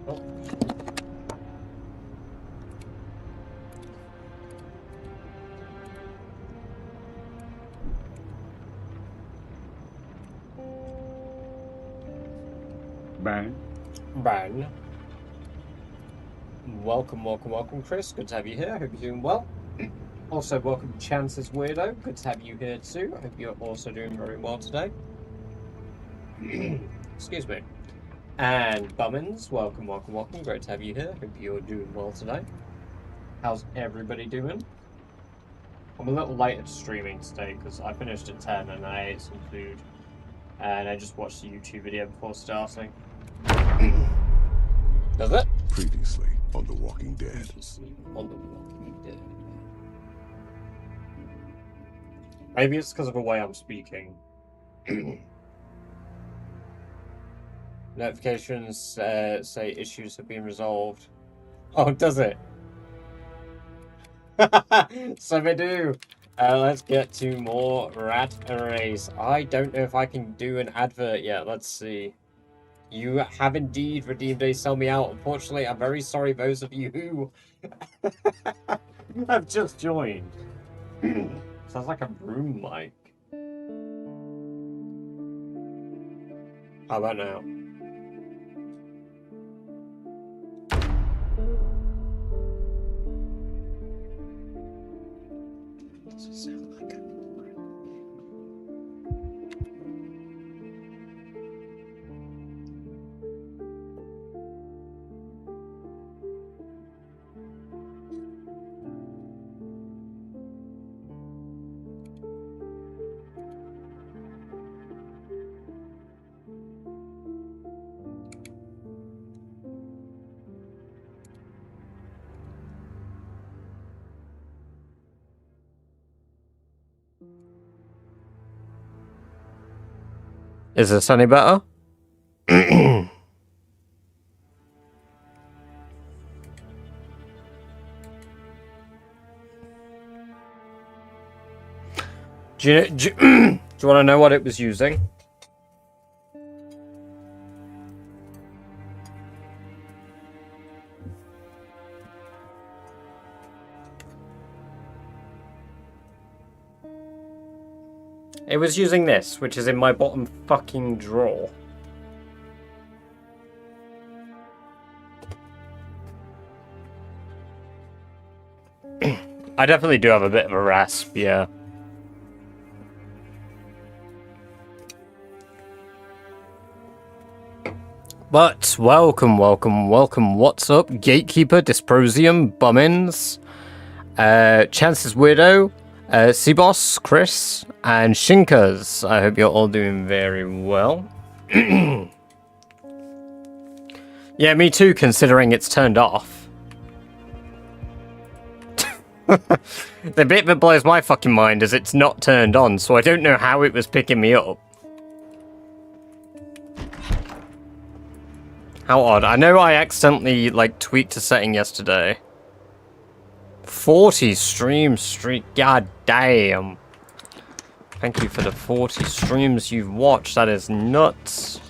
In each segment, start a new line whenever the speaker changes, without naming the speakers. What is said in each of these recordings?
Oh.
Bang.
Bang. Welcome, Chris. Good to have you here. Hope you're doing well. Also, welcome, Chance's Weirdo. Good to have you here too. I hope you're also doing very well today. Excuse me. And Bummins, welcome. Great to have you here. Hope you're doing well today. How's everybody doing? I'm a little late at streaming today because I finished at 10 and I ate some food. And I just watched a YouTube video before starting. Does it?
Previously on The Walking Dead.
Maybe it's because of the way I'm speaking. Notifications say issues have been resolved. Oh, does it? So they do. Let's get to more Rat Race. I don't know if I can do an advert yet. Let's see. You have indeed redeemed a sell me out. Unfortunately, I'm very sorry those of you who have just joined. Sounds like a room mic. How about now? Does it sound like it? Is this any better? Do you want to know what it was using? It was using this, which is in my bottom fucking drawer. I definitely do have a bit of a rasp, yeah. But welcome. What's up, Gatekeeper, Dysprosium, Bummins, Chance's Weirdo, Seaboss, Chris, and Shinkers. I hope you're all doing very well. Yeah, me too, considering it's turned off. The bit that blows my fucking mind is it's not turned on, so I don't know how it was picking me up. How odd. I know I accidentally, like, tweaked a setting yesterday. 40 stream streak. God damn. Thank you for the 40 streams you've watched. That is nuts.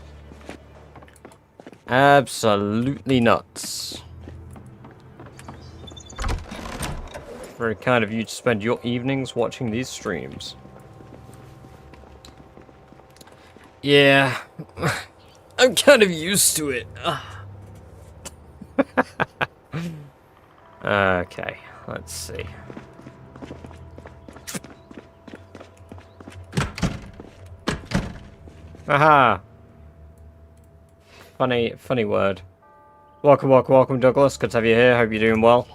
Absolutely nuts. Very kind of you to spend your evenings watching these streams. Yeah. I'm kind of used to it. Okay, let's see. Aha! Funny word. Welcome, Douglas. Good to have you here. Hope you're doing well.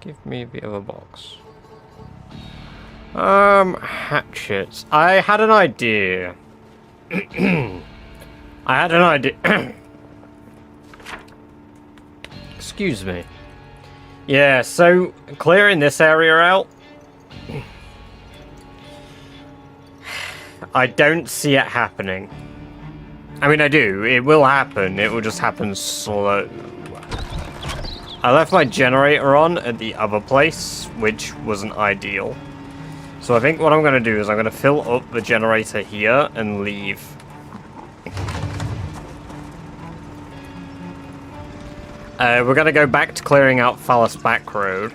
Give me the other box. Hatchets. I had an idea. Excuse me. Yeah, so clearing this area out. I don't see it happening. I mean, I do. It will happen. It will just happen slow. I left my generator on at the other place, which wasn't ideal. So I think what I'm going to do is I'm going to fill up the generator here and leave. We're going to go back to clearing out Phallus Back Road.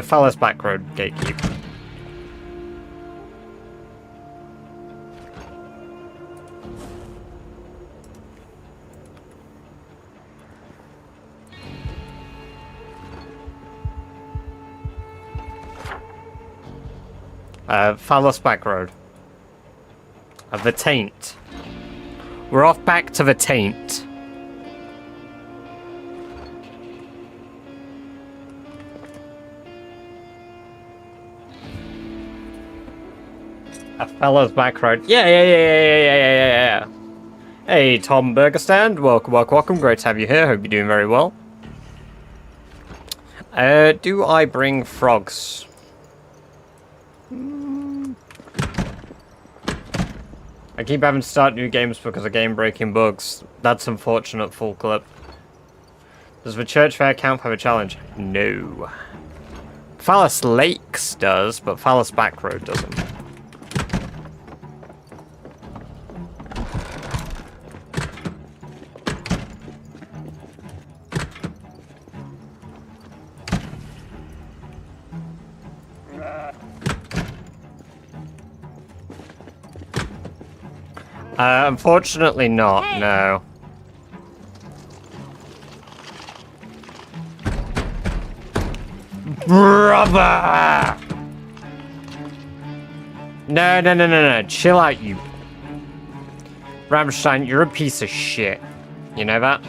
Phallus Back Road, Gatekeep. Phallus Back Road. The Taint. We're off back to the Taint. Phallus Back Road. Yeah. Hey, Tom Burgerstand. Welcome. Great to have you here. Hope you're doing very well. Do I bring frogs? I keep having to start new games because of game-breaking bugs. That's unfortunate, full clip. Does the Church Fair Camp have a challenge? No. Phallus Lakes does, but Phallus Back Road doesn't. Unfortunately not, hey. No. Brother! No. Chill out, you. Rammstein, you're a piece of shit. You know that?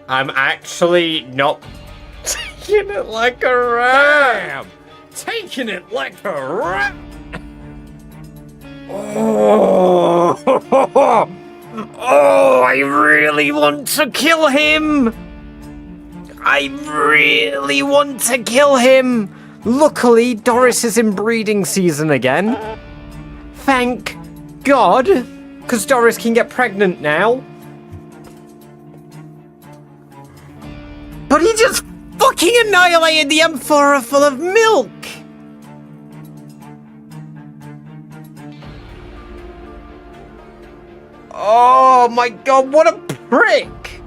I'm actually not taking it like a ram. Taking it like a ram. Oh, I really want to kill him. Luckily, Doris is in breeding season again. Thank God, because Doris can get pregnant now. But he just fucking annihilated the amphora full of milk! Oh my God, what a prick!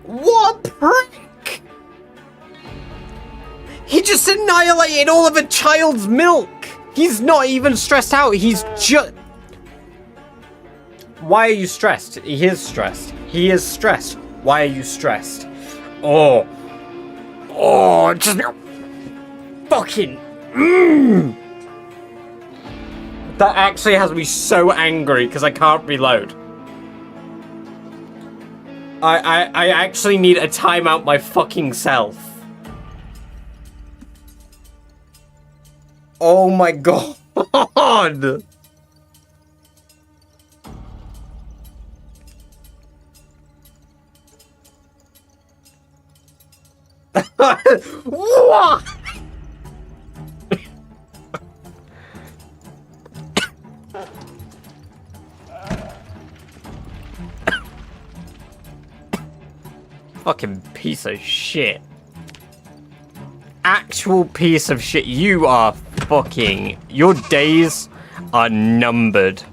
What a prick! He just annihilated all of a child's milk! He's not even stressed out, he's just... Why are you stressed? He is stressed. He is stressed. Why are you stressed? Oh, just fucking. That actually has me so angry because I can't reload. I actually need to time out my fucking self. Oh my God. What? Fucking piece of shit. Actual piece of shit. You are fucking... Your days are numbered.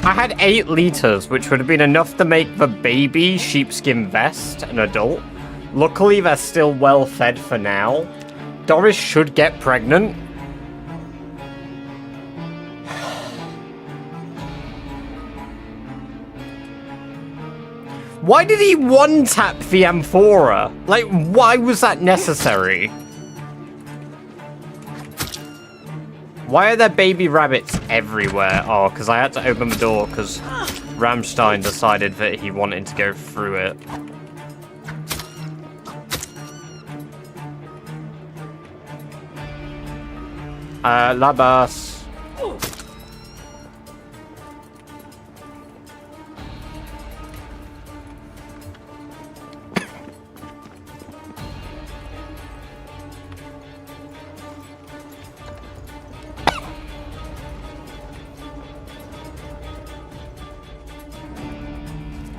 I had 8 liters, which would have been enough to make the baby sheepskin vest an adult. Luckily, they're still well fed for now. Doris should get pregnant. Why did he one-tap the amphora? Like, why was that necessary? Why are there baby rabbits everywhere? Oh, because I had to open the door because Rammstein decided that he wanted to go through it. Labas.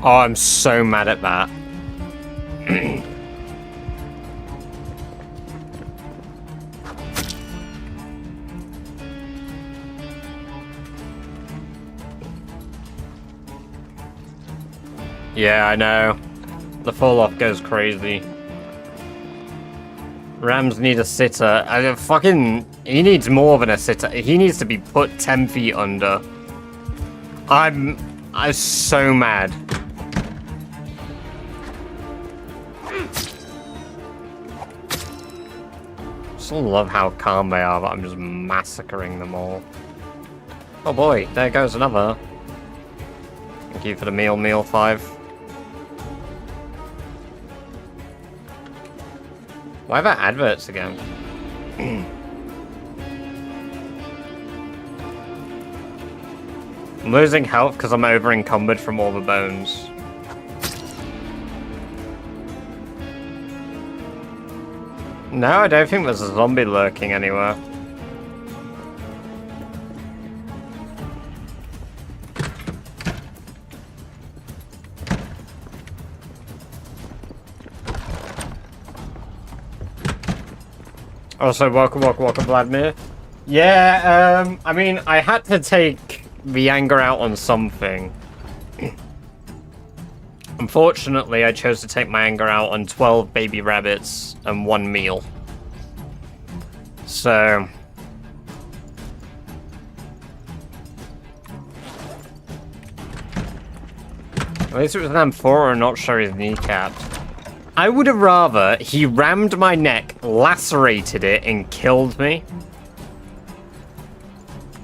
Oh, I'm so mad at that. Yeah, I know. The fall-off goes crazy. Rams need a sitter. He needs more than a sitter. He needs to be put 10 feet under. I'm so mad. I still love how calm they are, but I'm just massacring them all. Oh boy, there goes another. Thank you for the meal 5. Why are there adverts again? I'm losing health because I'm over encumbered from all the bones. No, I don't think there's a zombie lurking anywhere. Also, welcome, Vladimir. Yeah, I mean, I had to take the anger out on something. Unfortunately, I chose to take my anger out on 12 baby rabbits and 1 meal. So... at least it was an amphora and not show his kneecap. I would have rather he rammed my neck, lacerated it, and killed me.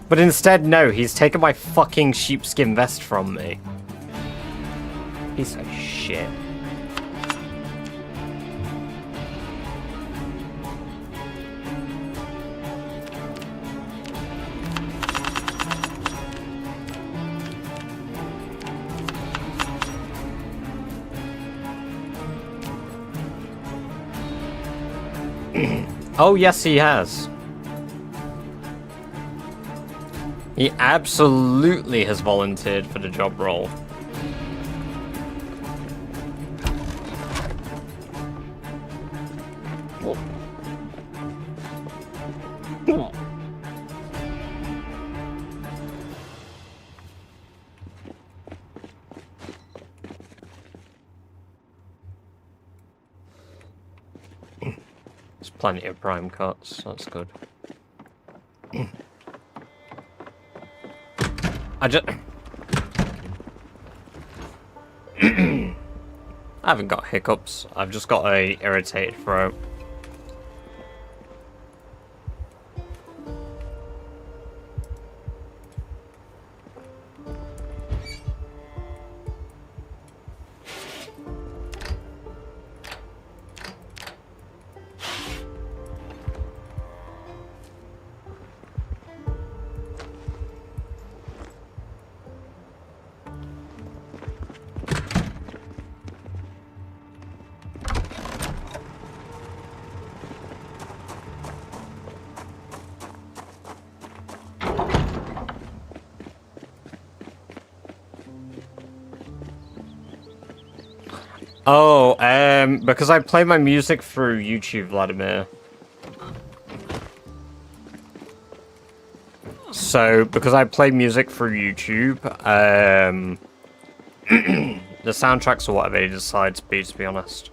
But instead, no, he's taken my fucking sheepskin vest from me. Piece of shit. Oh, yes, he has. He absolutely has volunteered for the job role. Plenty of prime cuts, that's good. I haven't got hiccups, I've just got a irritated throat. Oh, because I play my music through YouTube, Vladimir. So, because I play music through YouTube, the soundtracks are whatever he decides to be honest.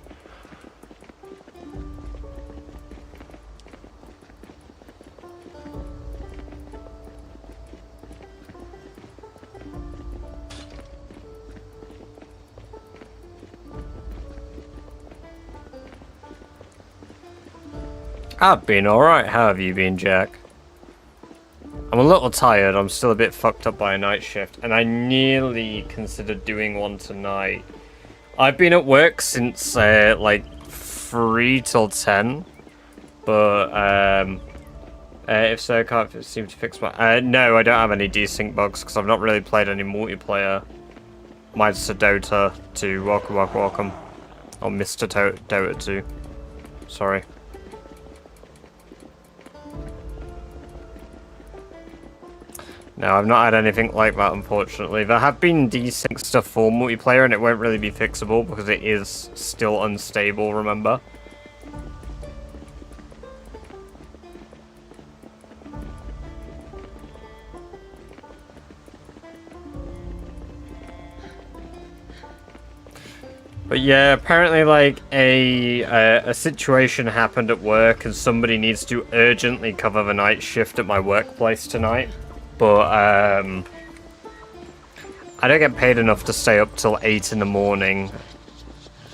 I've been alright. How have you been, Jack? I'm a little tired. I'm still a bit fucked up by a night shift, and I nearly considered doing one tonight. I've been at work since, like, 3 till 10, but, if so, can't seem to fix my... no, I don't have any desync bugs, because I've not really played any multiplayer. Mine's to Dota 2. Welcome, welcome, welcome. Or Mr. Dota 2. Sorry. No, I've not had anything like that, unfortunately. There have been desync stuff for multiplayer, and it won't really be fixable because it is still unstable, remember? But yeah, apparently, like, a situation happened at work, and somebody needs to urgently cover the night shift at my workplace tonight. But, I don't get paid enough to stay up till 8 in the morning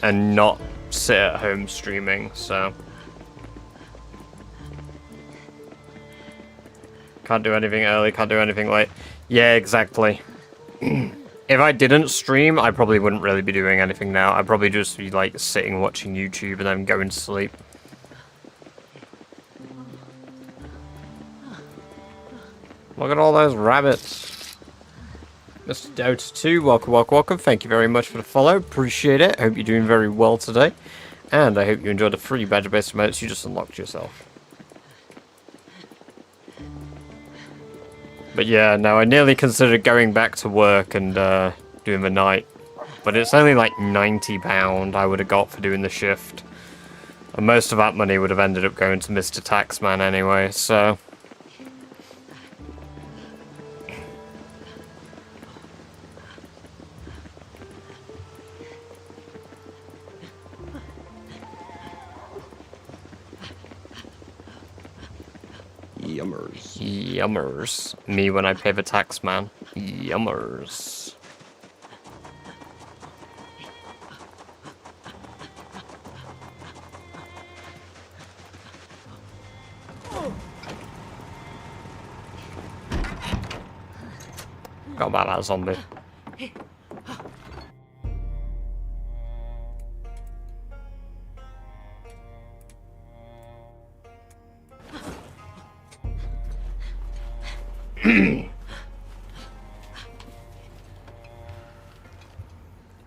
and not sit at home streaming, so... Can't do anything early, can't do anything late. Yeah, exactly. If I didn't stream, I probably wouldn't really be doing anything now. I'd probably just be, like, sitting watching YouTube and then going to sleep. Look at all those rabbits. Mr. Dota 2, welcome, welcome, welcome. Thank you very much for the follow. Appreciate it. Hope you're doing very well today. And I hope you enjoyed the free badger-based emotes you just unlocked yourself. But yeah, no, I nearly considered going back to work and doing the night. But it's only like £90 I would have got for doing the shift. And most of that money would have ended up going to Mr. Taxman anyway, so...
Yummers.
Yummers. Me when I pay the tax man. Yummers. Got about that zombie.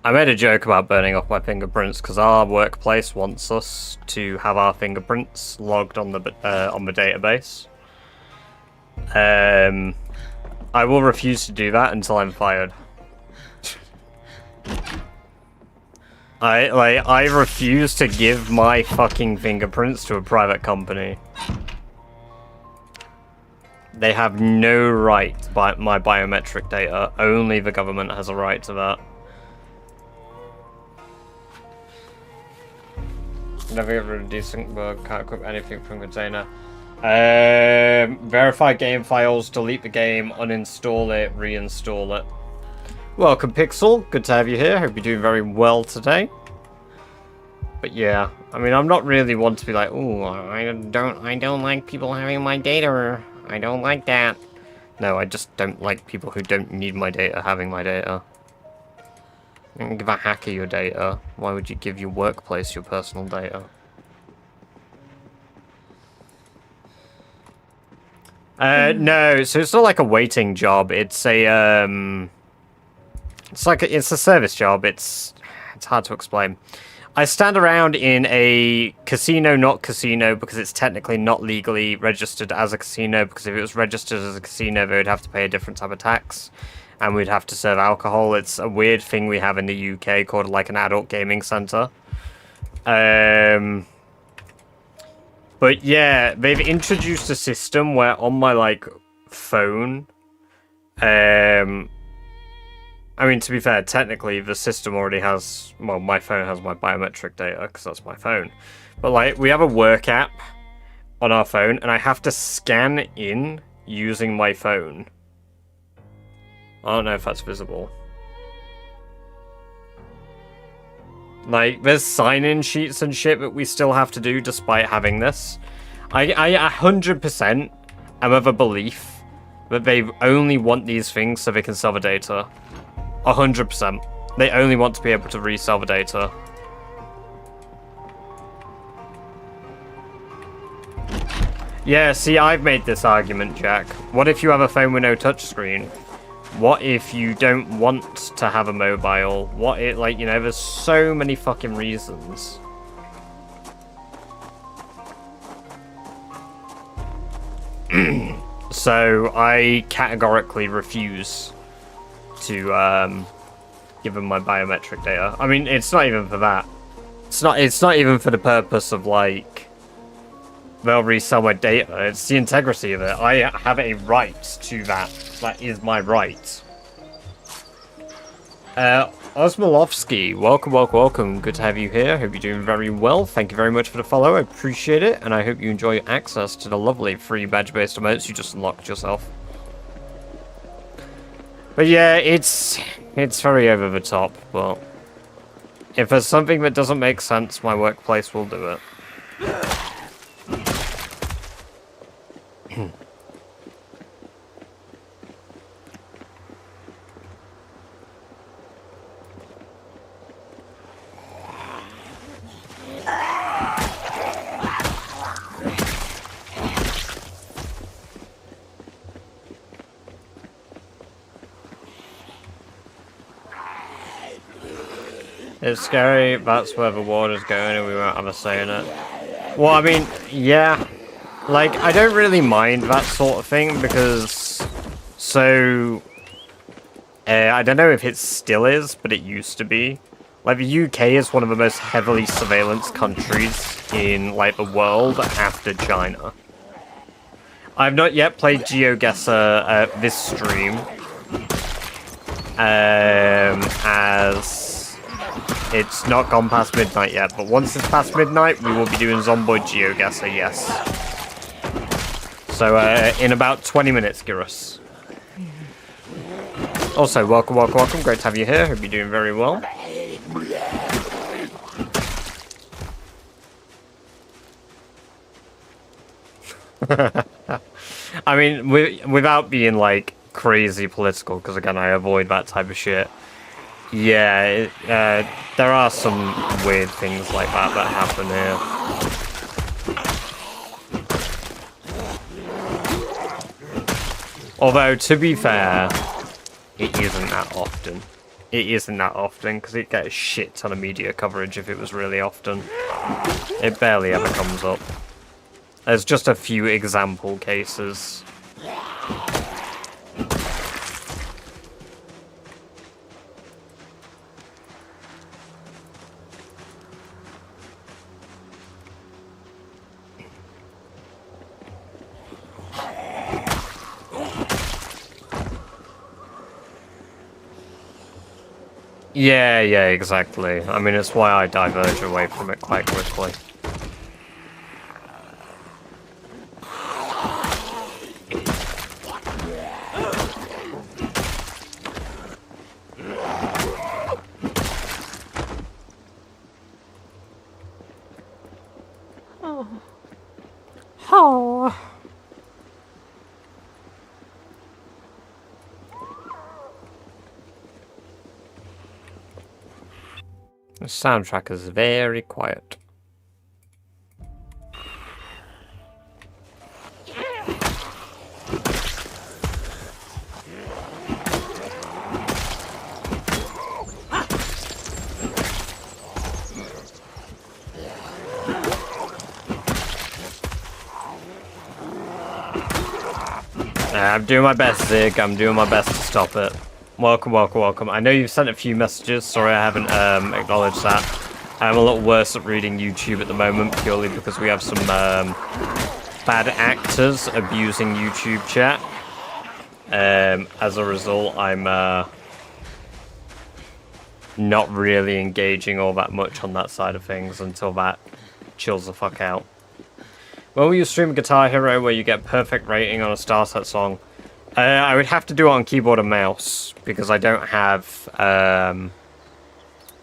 I made a joke about burning off my fingerprints because our workplace wants us to have our fingerprints logged on the database. I will refuse to do that until I'm fired. I refuse to give my fucking fingerprints to a private company. They have no right to buy my biometric data. Only the government has a right to that. Never get rid of desync bug, can't equip anything from container. Verify game files, delete the game, uninstall it, reinstall it. Welcome, Pixel. Good to have you here. Hope you're doing very well today. But yeah, I mean, I'm not really one to be like, oh, I don't like people having my data. I don't like that. No, I just don't like people who don't need my data having my data. You can give a hacker your data. Why would you give your workplace your personal data? No, so it's not like a waiting job. It's a it's a service job. It's hard to explain. I stand around in a casino, not casino, because it's technically not legally registered as a casino, because if it was registered as a casino, they would have to pay a different type of tax, and we'd have to serve alcohol. It's a weird thing we have in the UK called, like, an adult gaming centre. But yeah, they've introduced a system where on my, like, phone, I mean, to be fair, technically the system already has, well, my phone has my biometric data because that's my phone. But like, we have a work app on our phone and I have to scan in using my phone. I don't know if that's visible. Like, there's sign-in sheets and shit that we still have to do despite having this. I 100% am of a belief that they only want these things so they can sell the data. 100%. They only want to be able to resell the data. Yeah, see, I've made this argument, Jack. What if you have a phone with no touchscreen? What if you don't want to have a mobile? What if, like, you know, there's so many fucking reasons. So, I categorically refuse to give them my biometric data. I mean, it's not even for that. It's not even for the purpose of, like, they'll resell my data. It's the integrity of it. I have a right to that. That is my right. Osmolovsky, welcome. Good to have you here. Hope you're doing very well. Thank you very much for the follow. I appreciate it, and I hope you enjoy access to the lovely free badge-based emotes you just unlocked yourself. But yeah, it's very over the top, but if there's something that doesn't make sense, my workplace will do it. It's scary, that's where the water's going and we won't have a say in it. Well, I mean, yeah. Like, I don't really mind that sort of thing because... So... I don't know if it still is, but it used to be. Like, the UK is one of the most heavily surveillance countries in, like, the world after China. I've not yet played GeoGuessr this stream. As... It's not gone past midnight yet, but once it's past midnight, we will be doing Zomboid GeoGuessr, yes. So, in about 20 minutes, Girus. Also, welcome. Great to have you here. Hope you're doing very well. I mean, without being, like, crazy political, because, again, I avoid that type of shit. Yeah, there are some weird things like that that happen here. Although, to be fair, it isn't that often. It isn't that often, because it gets a shit ton of media coverage if it was really often. It barely ever comes up. There's just a few example cases. Yeah, exactly. I mean, it's why I diverge away from it quite quickly. Oh. The soundtrack is very quiet. I'm doing my best, Zig. I'm doing my best to stop it. Welcome. I know you've sent a few messages. Sorry I haven't acknowledged that. I'm a little worse at reading YouTube at the moment, purely because we have some bad actors abusing YouTube chat. As a result, I'm not really engaging all that much on that side of things until that chills the fuck out. When will you stream Guitar Hero where you get perfect rating on a star set song? I would have to do it on keyboard and mouse because I don't have a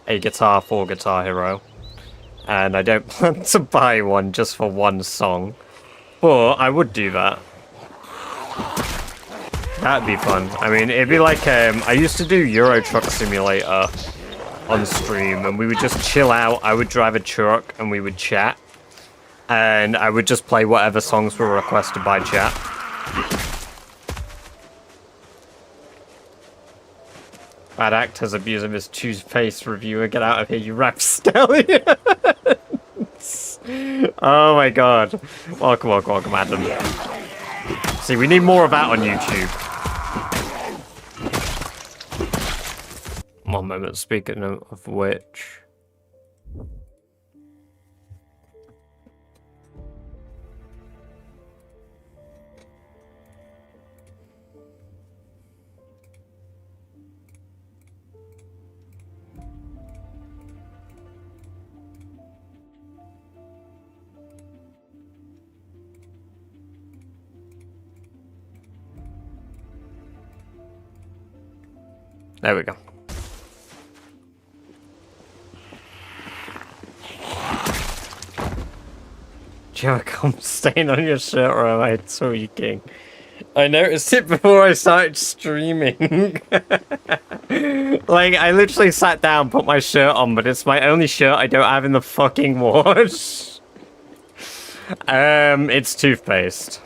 guitar for Guitar Hero. And I don't plan to buy one just for one song. But I would do that. That'd be fun. I mean, it'd be like, I used to do Euro Truck Simulator on stream, and we would just chill out. I would drive a truck, and we would chat. And I would just play whatever songs were requested by chat. Bad actors abusing his toothpaste reviewer. Get out of here, you rapscallions! Oh my god. Welcome, Adam. See, we need more of that on YouTube. One moment, speaking of which... There we go. Do you have a cum stain on your shirt, or am I tweaking? I noticed it before I started streaming. Like, I literally sat down, put my shirt on, but it's my only shirt I don't have in the fucking wash. It's toothpaste.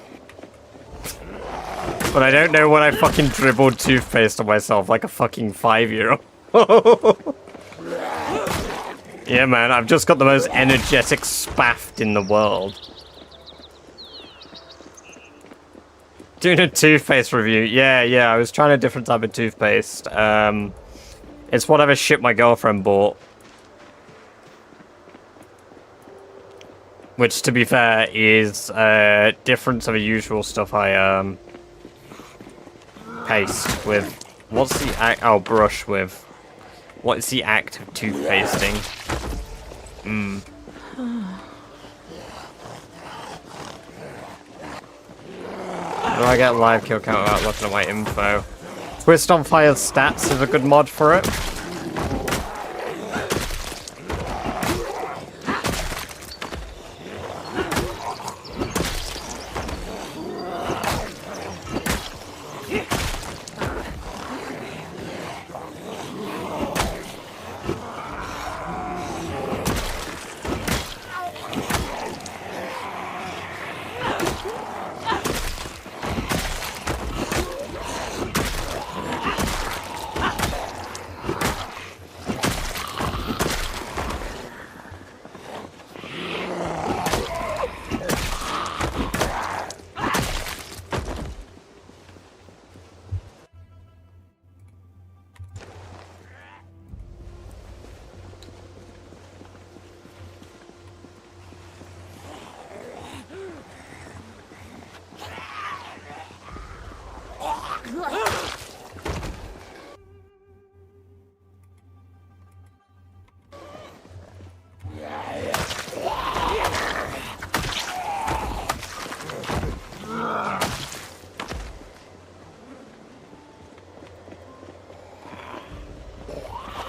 But I don't know when I fucking dribbled toothpaste on myself like a fucking 5-year-old. Yeah, man, I've just got the most energetic spaffed in the world. Doing a toothpaste review. Yeah, I was trying a different type of toothpaste. It's whatever shit my girlfriend bought. Which, to be fair, is different to the usual stuff I paste with. What's the act? Oh, brush with. What is the act of toothpasting? How do I get live kill count without looking at my info? Twist on Fire's stats is a good mod for it.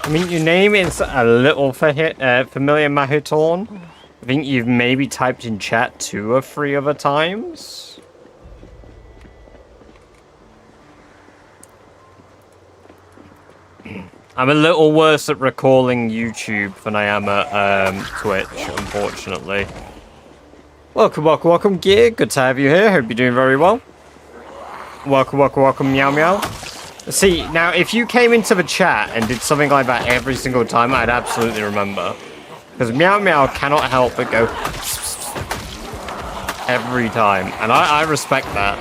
I mean, your name is a little familiar, Mahutorn. I think you've maybe typed in chat 2 or 3 other times. I'm a little worse at recalling YouTube than I am at Twitch, unfortunately. Welcome, Gear. Good to have you here. Hope you're doing very well. Welcome, Meow Meow. See, now, if you came into the chat and did something like that every single time, I'd absolutely remember. Because Meow Meow cannot help but go every time. And I respect that.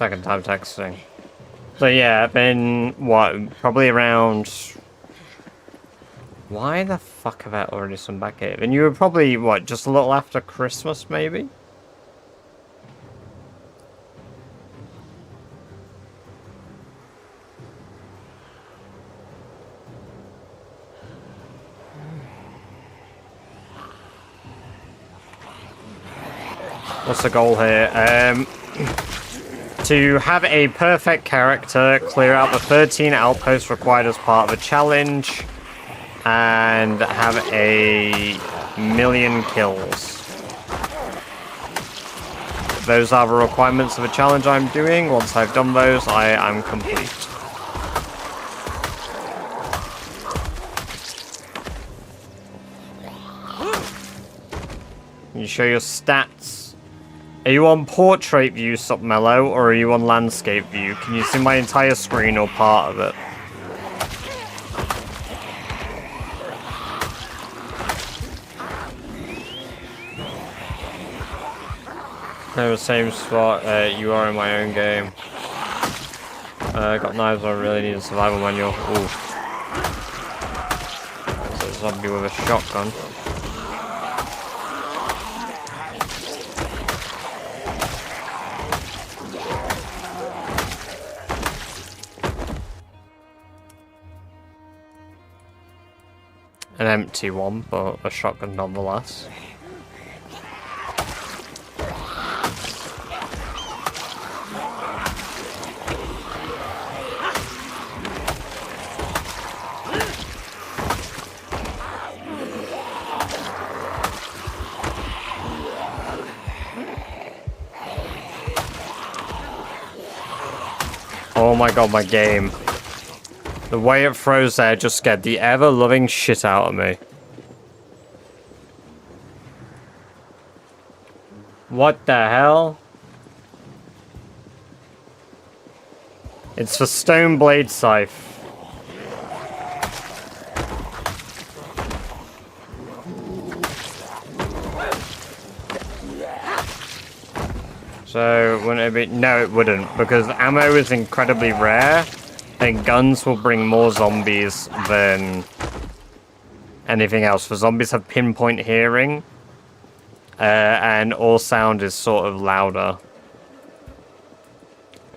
Second time texting. So yeah, been what? Probably around. Why the fuck have I already swum back here? And you were probably what? Just a little after Christmas, maybe. What's the goal here? To have a perfect character, clear out the 13 outposts required as part of a challenge, and have a million kills. Those are the requirements of a challenge I'm doing. Once I've done those, I am complete. You show your stats. Are you on portrait view, Submellow, or are you on landscape view? Can you see my entire screen or part of it? No, the same spot you are in my own game. Got knives, I really need a survival manual. Ooh. There's a zombie with a shotgun. An empty one, but a shotgun nonetheless. Oh my god, my game. The way it froze there just scared the ever-loving shit out of me. What the hell? It's for Stone Blade Scythe. So, wouldn't it be... No, it wouldn't, because ammo is incredibly rare. And guns will bring more zombies than anything else. For zombies have pinpoint hearing, and all sound is sort of louder.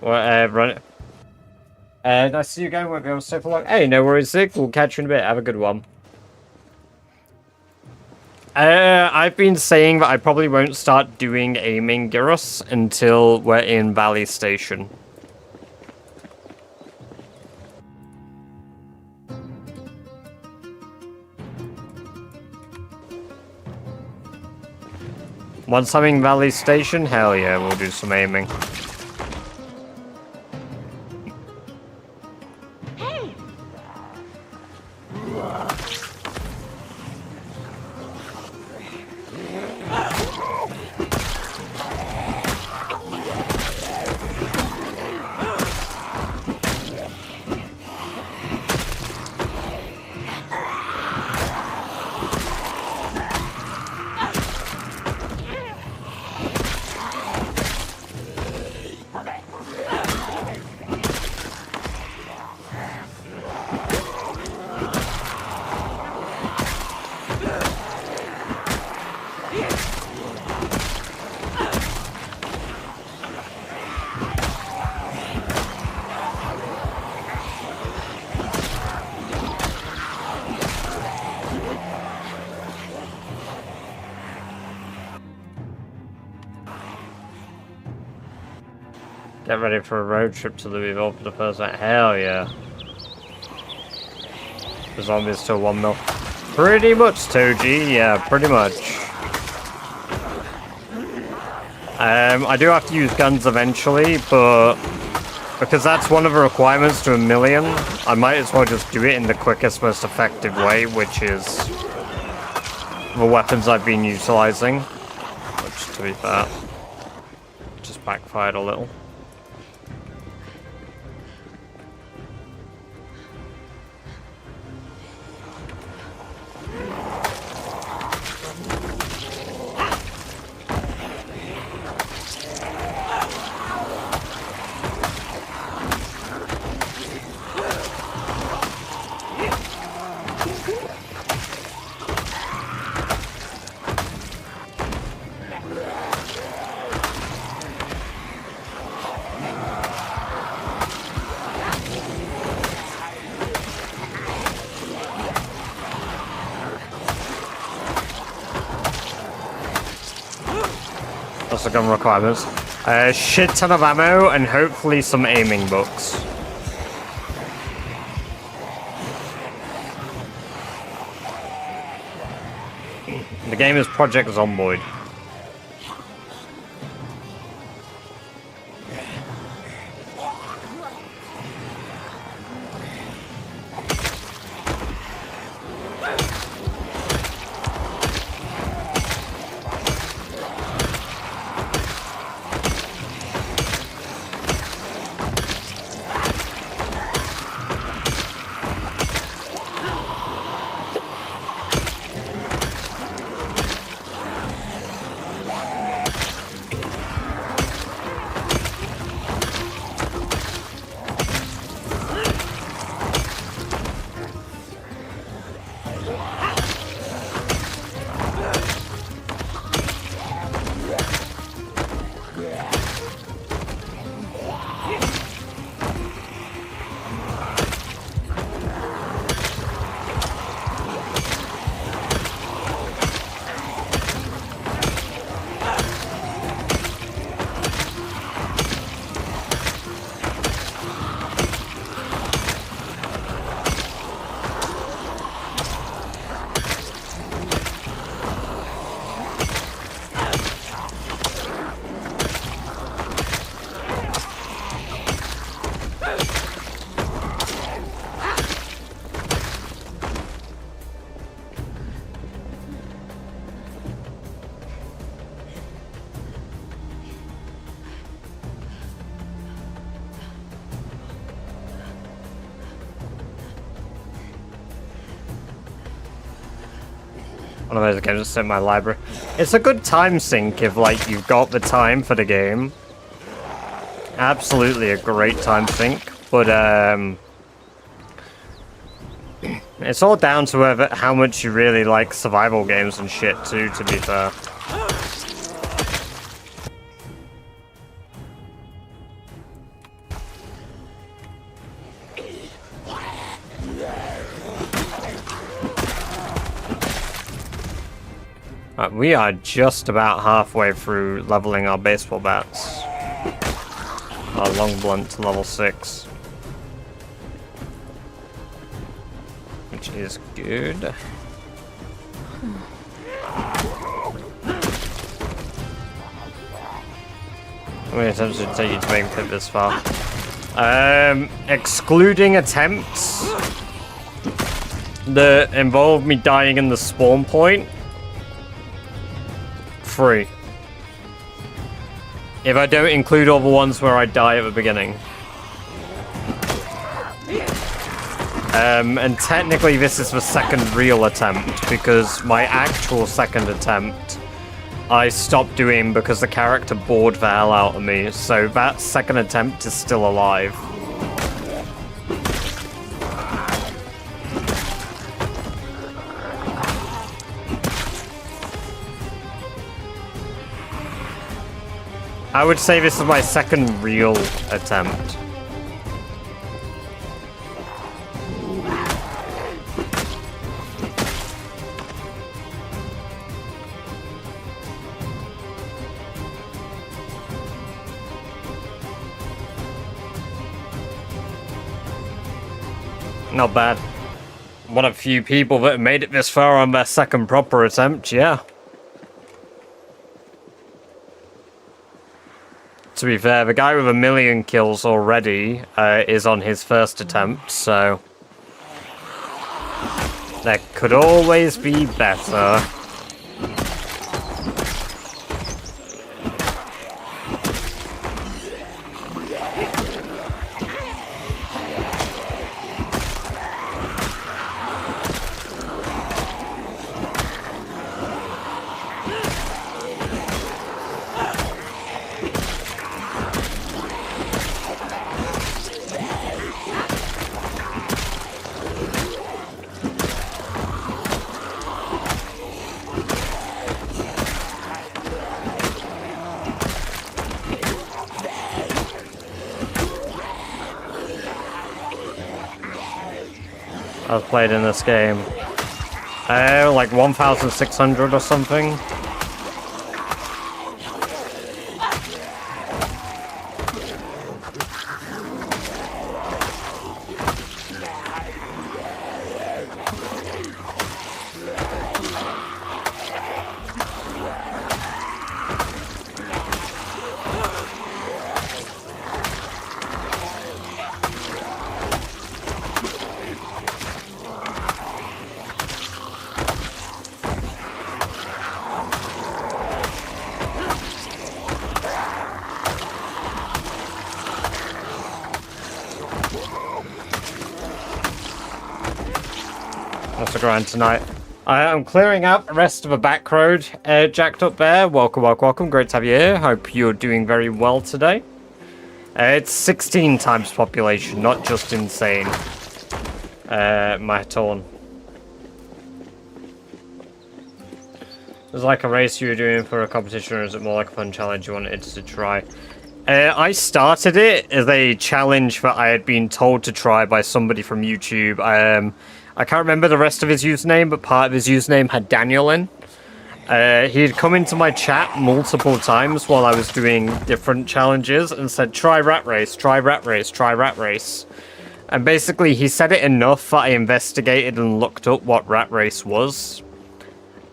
Well, run it. Nice to see you again. Won't be able to stay for long. Hey, no worries, Zig. We'll catch you in a bit. Have a good one. I've been saying that I probably won't start doing aiming Gyros until we're in Valley Station. Once I'm in Valley Station, hell yeah, we'll do some aiming. Get ready for a road trip to Louisville for the first night. Hell yeah. The zombie's still 1 mil. Pretty much, Toji. Yeah, pretty much. I do have to use guns eventually, but because that's one of the requirements to a million, I might as well just do it in the quickest, most effective way, which is the weapons I've been utilizing. Which, to be fair, just backfired a little. That's the gun requirements. A shit ton of ammo and hopefully some aiming books. The game is Project Zomboid. One of those games that's in my library. It's a good time sink if, like, you've got the time for the game. Absolutely a great time sink, but, it's all down to whether, how much you really like survival games and shit, too, to be fair. We are just about halfway through leveling our baseball bats. Our long blunt to level 6. Which is good. How many attempts did it take you to make it this far? Excluding attempts that involve me dying in the spawn point. 3. If I don't include all the ones where I die at the beginning. And technically this is the second real attempt, because my actual second attempt I stopped doing because the character bored the hell out of me, so that second attempt is still alive. I would say this is my second real attempt. Not bad. One of the few people that have made it this far on their second proper attempt, yeah. To be fair, the guy with 1,000,000 kills already is on his first attempt, so there could always be better. I've played in this game. Like 1,600 or something. stick around tonight. I'm clearing out the rest of a back road. Jacked Up Bear, welcome, welcome, welcome. Great to have you here. Hope you're doing very well today. It's 16 times population, not just insane. My turn. It was like a race you were doing for a competition, or is it more like a fun challenge you wanted to try? I started it as a challenge that I had been told to try by somebody from YouTube. I can't remember the rest of his username, but part of his username had Daniel in. He had come into my chat multiple times while I was doing different challenges and said, try Rat Race, try Rat Race, try Rat Race. And basically, he said it enough that I investigated and looked up what Rat Race was.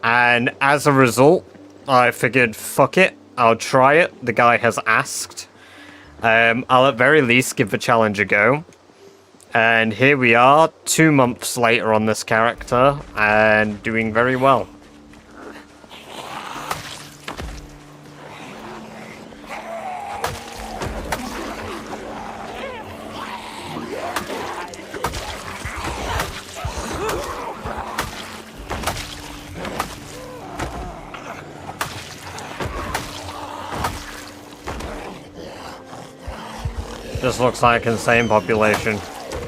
And as a result, I figured, fuck it, I'll try it. The guy has asked. I'll at very least give the challenge a go. And here we are, 2 months later on this character, and doing very well. This looks like insane population.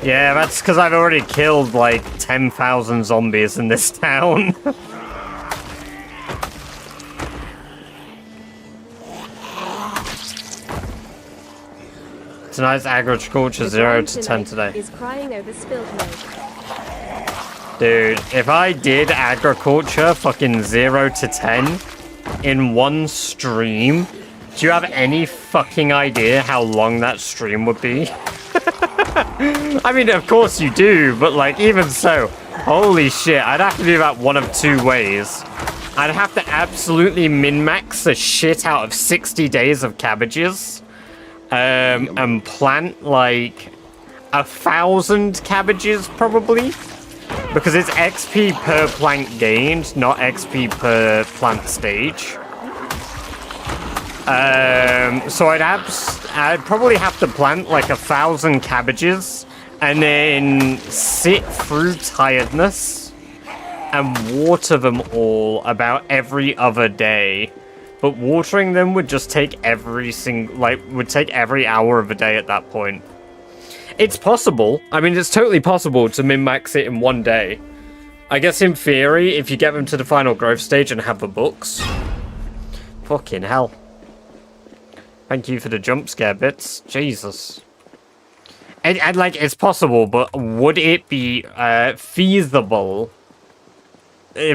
Yeah, that's because I've already killed like 10,000 zombies in this town. Tonight's agriculture 0 to 10 today.
Is crying over spilled milk.
Dude, if I did agriculture fucking 0 to 10 in one stream, do you have any fucking idea how long that stream would be? I mean, of course you do, but like, even so, holy shit, I'd have to do that one of 2 ways. I'd have to absolutely min-max the shit out of 60 days of cabbages, and plant like 1,000 cabbages probably, because it's XP per plant gained, not XP per plant stage. So I'd probably have to plant like 1,000 cabbages and then sit through tiredness and water them all about every other day. But watering them would just take would take every hour of the day at that point. It's possible. I mean, it's totally possible to min-max it in one day. I guess in theory, if you get them to the final growth stage and have the books. Fucking hell. Thank you for the jump scare bits. Jesus. And like, it's possible, but would it be feasible?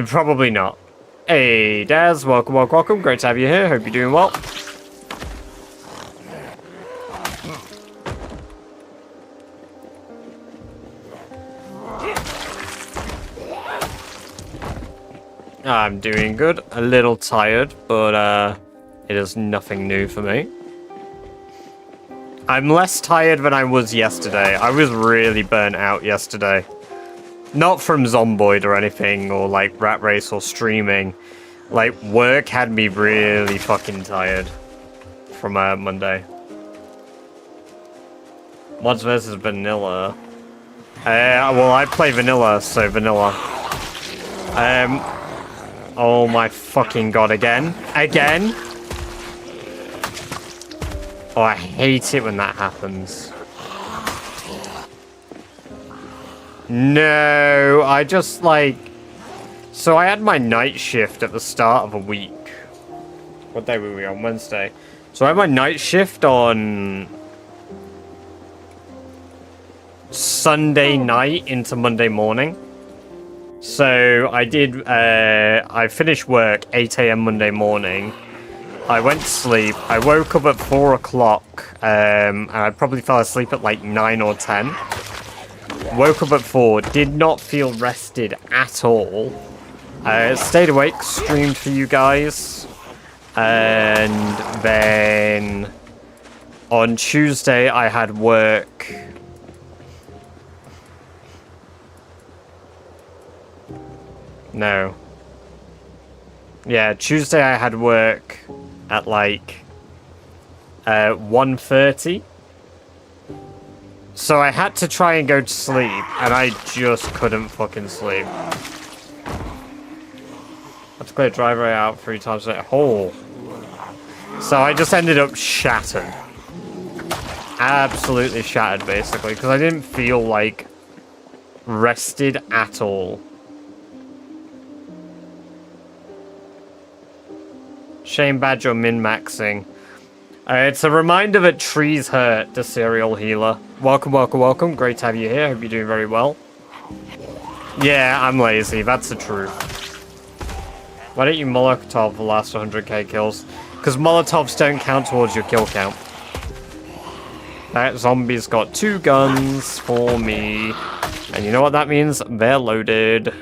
Probably not. Hey, Daz, welcome, welcome, welcome. Great to have you here. Hope you're doing well. I'm doing good. A little tired, but it is nothing new for me. I'm less tired than I was yesterday. I was really burnt out yesterday. Not from Zomboid or anything, or like Rat Race or streaming. Like, work had me really fucking tired from Monday. Mods versus vanilla. Well, I play vanilla, so vanilla. Oh my fucking god, again? Again? Oh, I hate it when that happens. No, I just like... So I had my night shift at the start of a week. What day were we on? Wednesday. So I had my night shift on Sunday night into Monday morning. So I did, I finished work 8 AM Monday morning. I went to sleep. I woke up at 4 o'clock, and I probably fell asleep at like 9 or 10. Woke up at 4, did not feel rested at all. Stayed awake, streamed for you guys. And then on Tuesday I had work. No. Yeah, Tuesday I had work at like 1:30.
So I had to try and go to sleep, and I just couldn't fucking sleep. I had to clear driveway out 3 times a day. Oh. So I just ended up shattered. Absolutely shattered, basically, because I didn't feel, like, rested at all. Shane Badger min-maxing. It's a reminder that trees hurt, the serial healer. Welcome, welcome, welcome. Great to have you here. Hope you're doing very well. Yeah, I'm lazy. That's the truth. Why don't you Molotov the last 100k kills? Because Molotovs don't count towards your kill count. That zombie's got 2 guns for me. And you know what that means? They're loaded.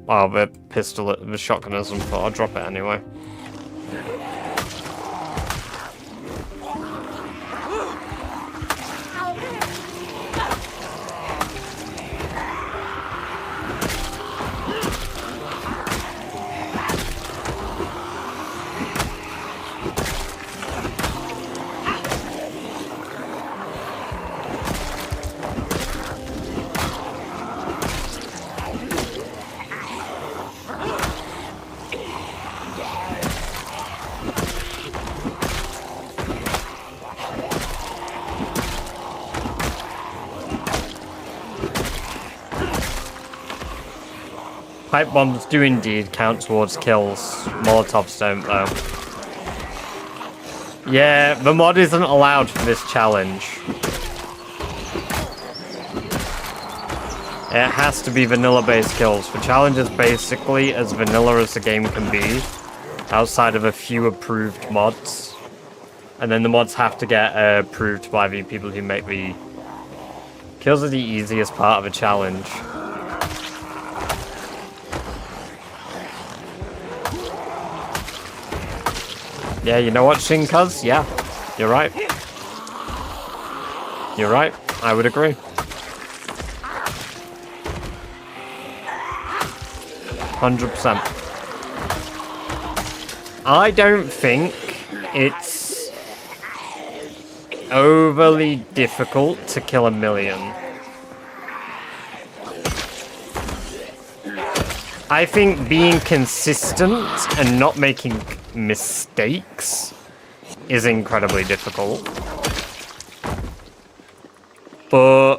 Oh, the pistol, the shotgun isn't, but I'll drop it anyway. Pipe bombs do indeed count towards kills. Molotovs don't, though. Yeah, the mod isn't allowed for this challenge. It has to be vanilla-based kills. The challenge is basically as vanilla as the game can be, outside of a few approved mods. And then the mods have to get approved by the people who make the... Kills are the easiest part of a challenge. Yeah, you know what, Shinkaz? Yeah, you're right. You're right. I would agree. 100%. I don't think it's overly difficult to kill 1,000,000. I think being consistent and not making mistakes is incredibly difficult. But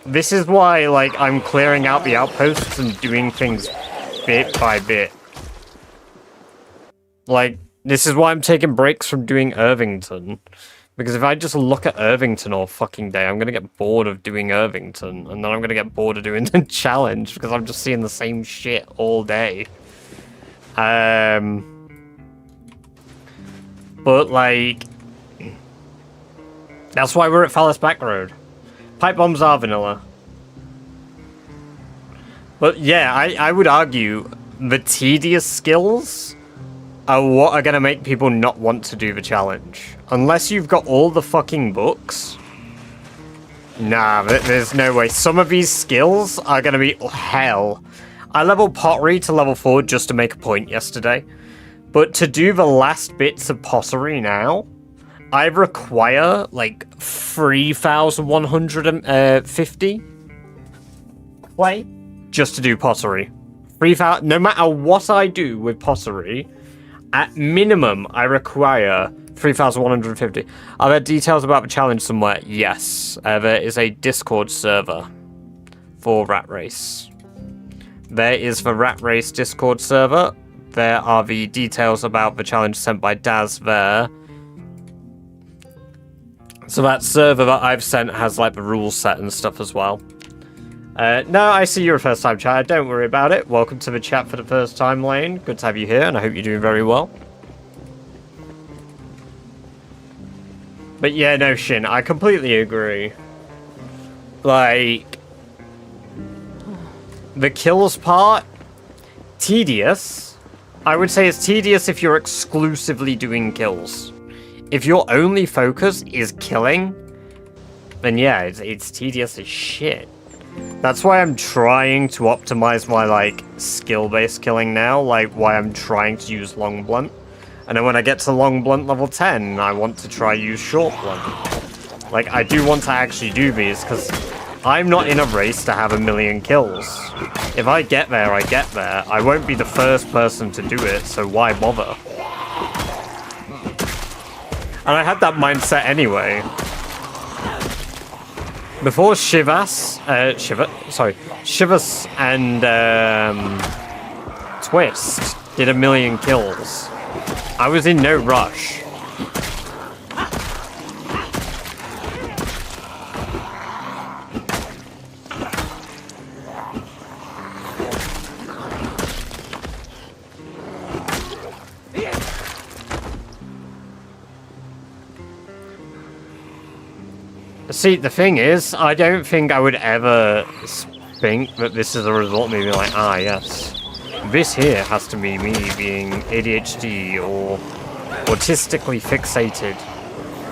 this is why, like, I'm clearing out the outposts and doing things bit by bit. Like, this is why I'm taking breaks from doing Irvington. Because if I just look at Irvington all fucking day, I'm gonna get bored of doing Irvington. And then I'm gonna get bored of doing the challenge, because I'm just seeing the same shit all day. But, like... That's why we're at Phallus Back Road. Pipe bombs are vanilla. But yeah, I would argue the tedious skills are what are going to make people not want to do the challenge. Unless you've got all the fucking books. Nah, there's no way. Some of these skills are going to be hell. I leveled pottery to level 4 just to make a point yesterday. But to do the last bits of pottery now, I require like 3,150 clay just to do pottery. 3,000. No matter what I do with pottery, at minimum I require 3,150. Are there details about the challenge somewhere? Yes. There is a Discord server for Rat Race. There is the Rat Race Discord server. There are the details about the challenge sent by Daz there. So that server that I've sent has like the rules set and stuff as well. No, I see you're a first time chat. Don't worry about it. Welcome to the chat for the first time, Lane. Good to have you here, and I hope you're doing very well. But yeah, no, Shin, I completely agree. Like, the kills part, tedious. I would say it's tedious if you're exclusively doing kills. If your only focus is killing, then yeah, it's tedious as shit. That's why I'm trying to optimize my, like, skill-based killing now, like, why I'm trying to use long blunt. And then when I get to long blunt level 10, I want to try use short blunt. Like, I do want to actually do these, because I'm not in a race to have 1,000,000 kills. If I get there, I get there. I won't be the first person to do it, so why bother? And I had that mindset anyway. Before Shivas and Twist did 1,000,000 kills, I was in no rush. See, the thing is, I don't think I would ever think that this is a result of me being like, ah, yes, this here has to be me being ADHD or autistically fixated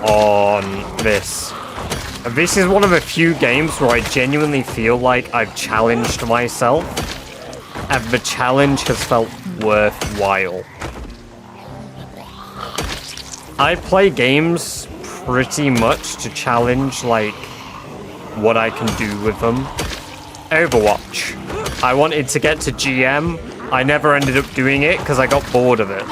on this. This is one of the few games where I genuinely feel like I've challenged myself, and the challenge has felt worthwhile. I play games pretty much to challenge, like, what I can do with them. Overwatch. I wanted to get to GM. I never ended up doing it because I got bored of it.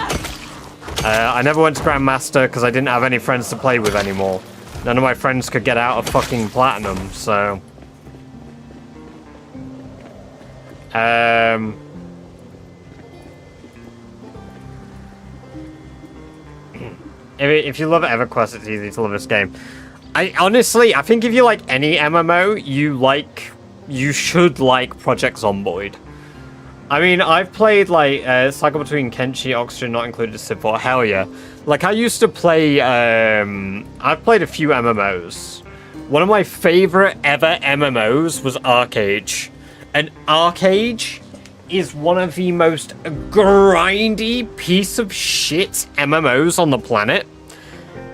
I never went to Grandmaster because I didn't have any friends to play with anymore. None of my friends could get out of fucking Platinum, so... If you love EverQuest, it's easy to love this game. I think if you like any MMO, you should like Project Zomboid. I mean, I've played like Cycle Between Kenshi, Oxygen Not Included, Spiffo. Hell yeah! Like I used to play. I've played a few MMOs. One of my favorite ever MMOs was Arcade, and Arcade is one of the most grindy piece of shit MMOs on the planet.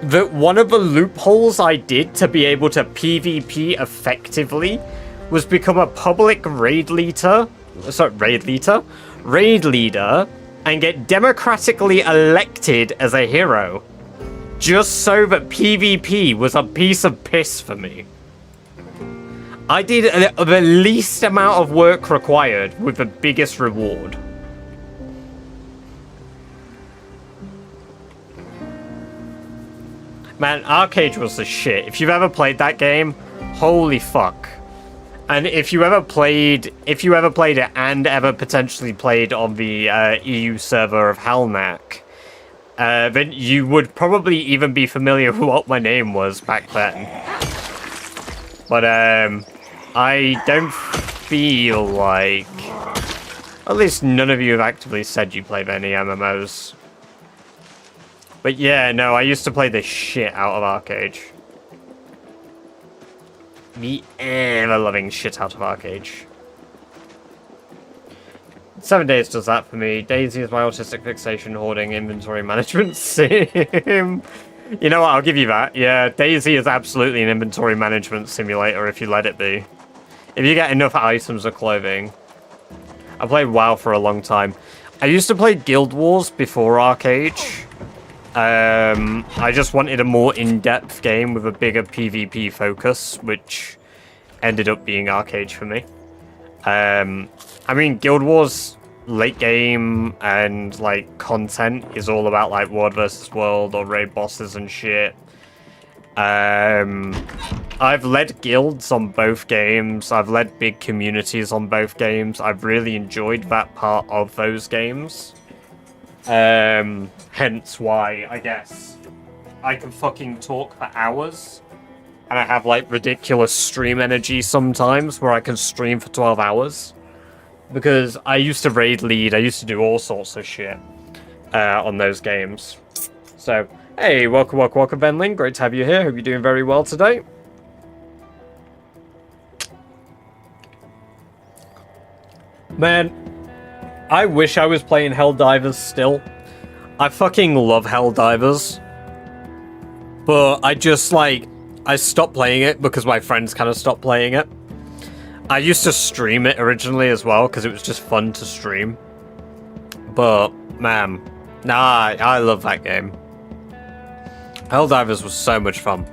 That one of the loopholes I did to be able to PvP effectively was become a public raid leader, and get democratically elected as a hero. Just so that PvP was a piece of piss for me. I did the least amount of work required with the biggest reward. Man, Arcade was the shit. If you've ever played that game, holy fuck. And if you ever played it and ever potentially played on the EU server of Halnak, then you would probably even be familiar with what my name was back then. But I don't feel like... At least none of you have actively said you played any MMOs. But yeah, no, I used to play the shit out of Arcade. The ever-loving shit out of Arcade. 7 Days does that for me. Daisy is my autistic fixation, hoarding, inventory management sim. You know what, I'll give you that. Yeah, Daisy is absolutely an inventory management simulator if you let it be. If you get enough items or clothing. I played WoW for a long time. I used to play Guild Wars before Arcade. I just wanted a more in-depth game with a bigger PvP focus, which ended up being Arcade for me. I mean, Guild Wars late game and like content is all about like world versus world or raid bosses and shit. I've led guilds on both games. I've led big communities on both games. I've really enjoyed that part of those games. Hence why, I guess, I can fucking talk for hours. And I have, like, ridiculous stream energy sometimes, where I can stream for 12 hours. Because I used to raid lead, I used to do all sorts of shit on those games. So, hey, welcome, Benling. Great to have you here. Hope you're doing very well today. Man, I wish I was playing Helldivers still. I fucking love Helldivers. But I just, like, I stopped playing it because my friends kind of stopped playing it. I used to stream it originally as well because it was just fun to stream. But, man, nah, I love that game. Helldivers was so much fun.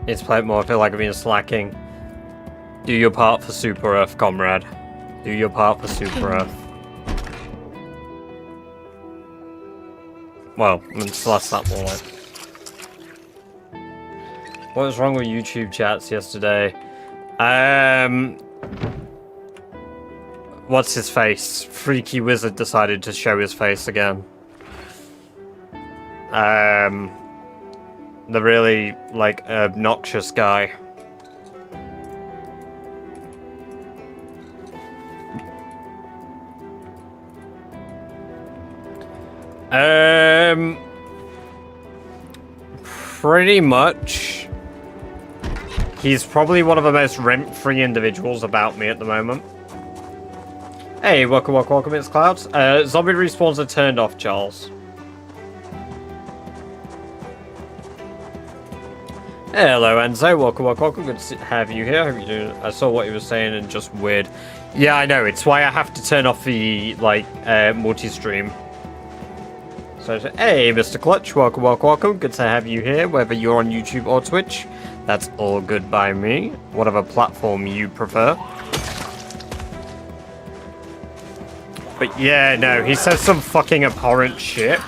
It's played more. I feel like I've been slacking. Do your part for Super Earth, comrade. Do your part for Super Earth. Well, it's less that more like. What was wrong with YouTube chats yesterday? What's his face? Freaky Wizard decided to show his face again. The really, like, obnoxious guy. Pretty much. He's probably one of the most rent-free individuals about me at the moment. Hey, welcome, it's Clouds. Zombie respawns are turned off, Charles. Hello, Enzo. Welcome. Good to have you here. Hope you're doing. I saw what you were saying and just weird. Yeah, I know. It's why I have to turn off the, like, multi-stream. So, hey, Mr. Clutch. Welcome. Good to have you here, whether you're on YouTube or Twitch. That's all good by me. Whatever platform you prefer. But yeah, no, he says some fucking abhorrent shit.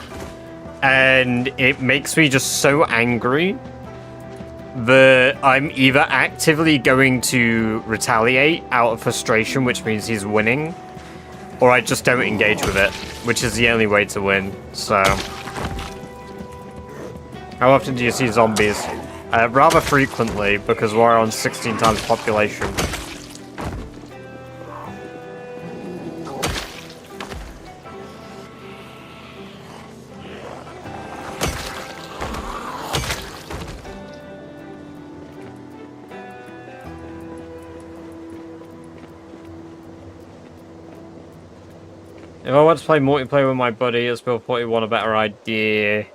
And it makes me just so angry that I'm either actively going to retaliate out of frustration, which means he's winning, or I just don't engage with it, which is the only way to win, so. How often do you see zombies? Rather frequently, because we're on 16 times population. If I want to play multiplayer with my buddy, it's Bill 41 a better idea.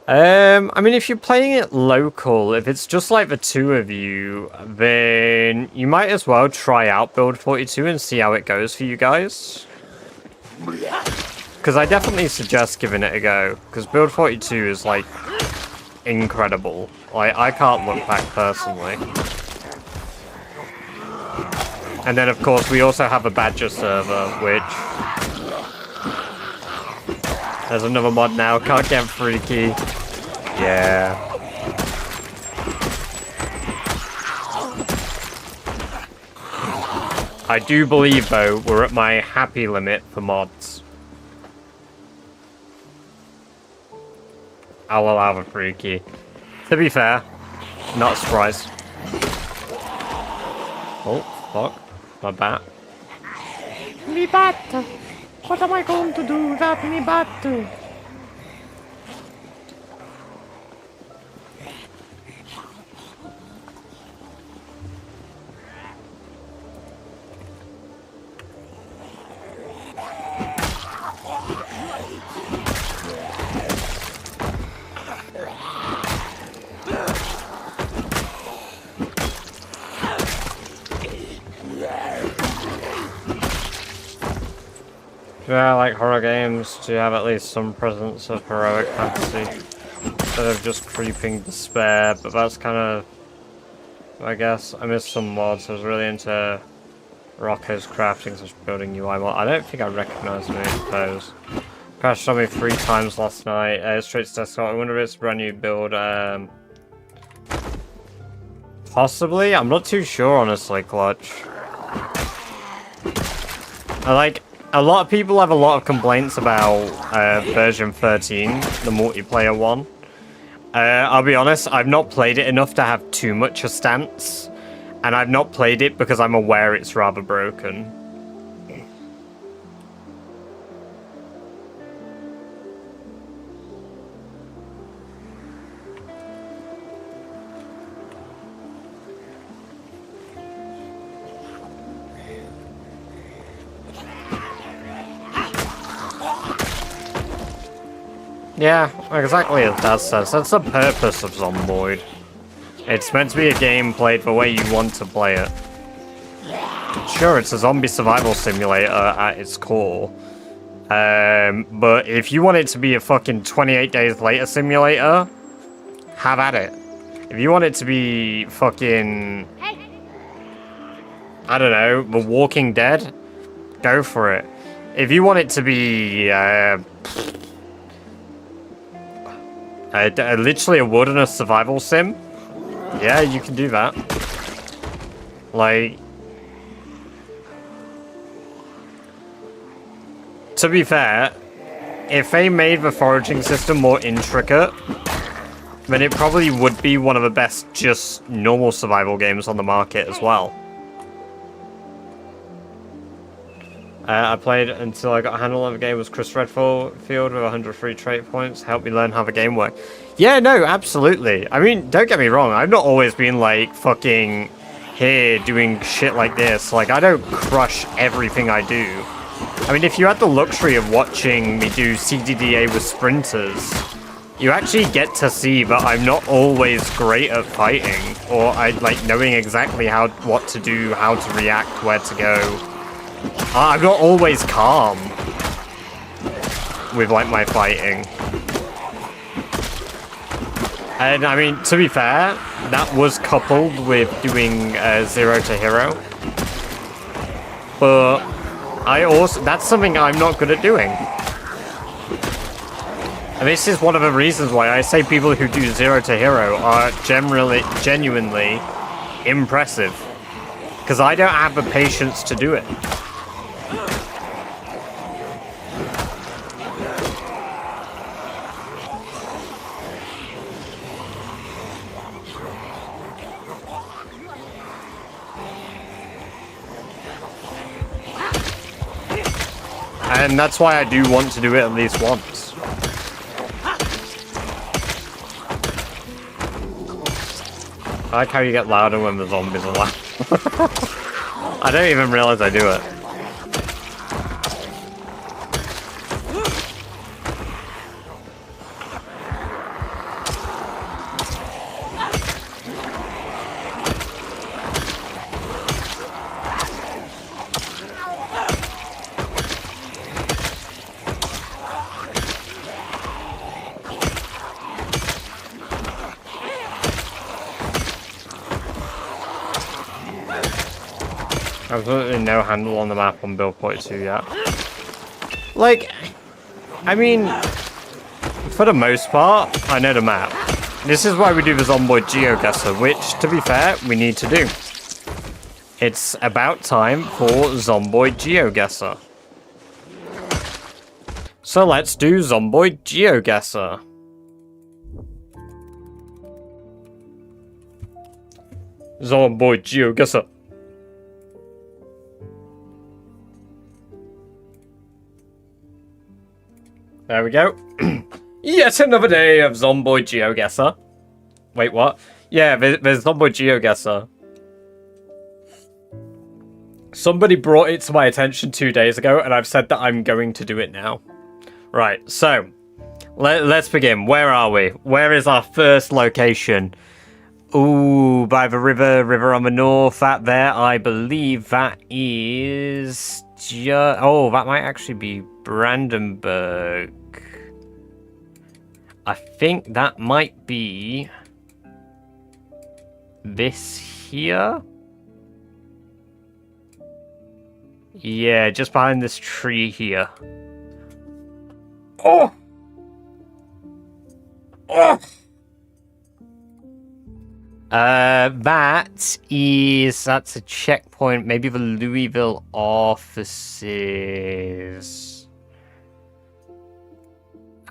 I mean, if you're playing it local, if it's just like the two of you, then you might as well try out Build 42 and see how it goes for you guys. Because I definitely suggest giving it a go, because Build 42 is, like, incredible. Like, I can't look back personally. And then, of course, we also have a Badger server, which... There's another mod now, can't get freaky. Yeah. I do believe, though, we're at my happy limit for mods. I'll allow the freaky. To be fair, not a surprise. Oh, fuck. My bat. Me bat! What am I going to do without me bat? Yeah, I like horror games to have at least some presence of heroic fantasy instead of just creeping despair, but that's kind of, I guess, I missed some mods. I was really into Rocco's crafting, such building UI mod. I don't think I recognize me, I suppose. Crashed on me 3 times last night, straight to desktop. I wonder if it's a brand new build, possibly? I'm not too sure, honestly, Clutch. A lot of people have a lot of complaints about version 13, the multiplayer one. I'll be honest, I've not played it enough to have too much a stance. And I've not played it because I'm aware it's rather broken. Yeah, exactly as Dad says. That's the purpose of Zomboid. It's meant to be a game played the way you want to play it. Sure, it's a zombie survival simulator at its core. But if you want it to be a fucking 28 days later simulator, have at it. If you want it to be fucking, I don't know, The Walking Dead, go for it. If you want it to be literally a wilderness survival sim, yeah, you can do that. Like, to be fair, if they made the foraging system more intricate, then it probably would be one of the best just normal survival games on the market as well. I played until I got a handle on the game. Was Chris Redfield with 103 trait points. Helped me learn how the game worked. Yeah, no, absolutely. I mean, don't get me wrong. I've not always been like fucking here doing shit like this. Like, I don't crush everything I do. I mean, if you had the luxury of watching me do CDDA with sprinters, you actually get to see that I'm not always great at fighting, or I like knowing exactly what to do, how to react, where to go. I'm not always calm with like my fighting. And I mean, to be fair, that was coupled with doing 0 to hero. But that's something I'm not good at doing. And this is one of the reasons why I say people who do 0 to hero are genuinely impressive. Because I don't have the patience to do it. And that's why I do want to do it at least once. I like how you get louder when the zombies are loud. I don't even realize I do it. Absolutely no handle on the map on build 42 yet. Like, I mean, for the most part, I know the map. This is why we do the Zomboid GeoGuessr, which, to be fair, we need to do. It's about time for Zomboid GeoGuessr. So let's do Zomboid GeoGuessr. Zomboid GeoGuessr. There we go. Yet another day of Zomboid GeoGuessr. Wait, what? Yeah, there's Zomboid GeoGuessr. Somebody brought it to my attention 2 days ago, and I've said that I'm going to do it now. Right, so, let's begin. Where are we? Where is our first location? Ooh, by the river on the north. That there, I believe that is... Oh, that might actually be Brandenburg. I think that might be this here. Yeah, just behind this tree here. Oh! Oh! That's a checkpoint. Maybe the Louisville offices.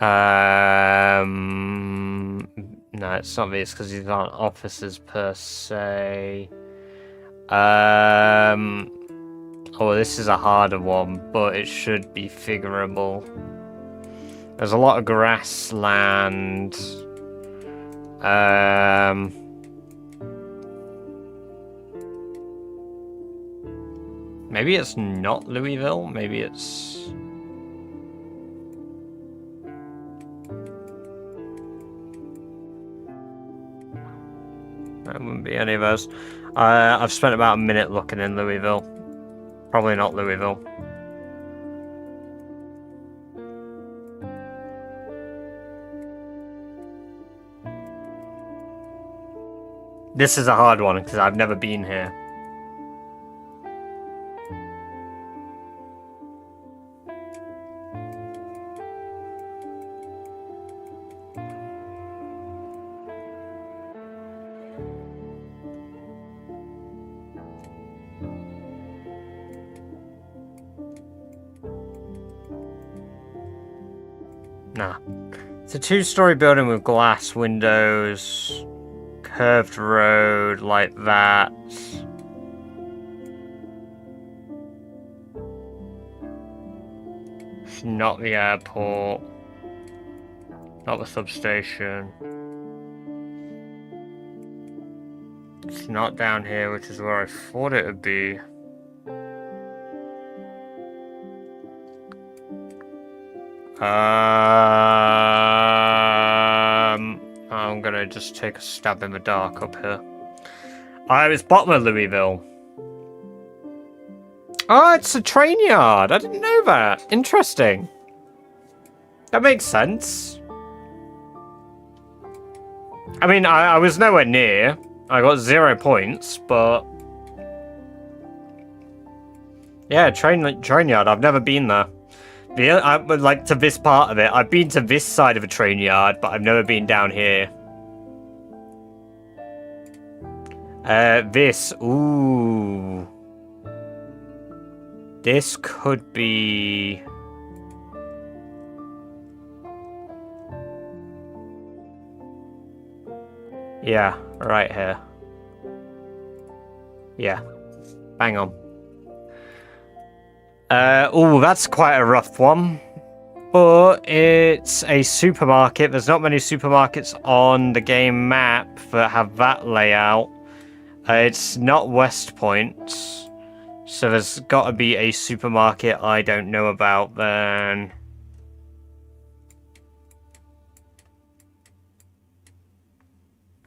No, it's not this because these aren't offices per se. Oh, this is a harder one, but it should be figurable. There's a lot of grassland. Maybe it's not Louisville. Maybe it's... That wouldn't be any of those. I've spent about a minute looking in Louisville. Probably not Louisville. This is a hard one because I've never been here. Nah. It's a two-story building with glass windows, curved road like that. It's not the airport. Not the substation. It's not down here, which is where I thought it would be. I'm gonna just take a stab in the dark up here. It's bottom of Louisville. Oh, it's a train yard. I didn't know that. Interesting. That makes sense. I mean, I was nowhere near. I got 0 points, but... Yeah, train yard. I've never been there. Like, to this part of it. I've been to this side of a train yard, but I've never been down here. Ooh. This could be... Yeah, right here. Yeah. Bang on. Oh, that's quite a rough one. But it's a supermarket. There's not many supermarkets on the game map that have that layout. It's not West Point. So there's got to be a supermarket I don't know about then.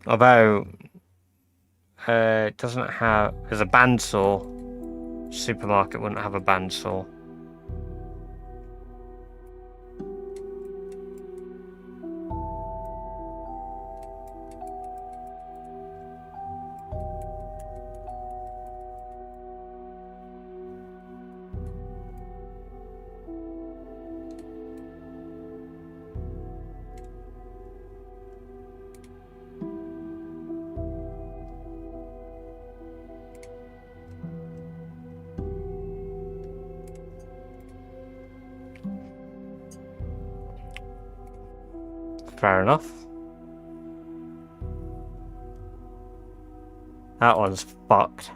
Although, it doesn't have... There's a bandsaw. Supermarket wouldn't have a bandsaw. Fair enough. That one's fucked.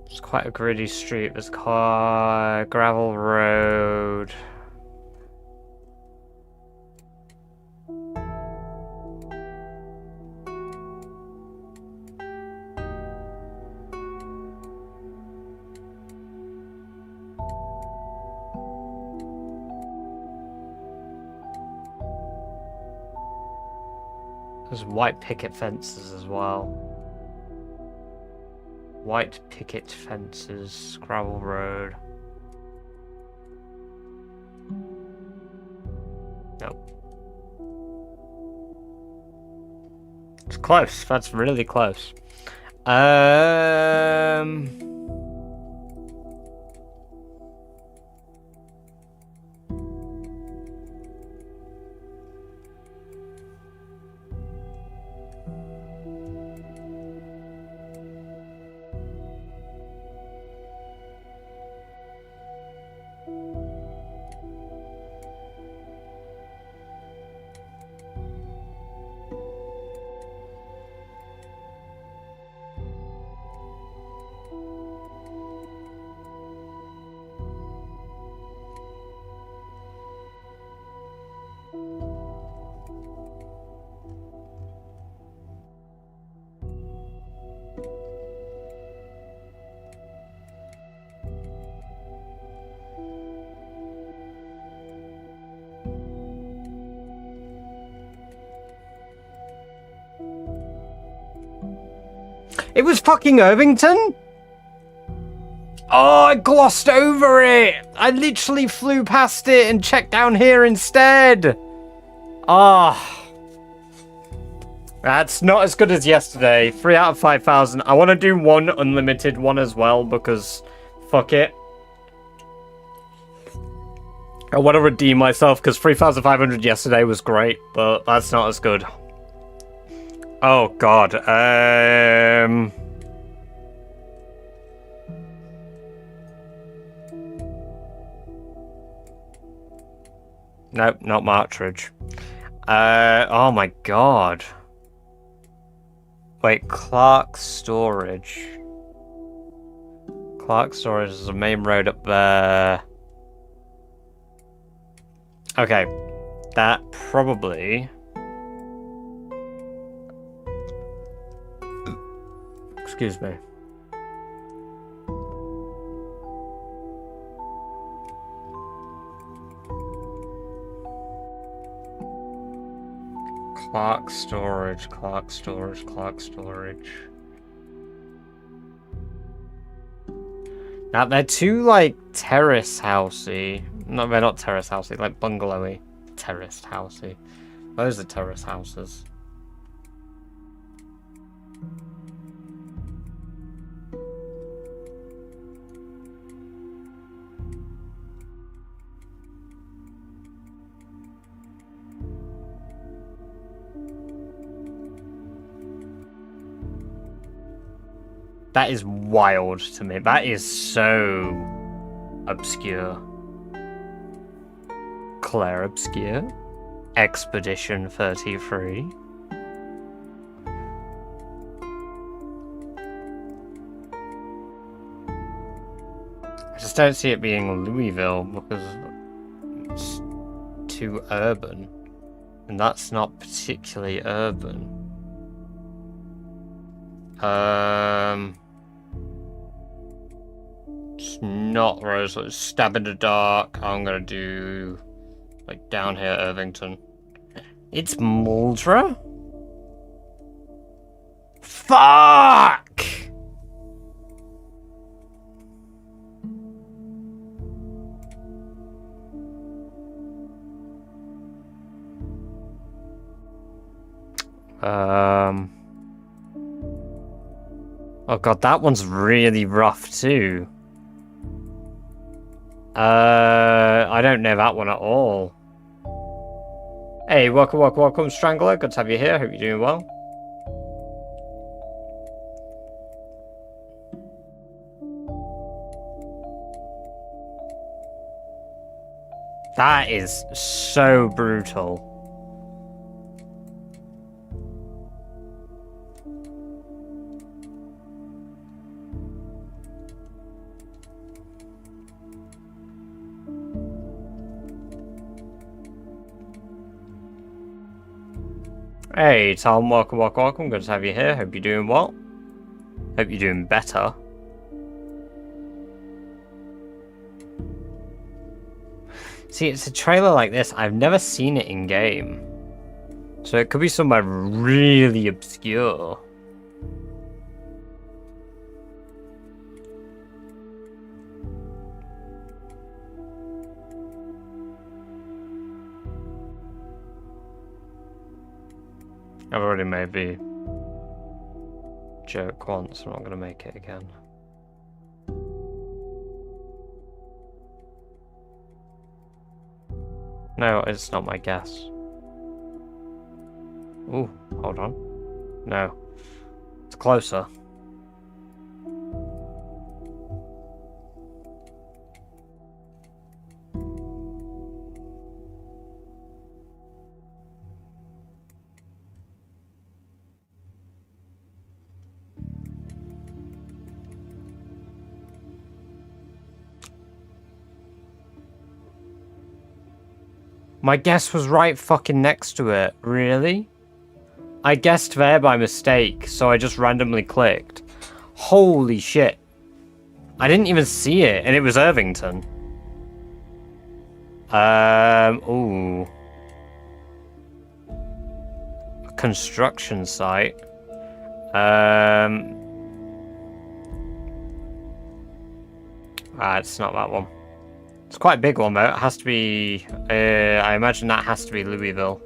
It's quite a gritty street. There's gravel road. There's white picket fences as well. White picket fences, gravel road. Nope. It's close. That's really close. It was fucking Irvington? Oh, I glossed over it! I literally flew past it and checked down here instead! Ah. That's not as good as yesterday. 3 out of 5,000. I want to do one unlimited one as well because fuck it. I want to redeem myself because 3,500 yesterday was great, but that's not as good. Oh god. Nope, not Martridge. Oh my god. Wait, Clark Storage. Clark Storage is the main road up there. Okay. That probably... Excuse me. Clark Storage, Clark Storage, Clark Storage. Now, they're too, like, terrace housey. No, they're not terrace housey, like bungalowy. Terraced housey. Those are terrace houses. That is wild to me. That is so obscure. Claire Obscure. Expedition 33. I just don't see it being Louisville because it's too urban. And that's not particularly urban. It's not Rosewood. It's Stab in the Dark. I'm gonna do like down here, Irvington. It's Muldra? Fuck! Oh god, that one's really rough too. I don't know that one at all. Hey, welcome, Strangler. Good to have you here. Hope you're doing well. That is so brutal. Hey Tom, welcome. Good to have you here. Hope you're doing well. Hope you're doing better. See, it's a trailer like this. I've never seen it in game. So it could be somewhere really obscure. I've already made the joke once, I'm not going to make it again. No, it's not my guess. Ooh, hold on. No. It's closer. My guess was right fucking next to it. Really? I guessed there by mistake, so I just randomly clicked. Holy shit. I didn't even see it, and it was Irvington. Ooh. A construction site. Ah, it's not that one. It's quite a big one though. It has to be. I imagine that has to be Louisville.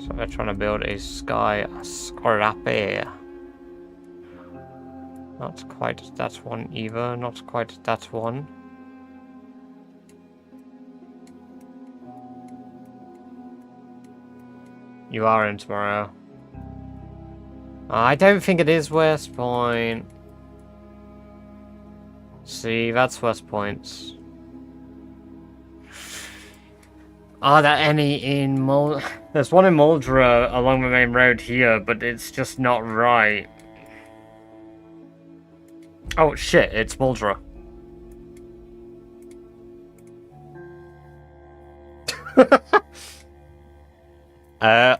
So they're trying to build a skyscraper. Not quite that one either. Not quite that one. You are in tomorrow. I don't think it is West Point. See, that's West Point. Are there any in There's one in Muldra along the main road here, but it's just not right. Oh shit, it's Muldra.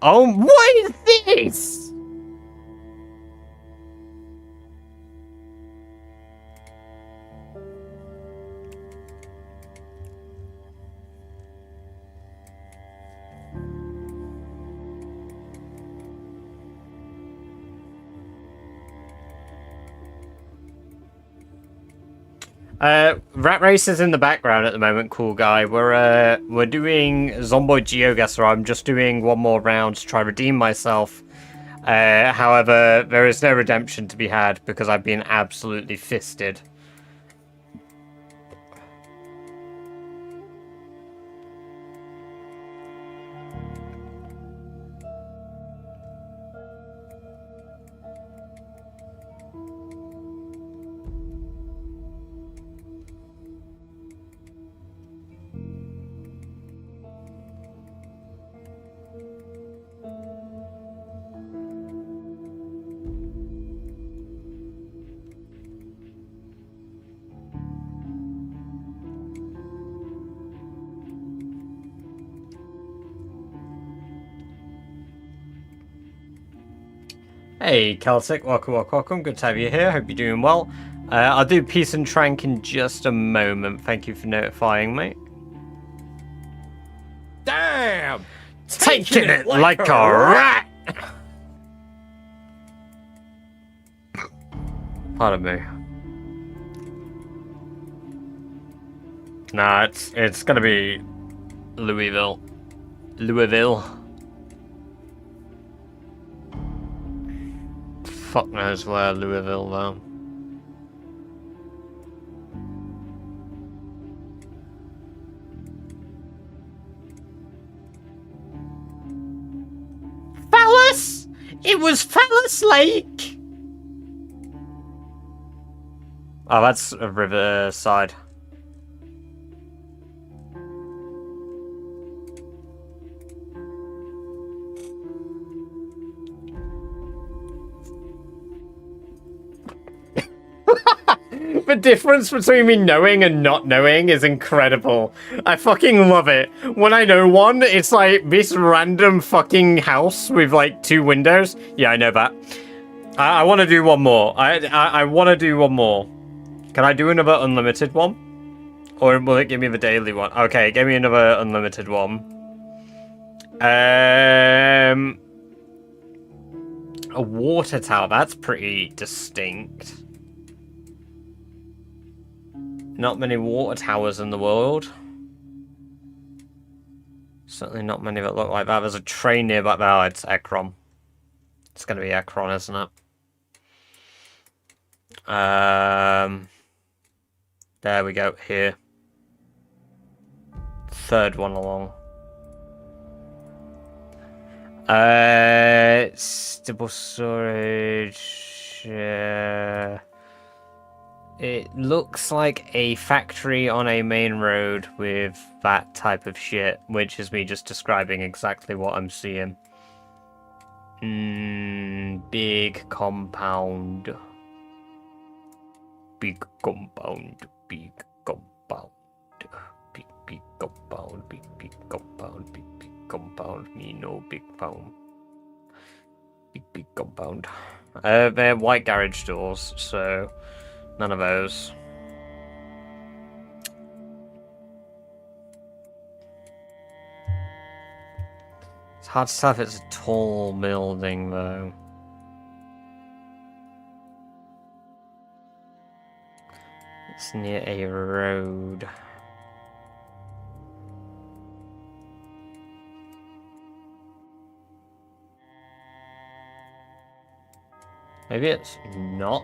Oh, what is this? Rat Race is in the background at the moment, cool guy. We're doing Zomboid GeoGuessr. I'm just doing one more round to try to redeem myself. However, there is no redemption to be had because I've been absolutely fisted. Hey, Celtic, welcome. Good to have you here. Hope you're doing well. I'll do Peace and Trank in just a moment. Thank you for notifying me.
Damn!
Taking it like a rat! Pardon me. Nah, it's gonna be Louisville. Fuck knows where Louisville though. Phallus! It was Phallus Lake! Oh, that's a riverside. The difference between me knowing and not knowing is incredible. I fucking love it. When I know one, it's like this random fucking house with like 2 windows. Yeah, I know that. I want to do one more. I want to do one more. Can I do another unlimited one? Or will it give me the daily one? Okay, give me another unlimited one. A water tower, that's pretty distinct. Not many water towers in the world. Certainly not many that look like that. There's a train near back there. Oh, it's Ekron. It's going to be Ekron, isn't it? There we go. Here. 3rd one along. Stable storage. It looks like a factory on a main road with that type of shit, which is me just describing exactly what I'm seeing. Big compound. Big compound. Big compound. Big compound. Big compound. Big compound. Me no big pound. Big compound. They're white garage doors, so none of those. hard to tell if it's a tall building, though. It's near a road. Maybe it's not.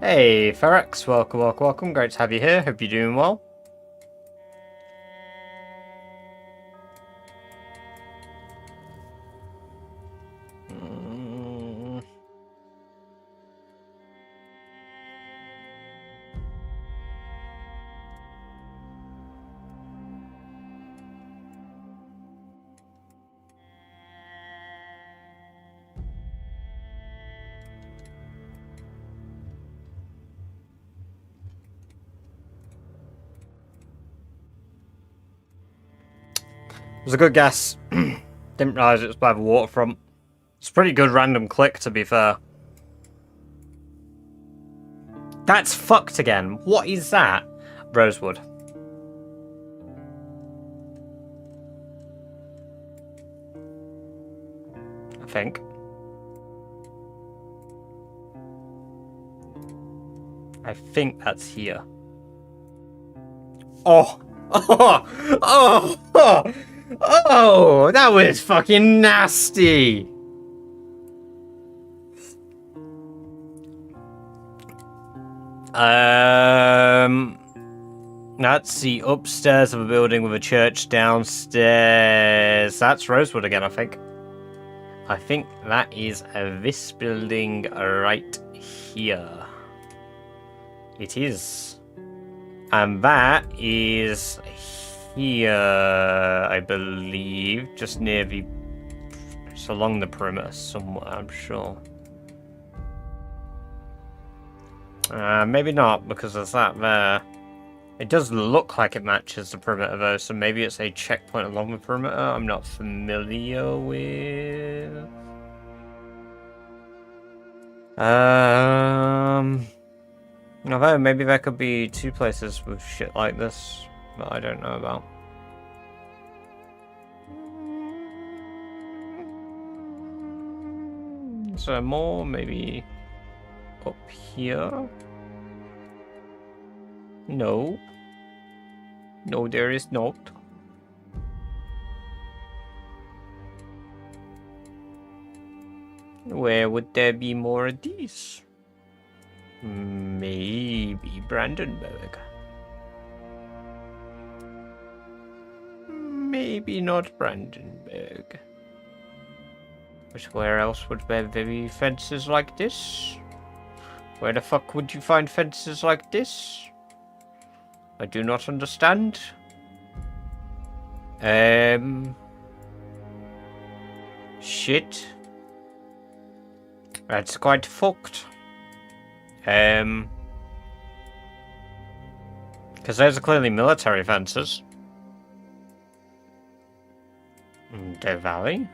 Hey, Ferex, welcome. Great to have you here. Hope you're doing well. It was a good guess. Didn't realise it was by the waterfront. It's a pretty good random click, to be fair. That's fucked again. What is that? Rosewood. I think. I think that's here. Oh! Oh, that was fucking nasty. That's the upstairs of a building with a church downstairs. That's Rosewood again, I think. I think that is this building right here. It is. And that is here, I believe, just near the... It's along the perimeter somewhere, I'm sure. Maybe not, because there's that there. It does look like it matches the perimeter, though, so maybe it's a checkpoint along the perimeter I'm not familiar with. Although, maybe there could be two places with shit like this that I don't know about. Is there more? Maybe up here? No. No, there is not. Where would there be more of these? Maybe Brandenburg. Maybe not Brandenburg. But where else would there be fences like this? Where the fuck would you find fences like this? I do not understand. Shit. That's quite fucked. Because those are clearly military fences. Deer Valley?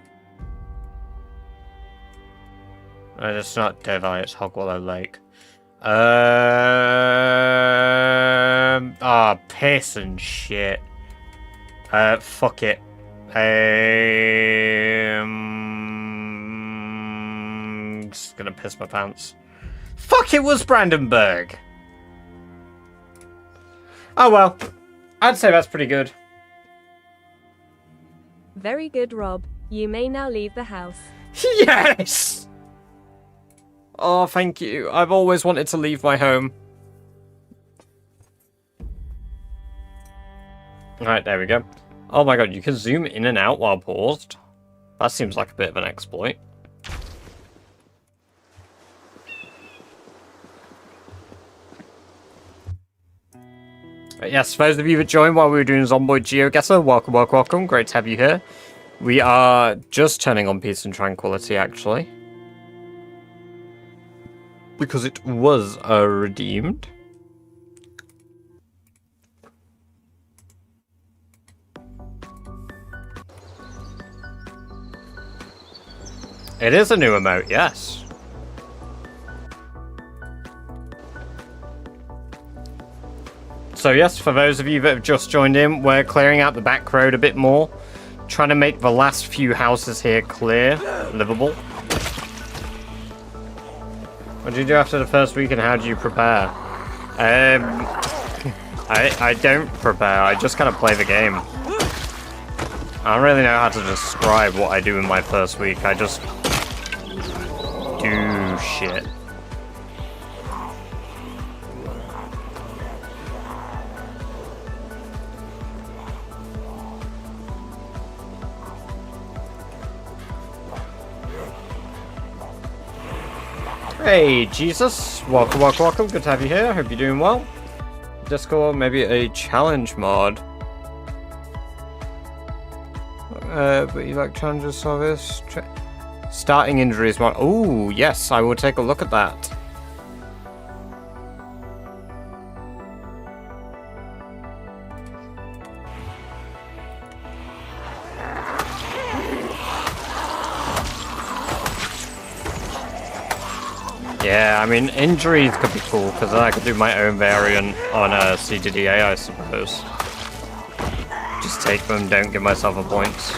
No, that's not Deer Valley, it's Hogwallow Lake. Piss and shit. Fuck it. Just gonna piss my pants. Fuck, it was Brandenburg! Oh well. I'd say that's pretty good.
Very good, Rob. You may now leave the house.
Yes! Oh, thank you. I've always wanted to leave my home. Alright, there we go. Oh my god, you can zoom in and out while paused. That seems like a bit of an exploit. But yes, for those of you that joined while we were doing Zomboid GeoGuessr, welcome. Great to have you here. We are just turning on Peace and Tranquility, actually. Because it was redeemed. It is a new emote, yes. So yes, for those of you that have just joined in, we're clearing out the back road a bit more. Trying to make the last few houses here clear, livable. What did you do after the first week and how do you prepare? I don't prepare, I just kind of play the game. I don't really know how to describe what I do in my first week, I just do shit. Hey, Jesus. Welcome, welcome, welcome. Good to have you here. Hope you're doing well. Discord, maybe a challenge mod. But you like challenges, service? Starting injuries mod. Oh, yes, I will take a look at that. Yeah, I mean, injuries could be cool, because then I could do my own variant on CDDA, I suppose. Just take them, don't give myself a points.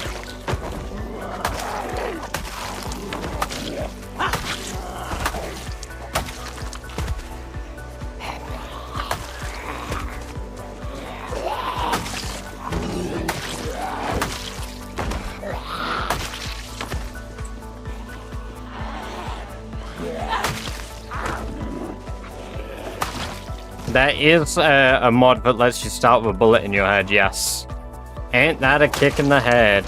There is a mod that lets you start with a bullet in your head, yes. Ain't that a kick in the head?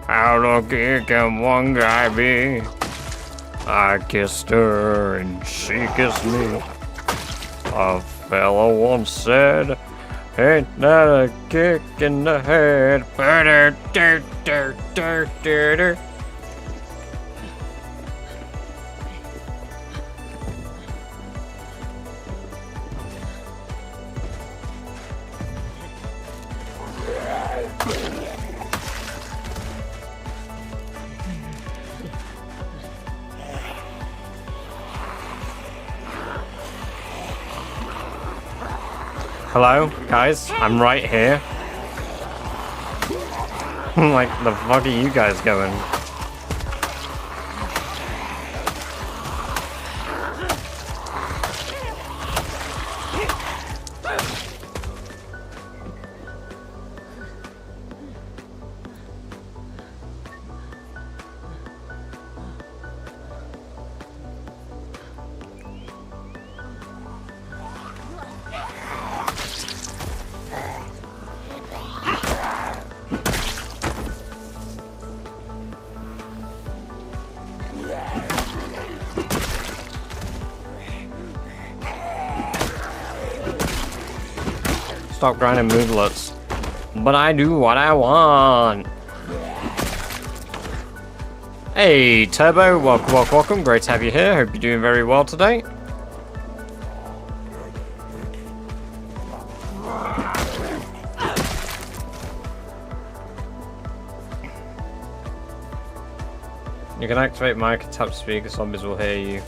How lucky can one guy be? I kissed her and she kissed me. A fella once said, ain't that a kick in the head? Hello, guys, I'm right here. Like, the fuck are you guys going? Stop grinding movelets. But I do what I want. Hey, Turbo, welcome, welcome, welcome. Great to have you here. Hope you're doing very well today. You can activate mic and tap speaker, zombies will hear you.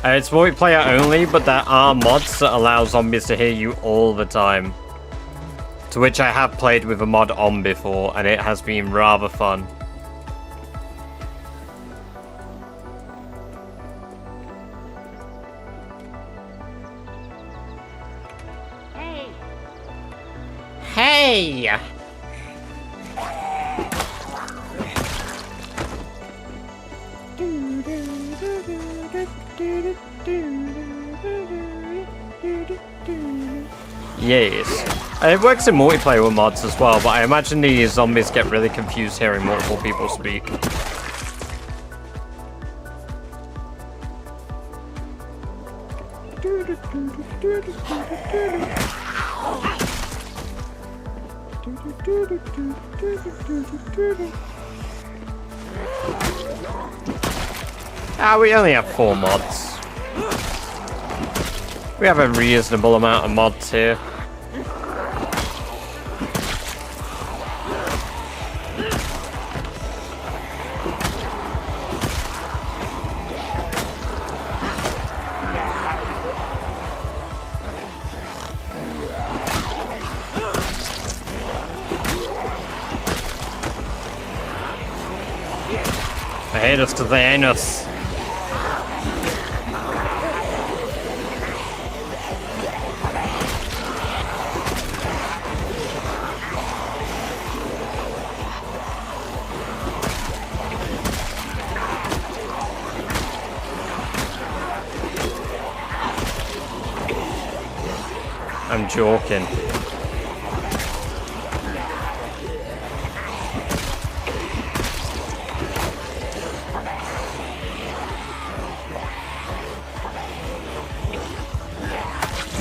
It's multiplayer only, but there are mods that allow zombies to hear you all the time. To which I have played with a mod on before, and it has been rather fun. Hey! Hey! Yes. It works in multiplayer with mods as well, but I imagine the zombies get really confused hearing multiple people speak. We only have 4 mods. We have a reasonable amount of mods here. anus to the anus. I'm joking.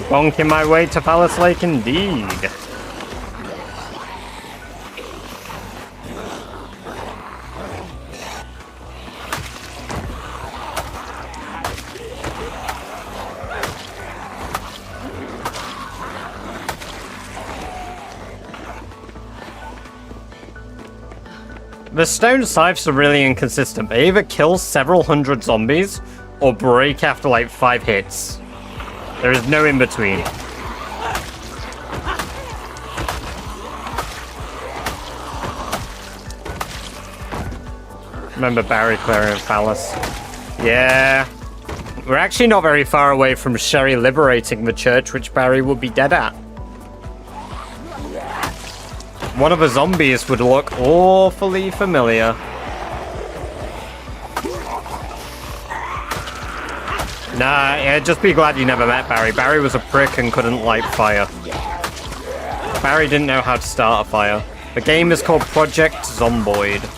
Bonking my way to Palace Lake indeed. The stone scythes are really inconsistent. They either kill several hundred zombies or break after like 5 hits. There is no in between. Remember Barry clearing Phallus? Yeah. We're actually not very far away from Sherry liberating the church, which Barry would be dead at. One of the zombies would look awfully familiar. Nah, yeah, just be glad you never met Barry. Barry was a prick and couldn't light fire. Barry didn't know how to start a fire. The game is called Project Zomboid.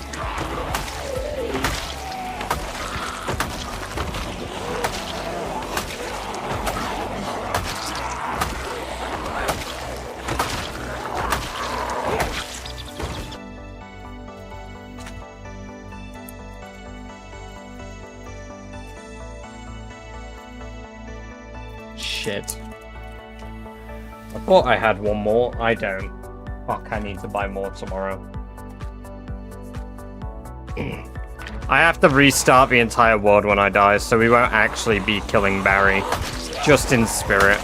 Shit. I thought I had one more. I don't. Fuck, I need to buy more tomorrow. I have to restart the entire world when I die, so we won't actually be killing Barry. Just in spirit.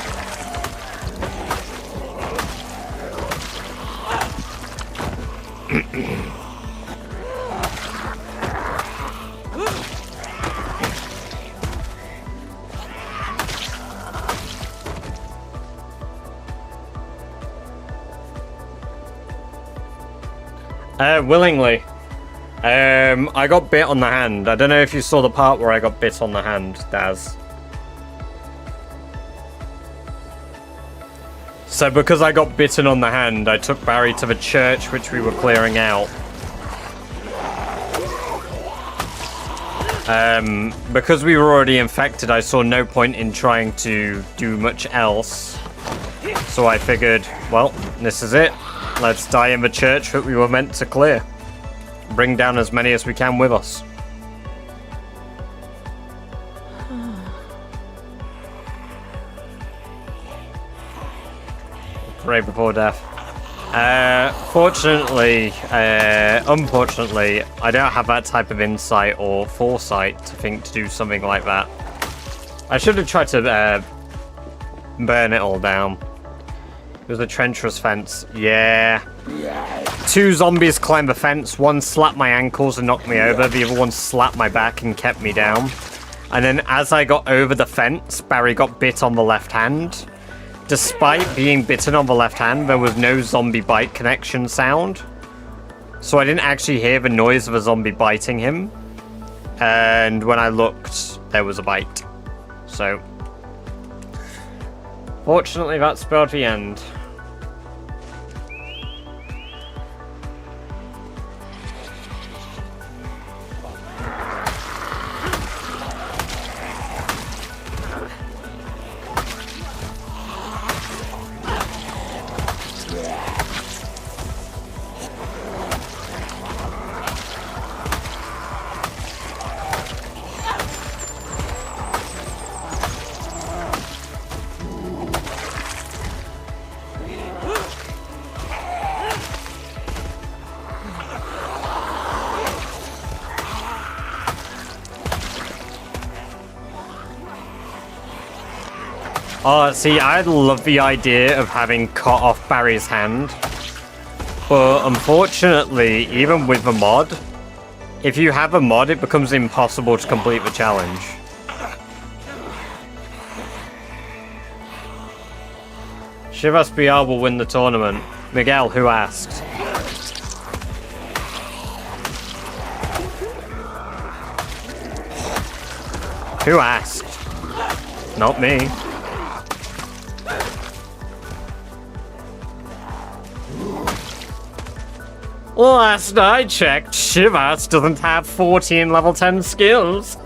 Willingly. I got bit on the hand. I don't know if you saw the part where I got bit on the hand, Daz. So because I got bitten on the hand, I took Barry to the church which we were clearing out. Because we were already infected, I saw no point in trying to do much else. So I figured, well, this is it. Let's die in the church that we were meant to clear. Bring down as many as we can with us. Pray before death. Unfortunately, I don't have that type of insight or foresight to think to do something like that. I should have tried to burn it all down. It was a treacherous fence. Yeah. 2 zombies climbed the fence. One slapped my ankles and knocked me over. The other one slapped my back and kept me down. And then as I got over the fence, Barry got bit on the left hand. Despite being bitten on the left hand, there was no zombie bite connection sound. So I didn't actually hear the noise of a zombie biting him. And when I looked, there was a bite. So fortunately, that spelled the end. Oh, see, I love the idea of having cut off Barry's hand. But unfortunately, even with the mod, if you have a mod, it becomes impossible to complete the challenge. Chivas BR will win the tournament. Miguel, who asked? Who asked? Not me. Last I checked, Chivas doesn't have 14 level 10 skills.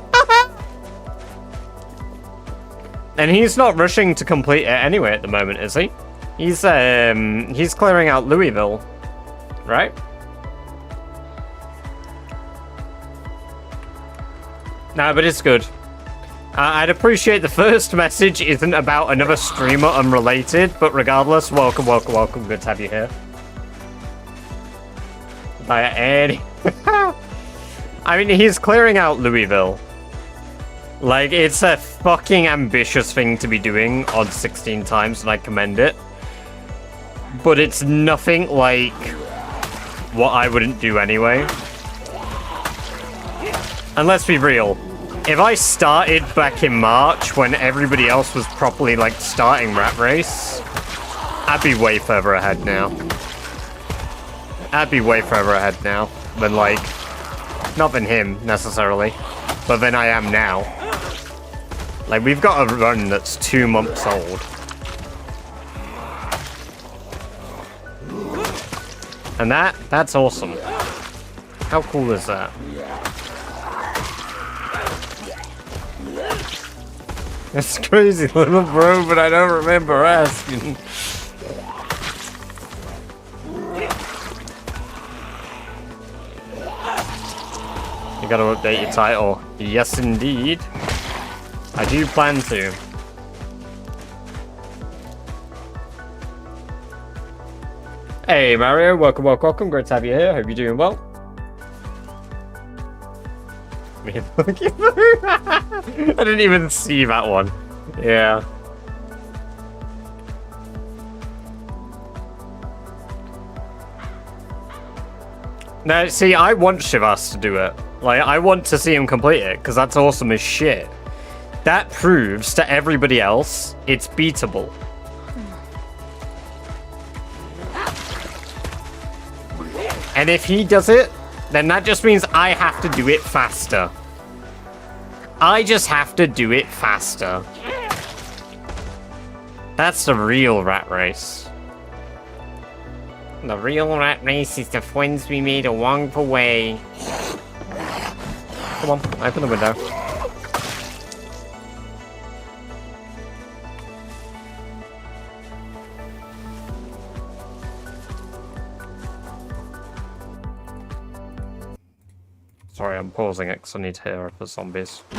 And he's not rushing to complete it anyway at the moment, is he? He's clearing out Louisville, right? Nah, but it's good. I'd appreciate the first message isn't about another streamer unrelated, but regardless, welcome, welcome, welcome. Good to have you here. By Eddie. I mean, he's clearing out Louisville. Like, it's a fucking ambitious thing to be doing on 16 times, and I commend it. But it's nothing like what I wouldn't do anyway. And let's be real. If I started back in March when everybody else was properly, like, starting Rat Race, I'd be way further ahead now. I'd be way further ahead now than, like, not than him, necessarily, but than I am now. Like, we've got a run that's 2 months old. And that's awesome. How cool is that? That's crazy, little bro, but I don't remember asking. You gotta update your title. Yes, indeed. I do plan to. Hey, Mario. Welcome, welcome, welcome. Great to have you here. Hope you're doing well. I didn't even see that one. Yeah. Now, see, I want Chivas to do it. Like, I want to see him complete it, because that's awesome as shit. That proves to everybody else it's beatable. And if he does it, then that just means I have to do it faster. I just have to do it faster. That's the real Rat Race. The real Rat Race is the friends we made along the way. Come on, open the window. Sorry, I'm pausing it because I need to hear the zombies. I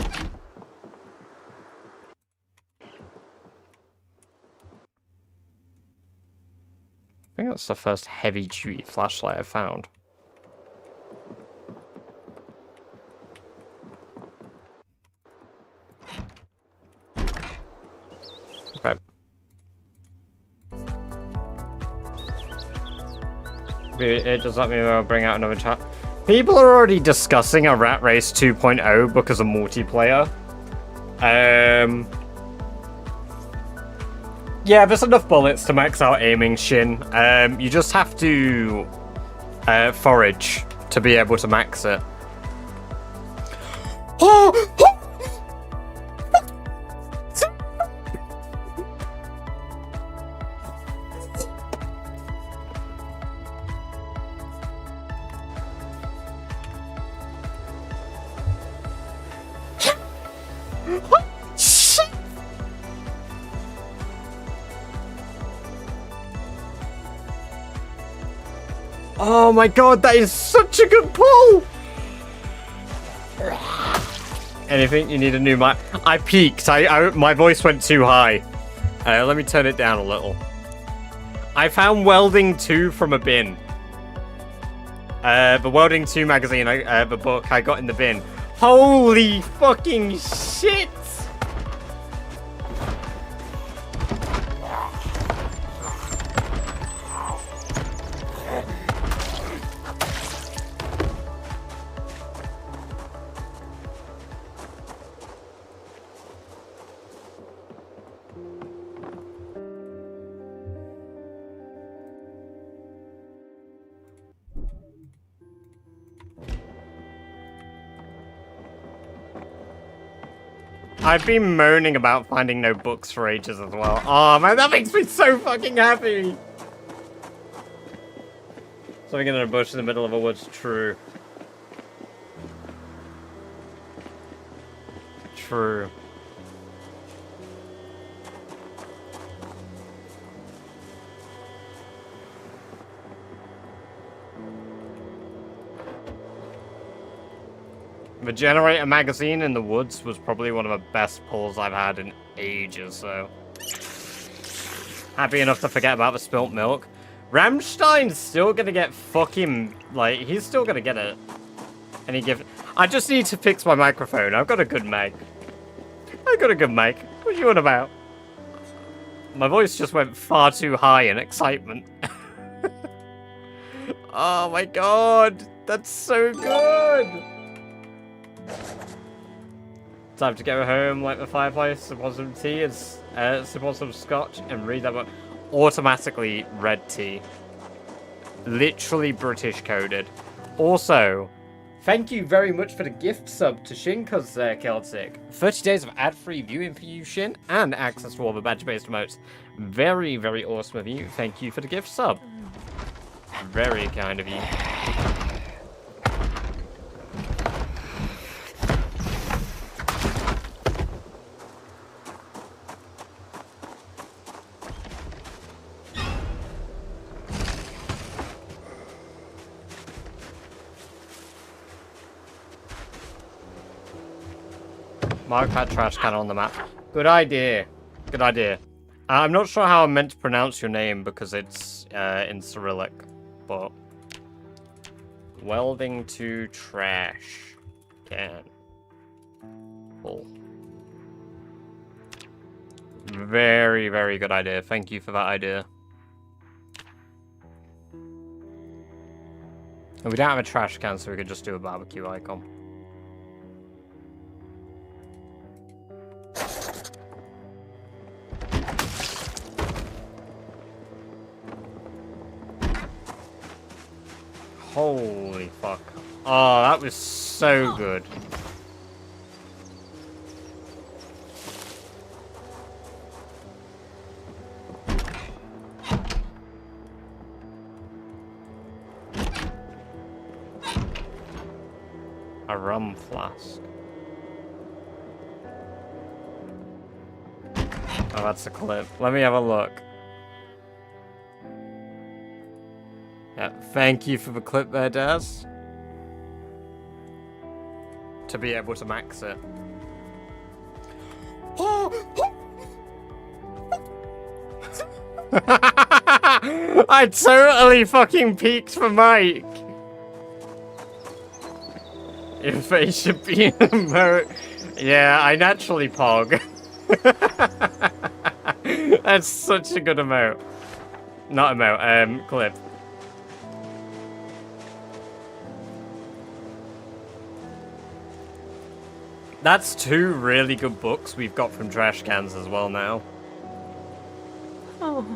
think that's the first heavy-duty flashlight I've found. Okay. Does that mean I'll bring out another chat? People are already discussing a Rat Race 2.0 because of multiplayer. Yeah, there's enough bullets to max out aiming, Shin. You just have to forage to be able to max it. Oh my god, that is such a good pull! Anything? You need a new mic? I peaked. My voice went too high. Let me turn it down a little. I found Welding 2 from a bin. The Welding 2 magazine, the book I got in the bin. Holy fucking shit! I've been moaning about finding no books for ages as well. Oh man, that makes me so fucking happy. Something in a bush in the middle of a woods. True. True. The generator magazine in the woods was probably one of the best pulls I've had in ages, so... Happy enough to forget about the spilt milk. Rammstein's still gonna get fucking... Like, he's still gonna get it. And he give... I just need to fix my microphone. I've got a good mic. I've got a good mic. What are you on about? My voice just went far too high in excitement. Oh my god! That's so good! Time to go home, light the fireplace, sip on some tea, and sip on some scotch, and read that book. Automatically red tea. Literally British coded. Also, thank you very much for the gift sub to Shinka's Celtic. 30 days of ad-free viewing for you, Shin, and access to all the badge-based emotes. Very, very awesome of you. Thank you for the gift sub. Very kind of you. Mark that trash can on the map. Good idea. Good idea. I'm not sure how I'm meant to pronounce your name because it's in Cyrillic, but... Welding to trash can. Cool. Very, very good idea. Thank you for that idea. And we don't have a trash can, so we could just do a barbecue icon. Holy fuck. Oh, that was so good. A rum flask. Oh, that's a clip. Let me have a look. Yeah, thank you for the clip there, Daz. To be able to max it. I totally fucking peaked for Mike. Your face should be an emote. Yeah, I naturally pog. That's such a good emote. Not emote, clip. That's 2 really good books we've got from trash cans as well now.
Oh.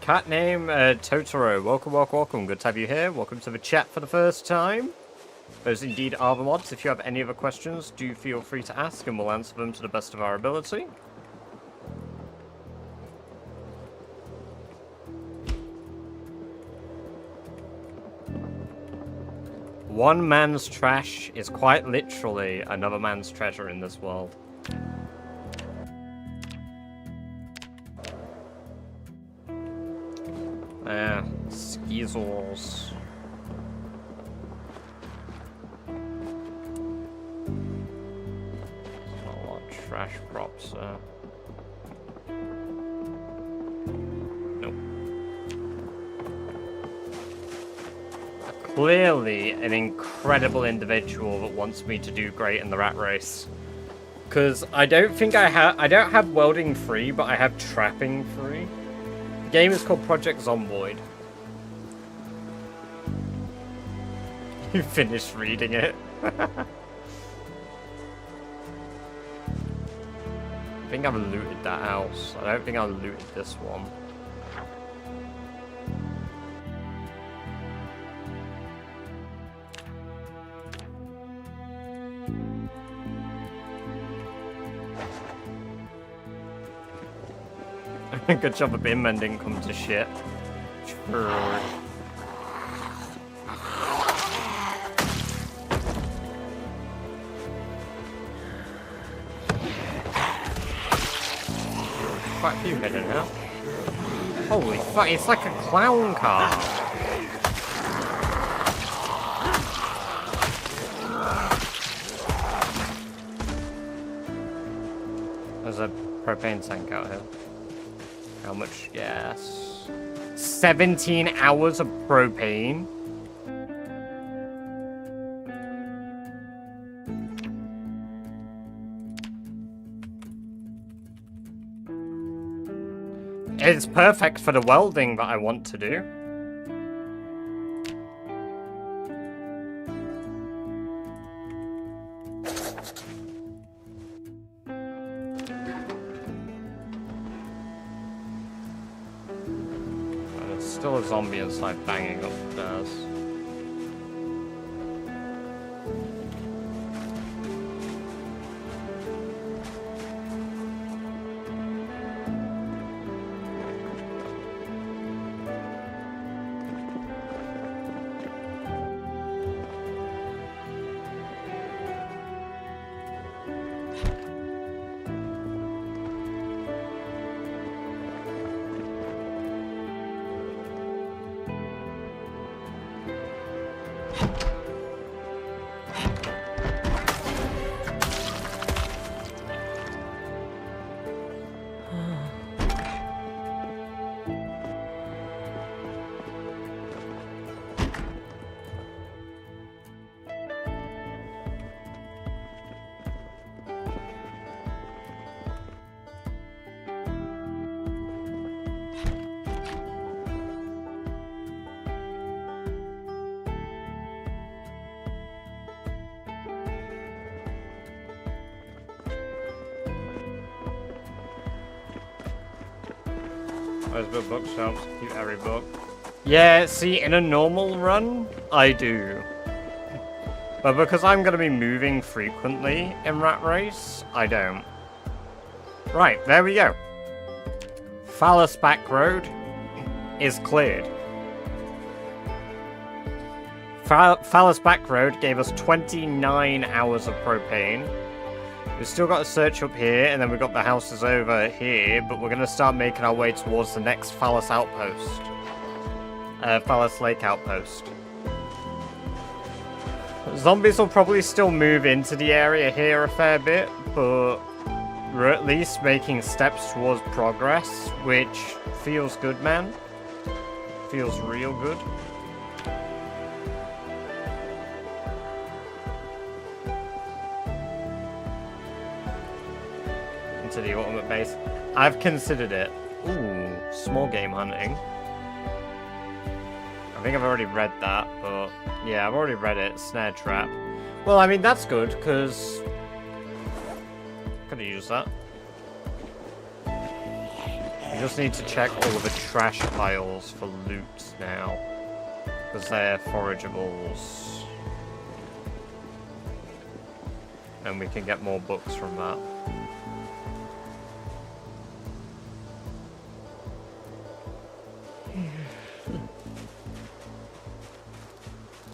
Cat name, Totoro. Welcome, welcome, welcome. Good to have you here. Welcome to the chat for the first time. Those indeed are the mods. If you have any other questions, do feel free to ask and we'll answer them to the best of our ability. One man's trash is quite literally another man's treasure in this world. Skeezles. Not a lot of trash props, Nope. Clearly an incredible individual that wants me to do great in the rat race. Because I don't think I don't have welding free, but I have trapping free. The game is called Project Zomboid. You finished reading it. I think I've looted that house. I don't think I looted this one. Good job a binman didn't come to shit. Sure. Quite a few hidden now. Holy fuck, it's like a clown car. There's a propane tank out here. How much gas? 17 hours of propane? It's perfect for the welding that I want to do. There's still a zombie inside banging upstairs. Where's the bookshelves? Keep every book. Yeah, see, in a normal run, I do. But because I'm going to be moving frequently in Rat Race, I don't. Right, there we go. Phallus Back Road is cleared. Phallus Back Road gave us 29 hours of propane. We've still got a search up here, and then we've got the houses over here, but we're going to start making our way towards the next Phallus Outpost. Phallus Lake Outpost. Zombies will probably still move into the area here a fair bit, but we're at least making steps towards progress, which feels good, man. Feels real good. To the ultimate base. I've considered it. Ooh, small game hunting. I think I've already read that, but yeah, I've already read it. Snare trap. Well, I mean, that's good, because could have used that. You just need to check all of the trash piles for loot now, because they're forageables. And we can get more books from that.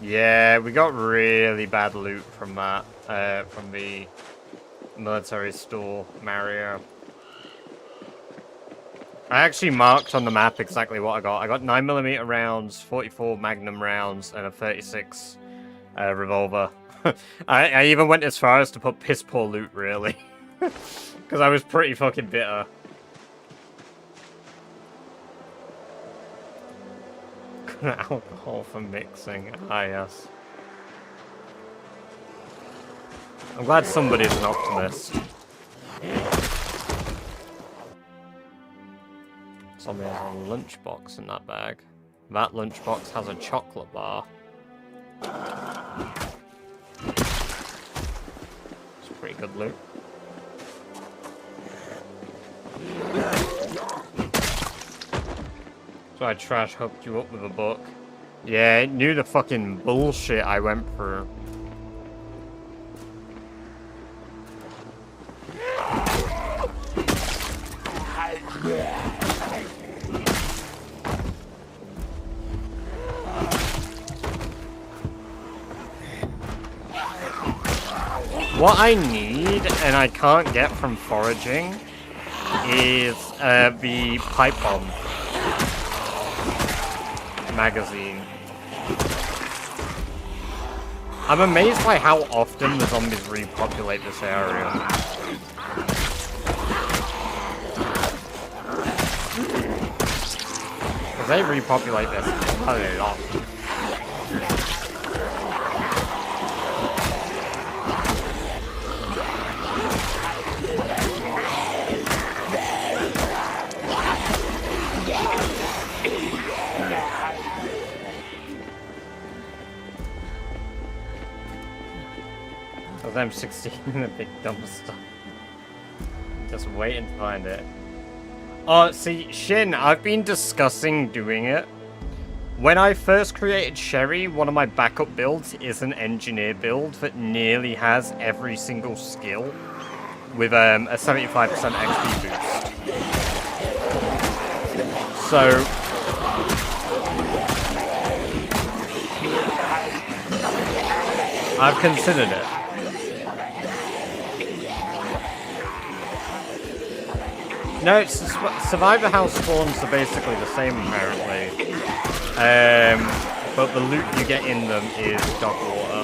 Yeah, we got really bad loot from that, from the military store, Mario. I actually marked on the map exactly what I got. I got 9mm rounds, 44 Magnum rounds, and a 36 revolver. I even went as far as to put piss poor loot, really. Because I was pretty fucking bitter. Alcohol for mixing. Ah, yes. I'm glad somebody's an optimist. Somebody has a lunchbox in that bag. That lunchbox has a chocolate bar. It's pretty good loot. So I trash hooked you up with a book. Yeah, it knew the fucking bullshit I went through. What I need, and I can't get from foraging, is the pipe bomb magazine. I'm amazed by how often the zombies repopulate this area. Because they repopulate this a lot. I'm 16 in a big dumpster. Just waiting to find it. Oh, see, Shin, I've been discussing doing it. When I first created Sherry, one of my backup builds is an engineer build that nearly has every single skill with a 75% XP boost. So I've considered it. No, it's Survivor House spawns are basically the same apparently. But the loot you get in them is dog water.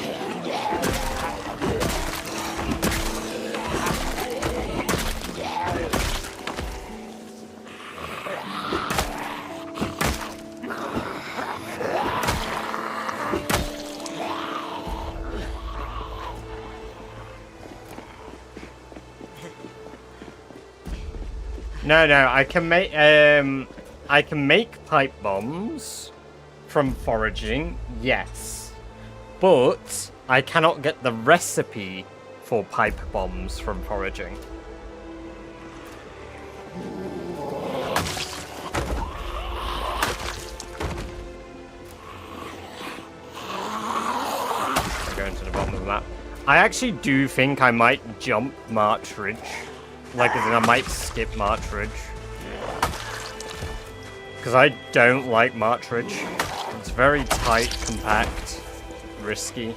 No, I can make pipe bombs from foraging, yes. But I cannot get the recipe for pipe bombs from foraging. I'm going to the bottom of the map. I actually do think I might jump March Ridge. Like, as in I might skip March Ridge. Because I don't like March Ridge. It's very tight, compact, risky.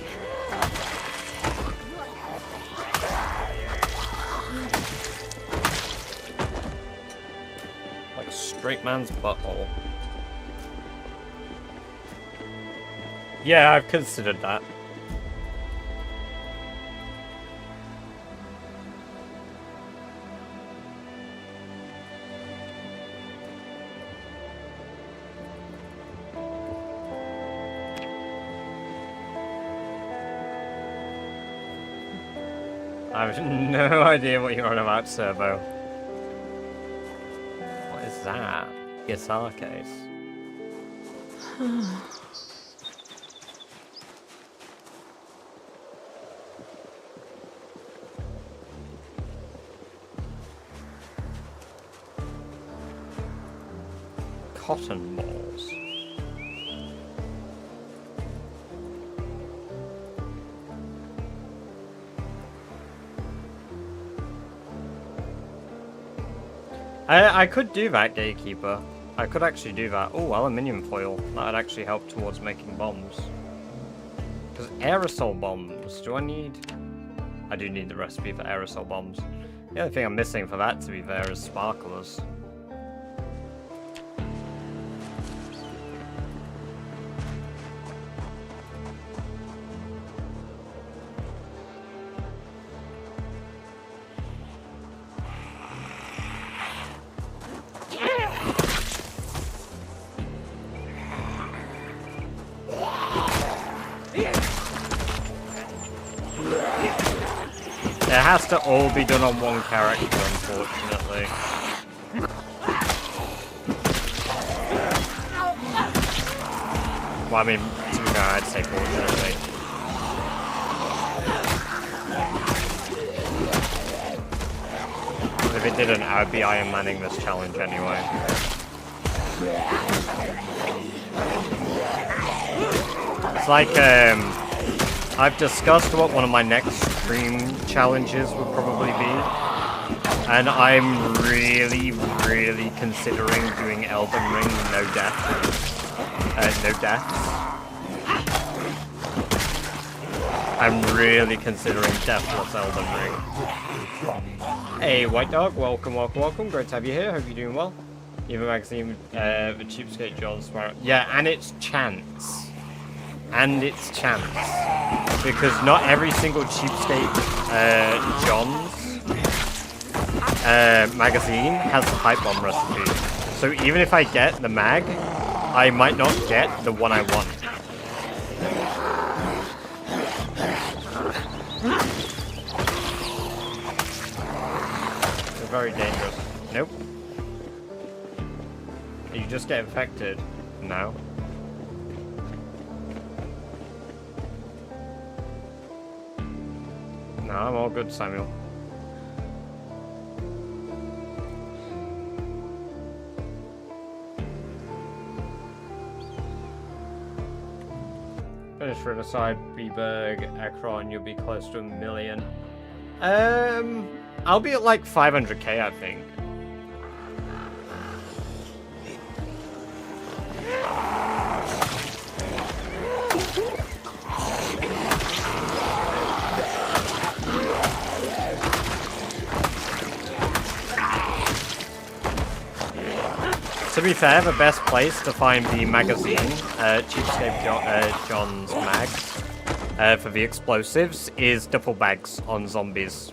Like straight man's butthole. Yeah, I've considered that. I have no idea what you're on about, Servo. What is that? Guitar case. Cotton balls. I could do that, Gatekeeper. I could actually do that. Oh, aluminium foil. That would actually help towards making bombs. Because aerosol bombs, do I need... I do need the recipe for aerosol bombs. The only thing I'm missing for that, to be fair, is sparklers. It has to all be done on one character, unfortunately. Well, I mean, to be fair, I'd say fortunately. If it didn't, I would be Iron Manning this challenge anyway. It's like, I've discussed what one of my next stream challenges would probably be. And I'm really, really considering doing Elden Ring no death. No deaths. I'm really considering deathless Elden Ring. Hey, White Dog, welcome, welcome, welcome. Great to have you here. Hope you're doing well. Even magazine, the cheapskate John's. Yeah, and it's chance. And it's chance. Because not every single cheapskate John's magazine has the pipe bomb recipe. So even if I get the mag, I might not get the one I want. They're very dangerous. Nope. You just get infected. No. No, I'm all good, Samuel. Finish Riverside, Beberg, Ekron, you'll be close to 1 million. I'll be at like 500k, I think. To be fair, the best place to find the magazine, Cheapskate John's mags, for the explosives is duffel bags on zombies.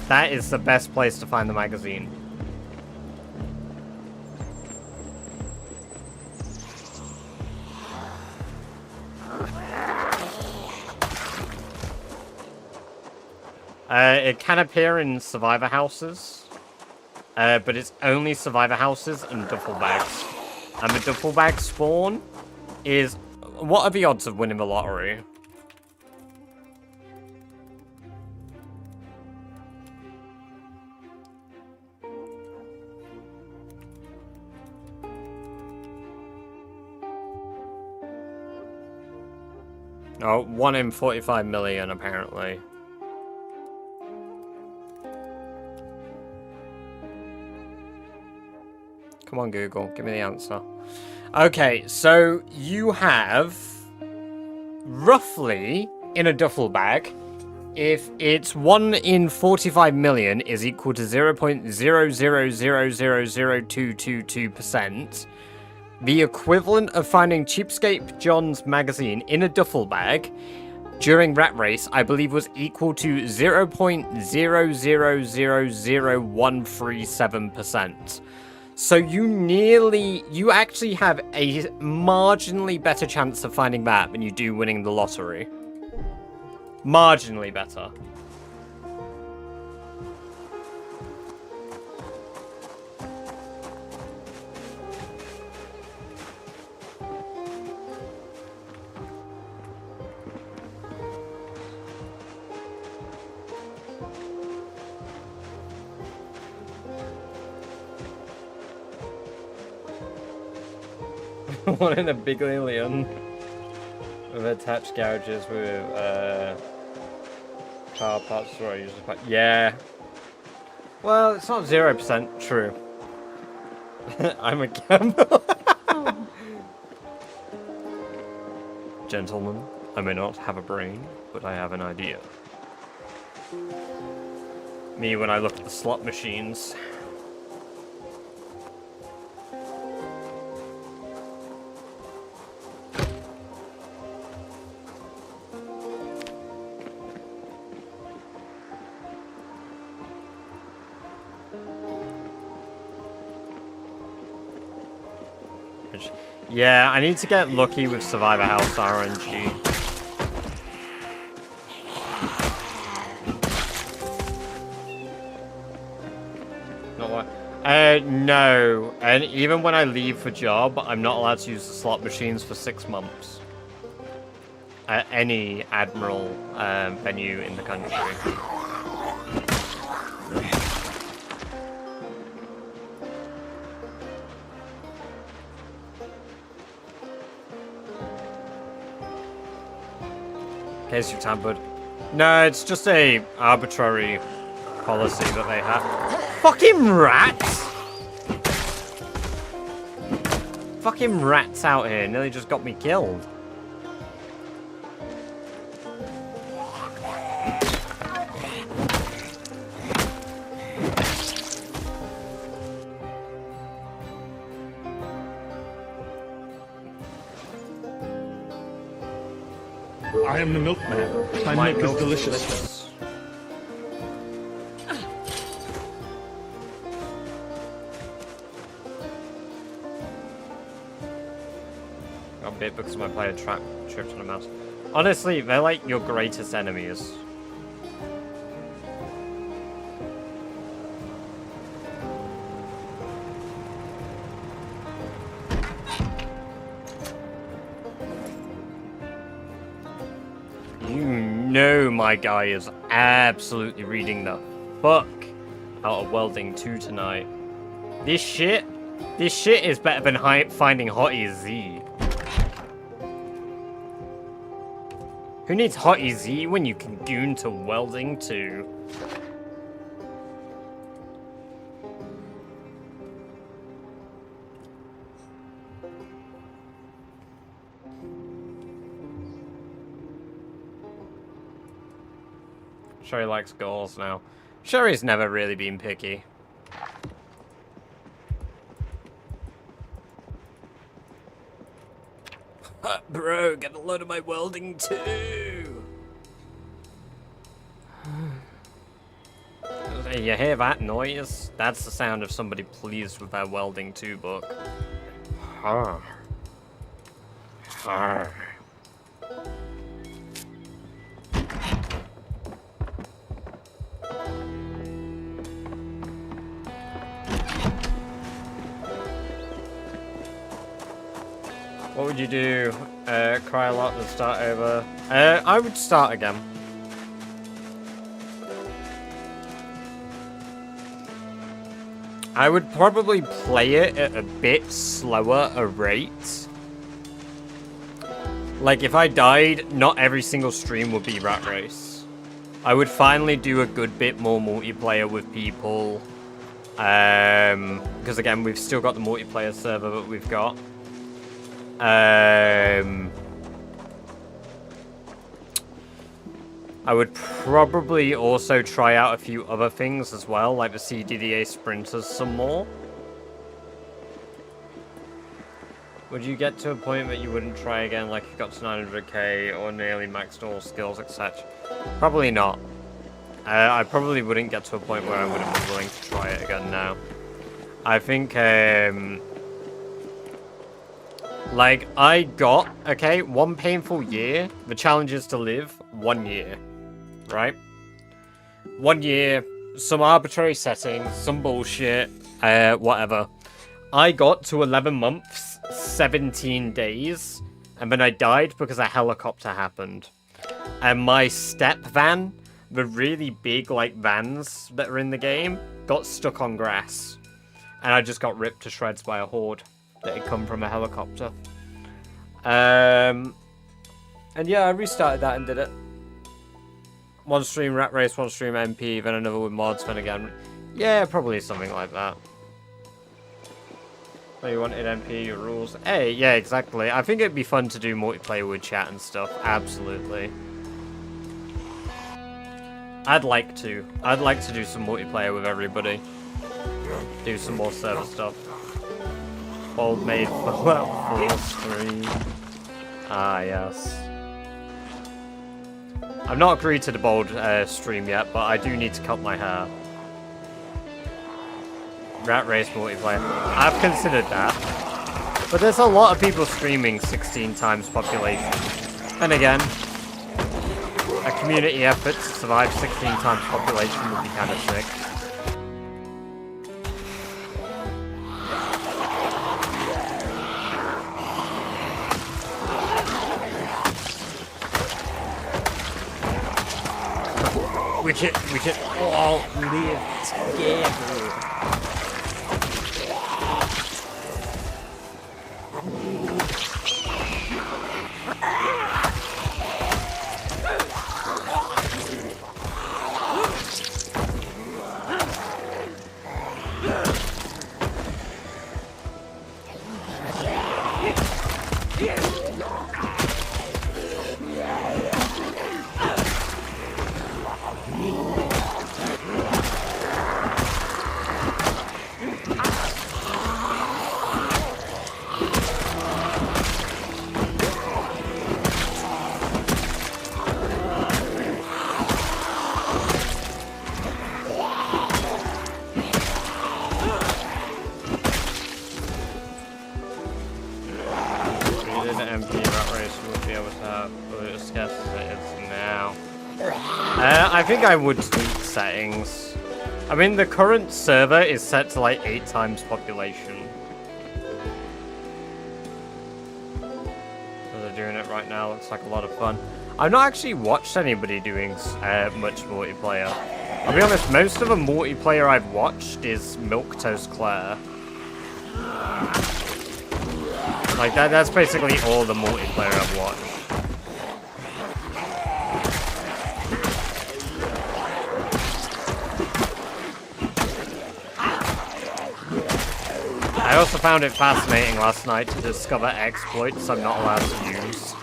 That is the best place to find the magazine. It can appear in survivor houses, but it's only survivor houses and duffel bags. And the duffel bag spawn is... What are the odds of winning the lottery? Oh, 1 in 45 million, apparently. Come on, Google. Give me the answer. Okay, so you have roughly in a duffel bag, if it's 1 in 45 million is equal to 0.000002222%, the equivalent of finding Cheapskate John's magazine in a duffel bag during Rat Race, I believe, was equal to 0.0000137%. So you actually have a marginally better chance of finding that than you do winning the lottery. Marginally better. One in a big alien with attached garages with car parts store. Yeah. Well, it's not 0% true. I'm a gambler.
Oh.
Gentlemen, I may not have a brain, but I have an idea. Me when I look at the slot machines. Yeah, I need to get lucky with Survivor House RNG. Not what? No. And even when I leave for job, I'm not allowed to use the slot machines for 6 months. At any Admiral venue in the country. case you tampered. No, it's just a arbitrary policy that they have. Fucking rats! Fucking rats out here nearly just got me killed.
I am the milkman. My milk is delicious.
Got a bit because my player tripped on a mouse. Honestly, they're like your greatest enemies. You know my guy is absolutely reading the fuck out of Welding 2 tonight. This shit is better than finding Hottie Z. Who needs Hottie Z when you can goon to Welding 2? Sherry likes goals now. Sherry's never really been picky. Bro, get a load of my Welding too. You hear that noise? That's the sound of somebody pleased with their Welding 2 book. Har. Har. What would you do? Cry a lot and start over? I would start again. I would probably play it at a bit slower a rate. Like, if I died, not every single stream would be Rat Race. I would finally do a good bit more multiplayer with people. Because again, we've still got the multiplayer server that we've got. I would probably also try out a few other things as well, like the CDDA sprinters some more. Would you get to a point that you wouldn't try again, like you got to 900k or nearly maxed all skills, etc.? Probably not. I probably wouldn't get to a point where I wouldn't be willing to try it again now. I think, like, I got, okay, one painful year. The challenge is to live 1 year, right? 1 year, some arbitrary settings, some bullshit, whatever. I got to 11 months, 17 days, and then I died because a helicopter happened. And my step van, the really big, like, vans that are in the game, got stuck on grass. And I just got ripped to shreds by a horde that had come from a helicopter. And yeah, I restarted that and did it. One stream Rat Race, one stream MP, then another with mods, then again. Yeah, probably something like that. So you wanted MP, your rules. Hey, yeah, exactly. I think it'd be fun to do multiplayer with chat and stuff. Absolutely. I'd like to do some multiplayer with everybody. Do some more server stuff. Bold made full screen. Ah, yes. I've not agreed to the bold stream yet, but I do need to cut my hair. Rat Race multiplayer. I've considered that. But there's a lot of people streaming 16 times population. And again, a community effort to survive 16 times population would be kind of sick. We can all live together. think I would tweak settings. I mean, the current server is set to like 8 times population. So they're doing it right now. Looks like a lot of fun. I've not actually watched anybody doing much multiplayer. I'll be honest, most of the multiplayer I've watched is Milquetoast Claire. Like, that's basically all the multiplayer I've watched. I also found it fascinating last night to discover exploits I'm not allowed to use.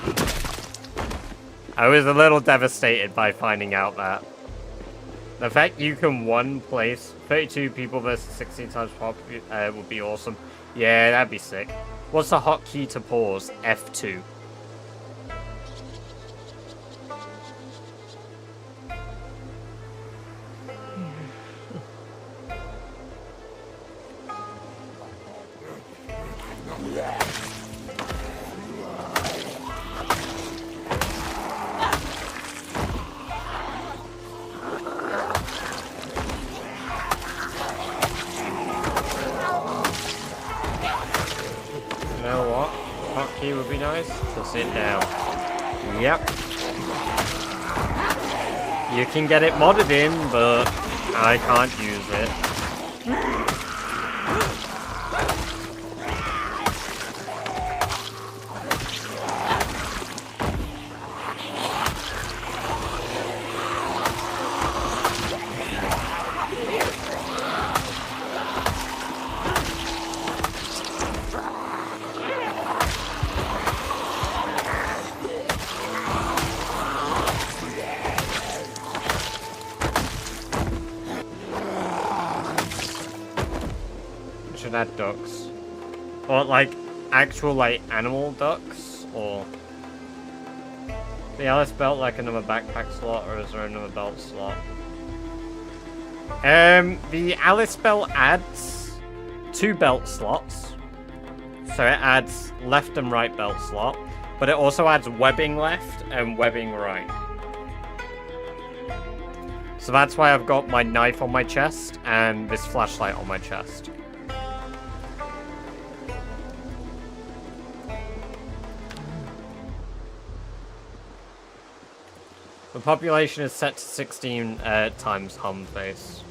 I was a little devastated by finding out that. The fact you can one place 32 people versus 16 times pop would be awesome. Yeah, that'd be sick. What's the hotkey to pause? F2. You know what? Hotkey would be nice to sit down. Yep. You can get it modded in, but I can't use it. Should add ducks. Or like actual like animal ducks, or the Alice belt like another backpack slot, or is there another belt slot? The Alice belt adds 2 belt slots. So it adds left and right belt slot, but it also adds webbing left and webbing right. So that's why I've got my knife on my chest and this flashlight on my chest. The population is set to 16 times hum face.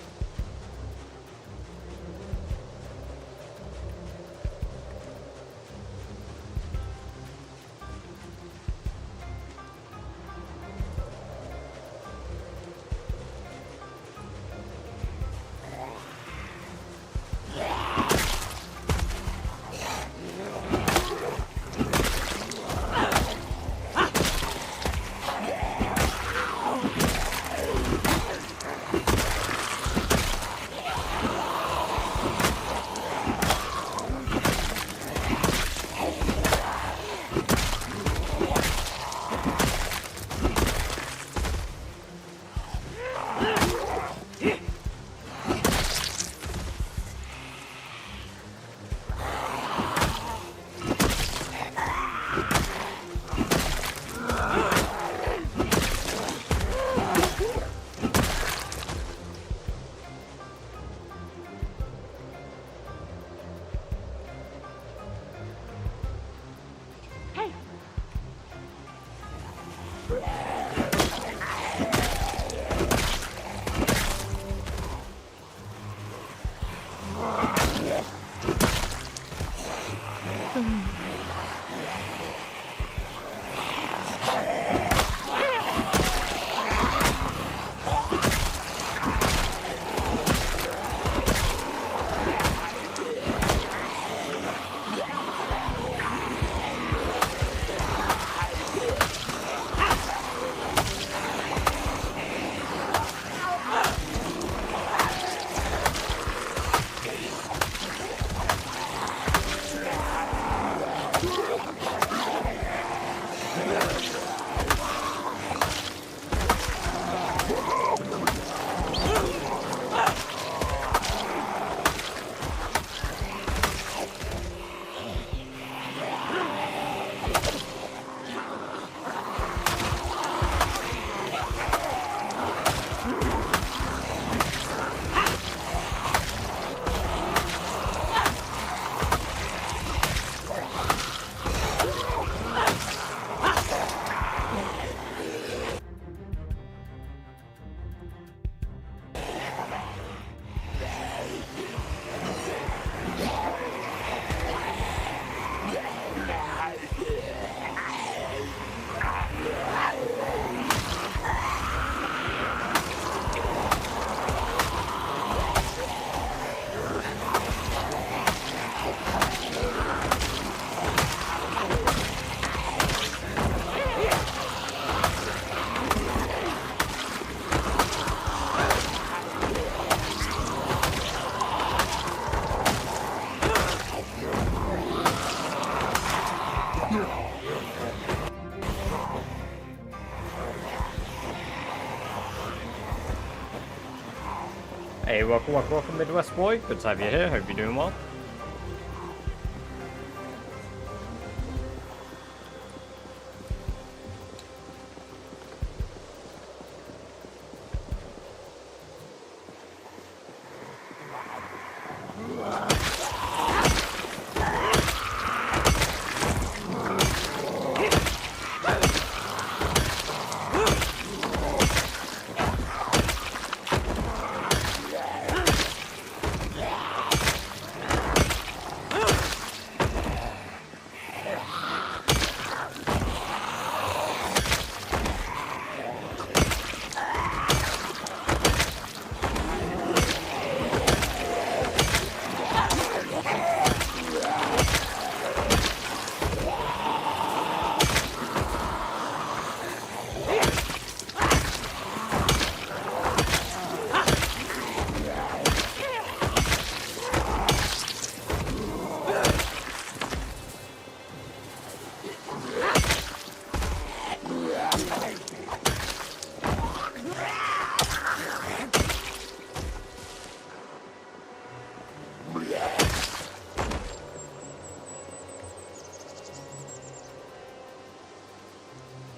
Hey, welcome, Midwest boy. Good to have you here. Hope you're doing well.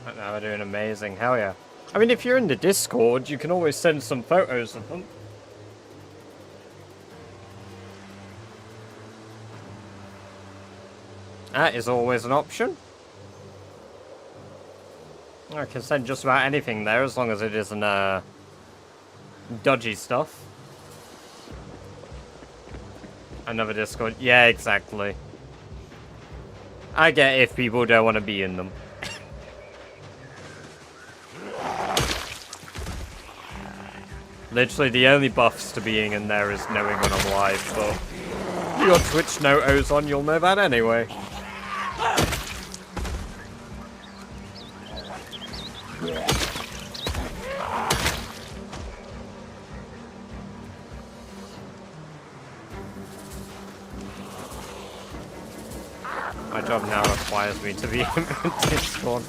Right now we're doing amazing. Hell yeah. I mean, if you're in the Discord, you can always send some photos of them. That is always an option. I can send just about anything there, as long as it isn't, dodgy stuff. Another Discord. Yeah, exactly. I get if people don't want to be in them. Literally, the only buffs to being in there is knowing when I'm live, but if you got Twitch notos on, you'll know that anyway. My job now requires me to be in Discord.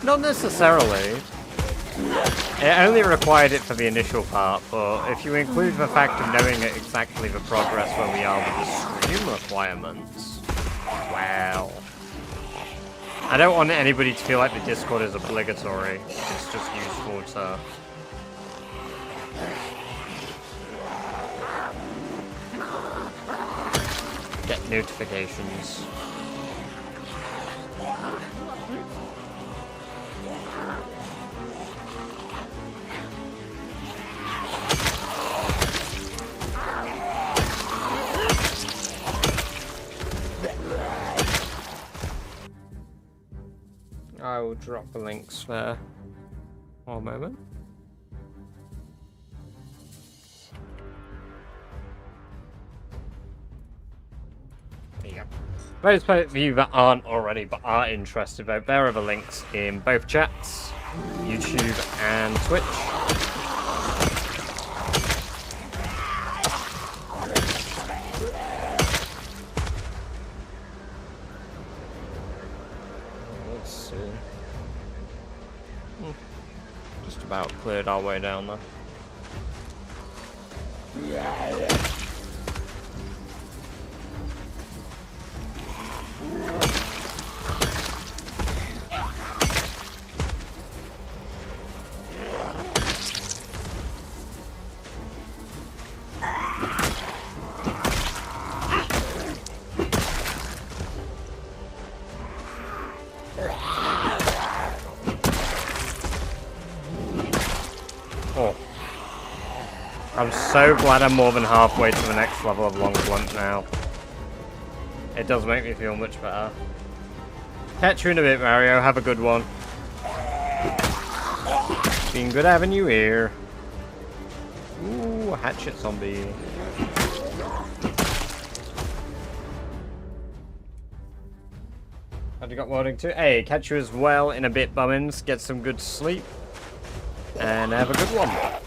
Not necessarily. It only required it for the initial part, but if you include the fact of knowing exactly the progress where we are with the stream requirements, well... I don't want anybody to feel like the Discord is obligatory. It's just useful to... get notifications. I will drop the links there. One moment. There you go. Those of you that aren't already but are interested, though, there are the links in both chats, YouTube and Twitch. About cleared our way down there. I'm so glad I'm more than halfway to the next level of Long Blunt now. It does make me feel much better. Catch you in a bit, Mario. Have a good one. Been good having you here. Ooh, hatchet zombie. Have you got loading too? Hey, catch you as well in a bit, Bummins. Get some good sleep. And have a good one.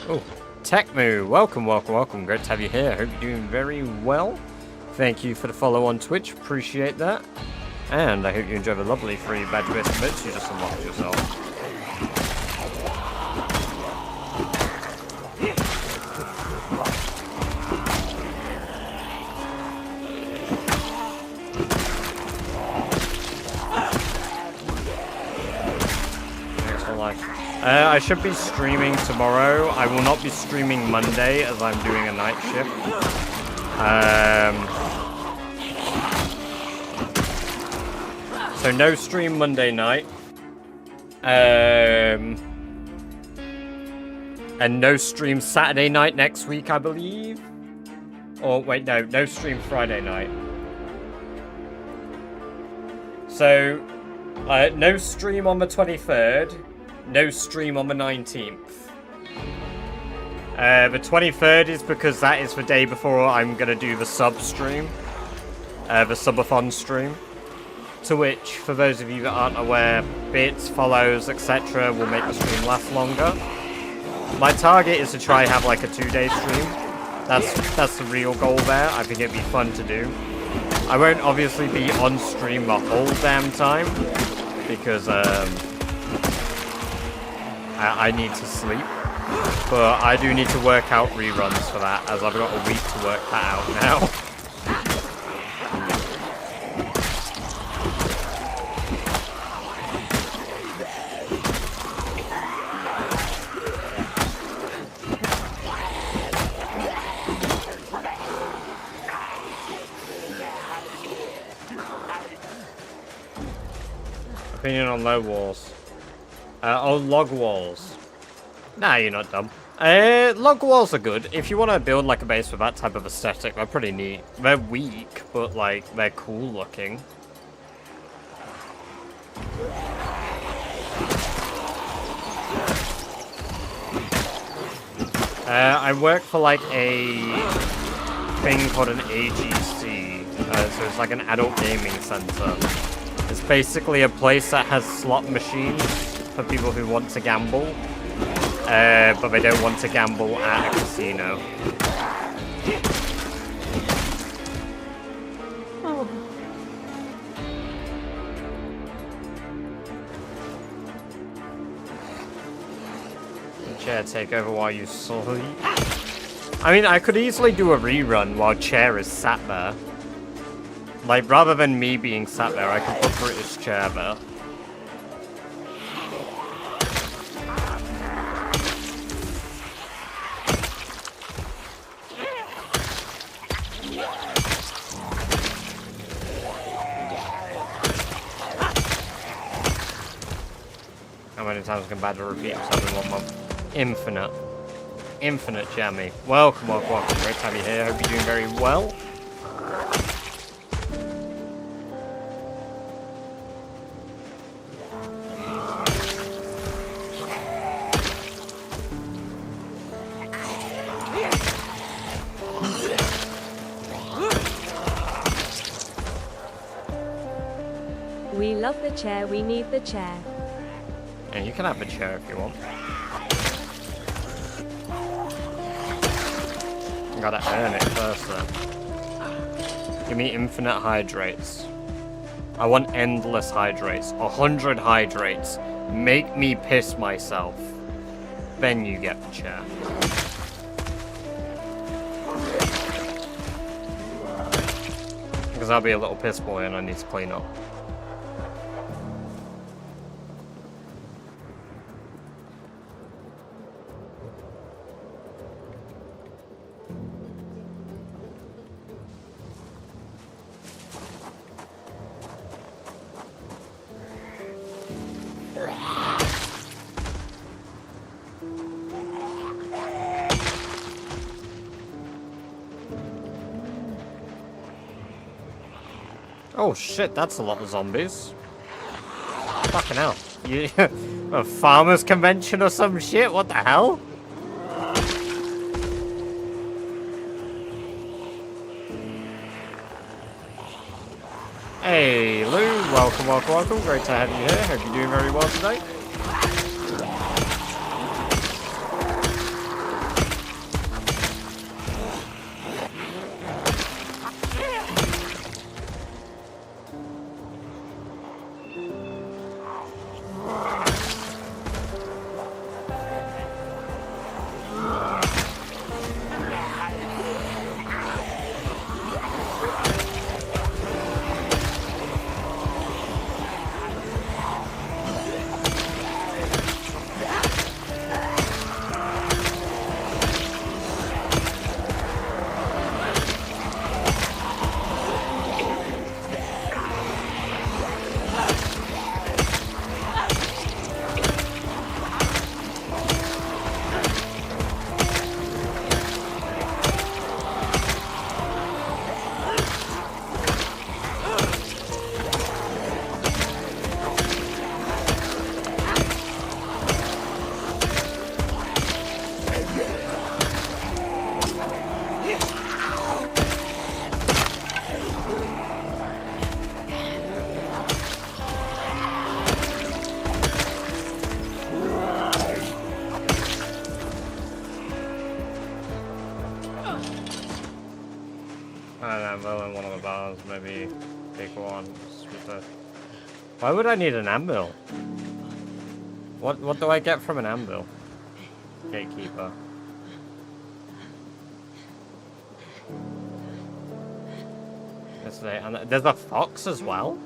Oh, Techmoo, welcome. Great to have you here. Hope you're doing very well. Thank you for the follow on Twitch. Appreciate that. And I hope you enjoy the lovely free badge bits you just unlocked yourself. I should be streaming tomorrow. I will not be streaming Monday as I'm doing a night shift. So no stream Monday night. And no stream Saturday night next week, I believe. Or wait, no stream Friday night. So, no stream on the 23rd. No stream on the 19th. The 23rd is because that is the day before I'm going to do the sub stream. The subathon stream. To which, for those of you that aren't aware, bits, follows, etc. will make the stream last longer. My target is to try have like a 2-day stream. That's the real goal there. I think it'd be fun to do. I won't obviously be on stream the whole damn time. Because, I need to sleep, but I do need to work out reruns for that, as I've got a week to work that out now. Opinion on low walls. Log walls. Nah, you're not dumb. Log walls are good. If you want to build like a base with that type of aesthetic, they're pretty neat. They're weak, but like, they're cool looking. I work for like a thing called an AGC. So it's like an adult gaming center. It's basically a place that has slot machines for people who want to gamble, but they don't want to gamble at a casino.
Oh.
Chair take over while you sleep. I mean, I could easily do a rerun while Chair is sat there. Like, rather than me being sat there, I could put British Chair there. How many times can Badger repeat himself in 1 month? Infinite. Infinite jammy. Welcome. Great to have you here. Hope you're doing very well.
We love the chair, we need the chair.
And you can have a chair if you want. Gotta earn it first then. Give me infinite hydrates. I want endless hydrates. 100 hydrates. Make me piss myself. Then you get the chair. Because I'll be a little piss boy and I need to clean up. Oh shit, that's a lot of zombies. Fucking hell. You, a farmer's convention or some shit? What the hell? Hey Lou, welcome. Great to have you here. Hope you're doing very well today. cars, maybe big ones. Why would I need an anvil? What do I get from an anvil? Gatekeeper. And there's a fox as well?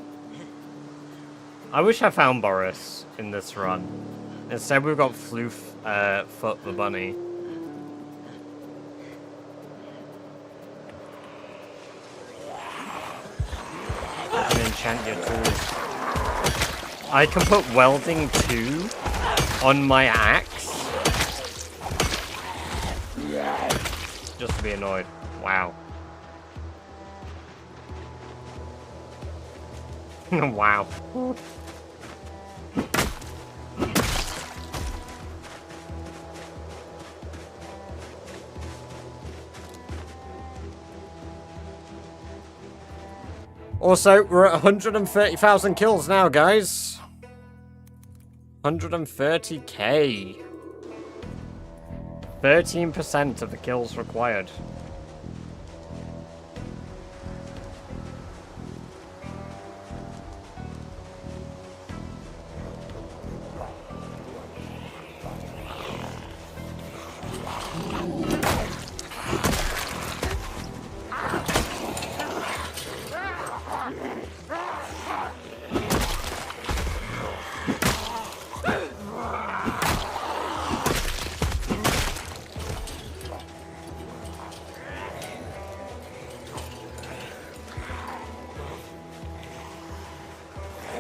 I wish I found Boris in this run. Instead we've got Foot the bunny. You can enchant your tools. I can put welding 2 on my axe. Just to be annoyed. Wow. Wow. Also, we're at 130,000 kills now, guys. 130k. 13% of the kills required.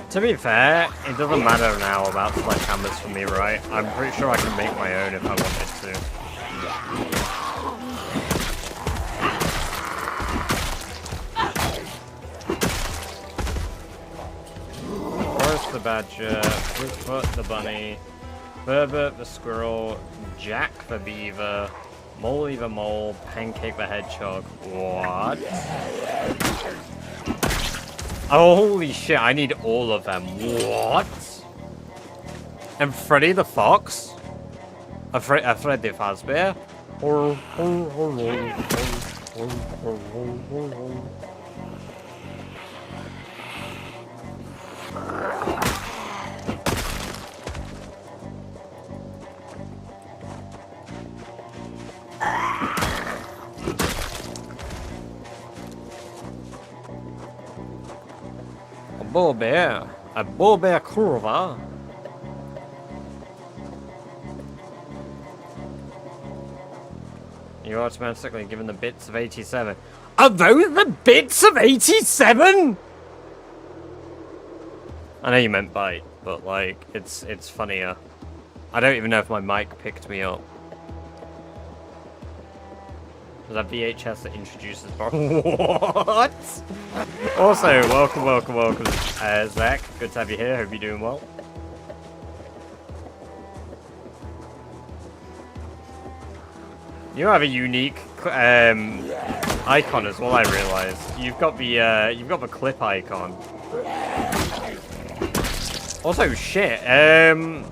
To be fair, it doesn't matter now about sledgehammers for me, right? I'm pretty sure I can make my own if I wanted to. Boris the badger, Fruitfoot the bunny, Burbot the squirrel, Jack the beaver, Molly the mole, Pancake the hedgehog. What? Oh, holy shit, I need all of them. What? And Freddy the Fox? A Freddy Fazbear? A bull bear curva. You're automatically given the bits of 87. Are those the bits of 87? I know you meant bite, but like, it's funnier. I don't even know if my mic picked me up. There's that VHS that introduces What? Also, welcome, Zach. Good to have you here. Hope you're doing well. You have a unique icon as well. I realized you've got the clip icon. Also, shit. Are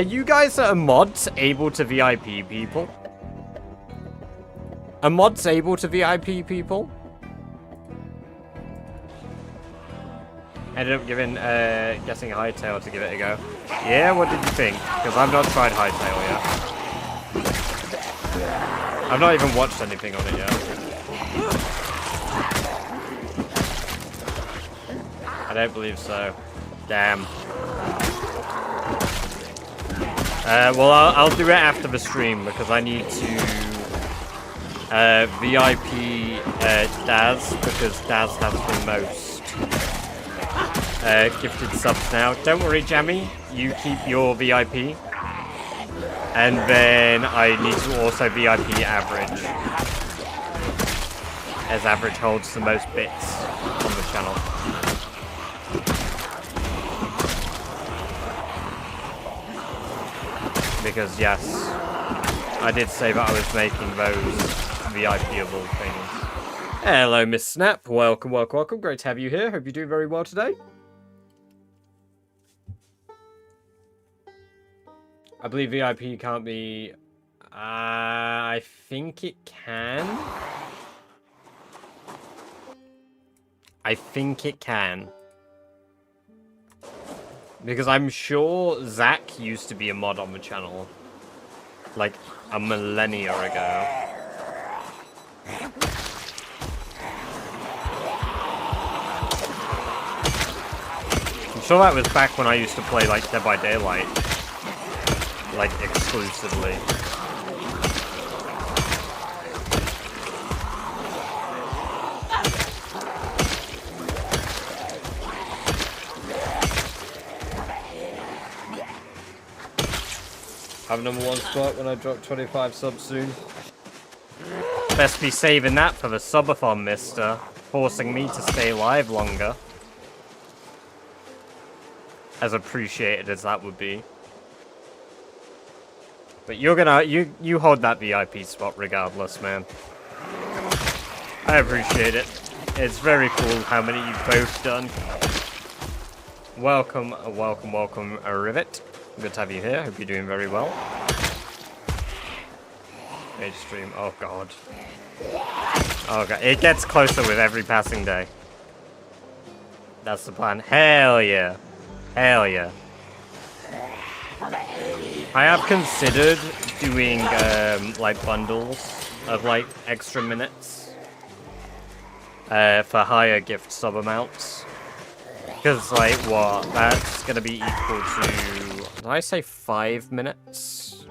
you guys that are mods able to VIP people? Are mods able to VIP people? Ended up giving, guessing Hightail to give it a go. Yeah, what did you think? Because I've not tried Hightail yet. I've not even watched anything on it yet. I don't believe so. Damn. Well, I'll do it after the stream because I need to VIP Daz because Daz has the most gifted subs now. Don't worry, Jammy, you keep your VIP. And then I need to also VIP Average, as Average holds the most bits on the channel. Because yes, I did say that I was making those VIP-able things. Hello, Miss Snap. Welcome. Great to have you here. Hope you're doing very well today. I believe VIP can't be... I think it can. I think it can. Because I'm sure Zach used to be a mod on the channel. Like, a millennia ago. I'm sure that was back when I used to play, like, Dead by Daylight. Like, exclusively. Have number 1 spot when I drop 25 subs soon. Best be saving that for the subathon, mister. Forcing me to stay live longer. As appreciated as that would be. But you're gonna, you hold that VIP spot regardless, man. I appreciate it. It's very cool how many you've both done. Welcome, welcome, Rivet. Good to have you here. Hope you're doing very well. Age stream. Oh god. Oh god. It gets closer with every passing day. That's the plan. Hell yeah. Hell yeah. I have considered doing like bundles of like extra minutes for higher gift sub amounts. Because like what? That's gonna be equal to, did I say 5 minutes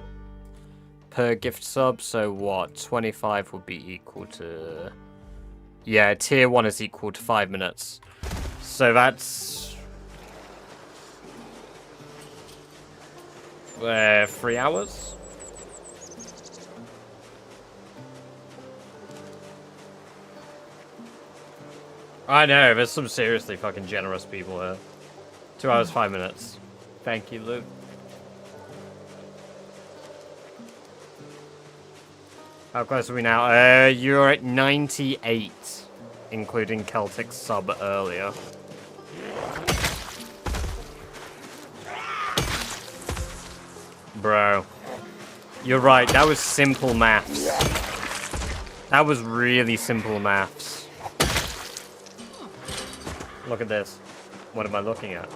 per gift sub? So what? 25 would be equal to, yeah, tier 1 is equal to 5 minutes. So that's 3 hours? I know, there's some seriously fucking generous people here. 2 hours, 5 minutes. Thank you, Luke. How close are we now? You're at 98, including Celtic sub earlier. Bro. You're right, that was simple maths. That was really simple maths. Look at this. What am I looking at?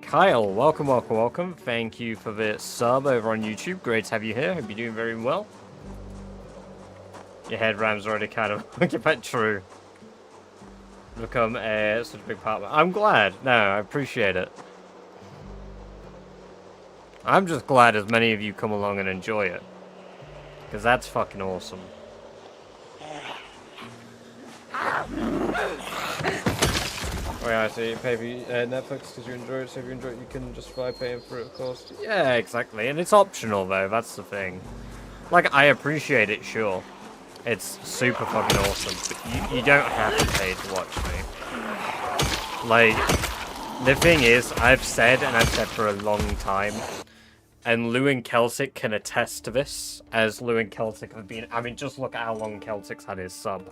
Kyle, welcome. Thank you for the sub over on YouTube. Great to have you here. Hope you're doing very well. Your head ram's already kind of occupied. True. Become such a big part of it. I'm glad. No, I appreciate it. I'm just glad as many of you come along and enjoy it. Because that's fucking awesome. Oh yeah, I see. Pay for Netflix because you enjoy it, so if you enjoy it, you can justify paying for it, of course. Yeah, exactly. And it's optional, though. That's the thing. Like, I appreciate it, sure. It's super fucking awesome. But you don't have to pay to watch me. Like, the thing is, I've said, and I've said for a long time, and Lou and Celtic can attest to this, as Lou and Celtic have been... I mean, just look at how long Celtic's had his sub.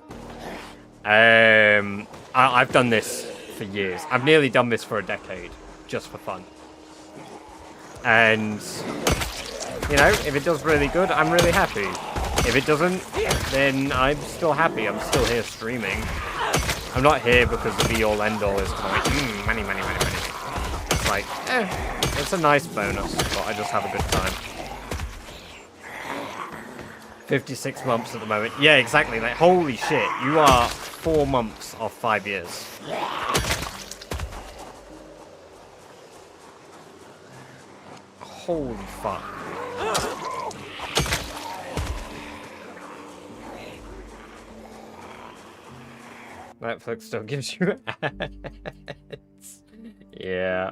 I've done this for years. I've nearly done this for a decade, just for fun. And, you know, if it does really good, I'm really happy. If it doesn't, then I'm still happy. I'm still here streaming. I'm not here because the be-all, end-all is like, money. It's like, it's a nice bonus, but I just have a good time. 56 months at the moment. Yeah, exactly. Like, holy shit, you are 4 months off 5 years. Holy fuck. Netflix still gives you ads. Yeah.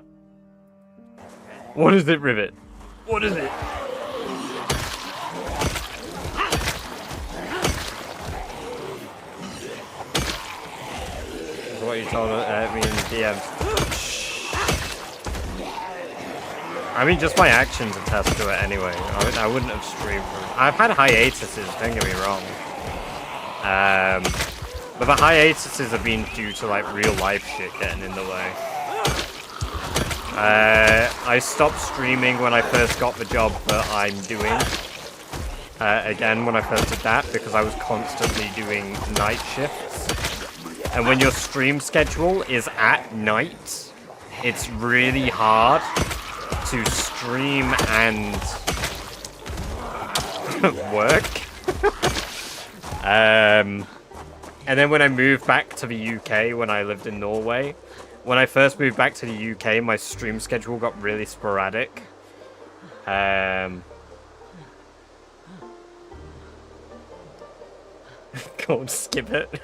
What is it, Rivet? What is it? This is what you told me in the DM. I mean, just my actions attest to it anyway. I wouldn't have streamed for it. I've had hiatuses, don't get me wrong. But the hiatuses have been due to like real life shit getting in the way. I stopped streaming when I first got the job that I'm doing. Again, when I first did that, because I was constantly doing night shifts. And when your stream schedule is at night, it's really hard to stream and work. And then when I moved back to the UK, when I lived in Norway, when I first moved back to the UK, my stream schedule got really sporadic. Can't skip it.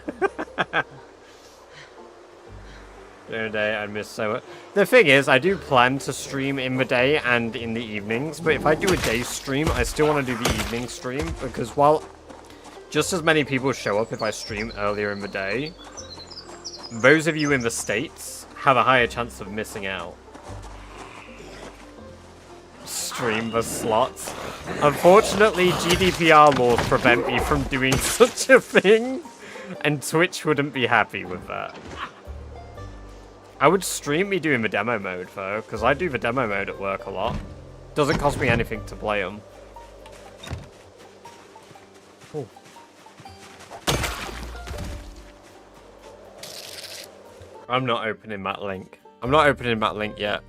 The day I miss so much. The thing is, I do plan to stream in the day and in the evenings, but if I do a day stream, I still want to do the evening stream, because while just as many people show up if I stream earlier in the day, those of you in the States have a higher chance of missing out. Stream the slots. Unfortunately, GDPR laws prevent me from doing such a thing, and Twitch wouldn't be happy with that. I would stream me doing the demo mode, though, because I do the demo mode at work a lot. Doesn't cost me anything to play them. Ooh. I'm not opening that link. I'm not opening that link yet.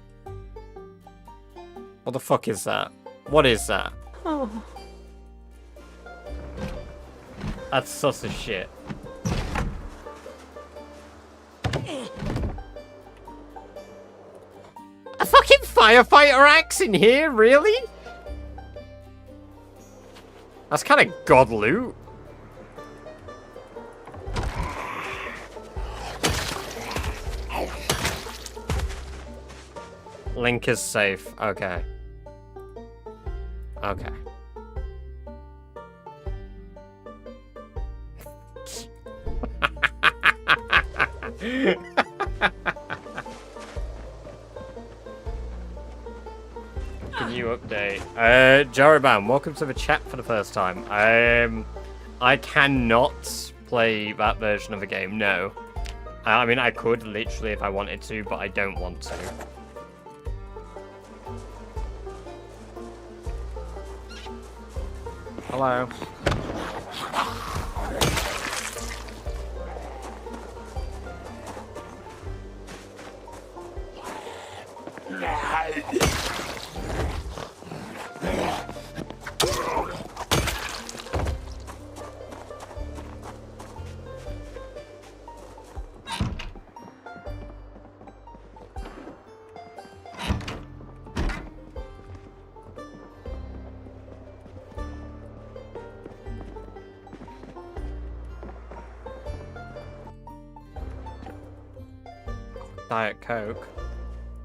What the fuck is that? What is that?
Oh.
That's sus as shit. A fucking firefighter axe in here, really? That's kind of god loot. Link is safe. Okay. Okay. Can you update? Jaraban, welcome to the chat for the first time. I cannot play that version of the game, no. I mean, I could, literally, if I wanted to, but I don't want to. Hello. Diet Coke.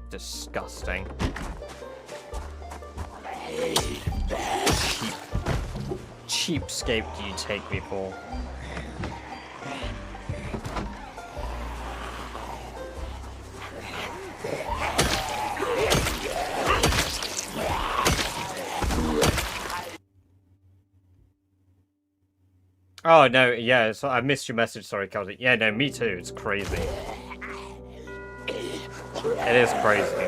Disgusting. Cheapskate do you take me for? Oh no, yeah, so I missed your message, sorry, Cody. Yeah, no, me too, it's crazy. It is crazy.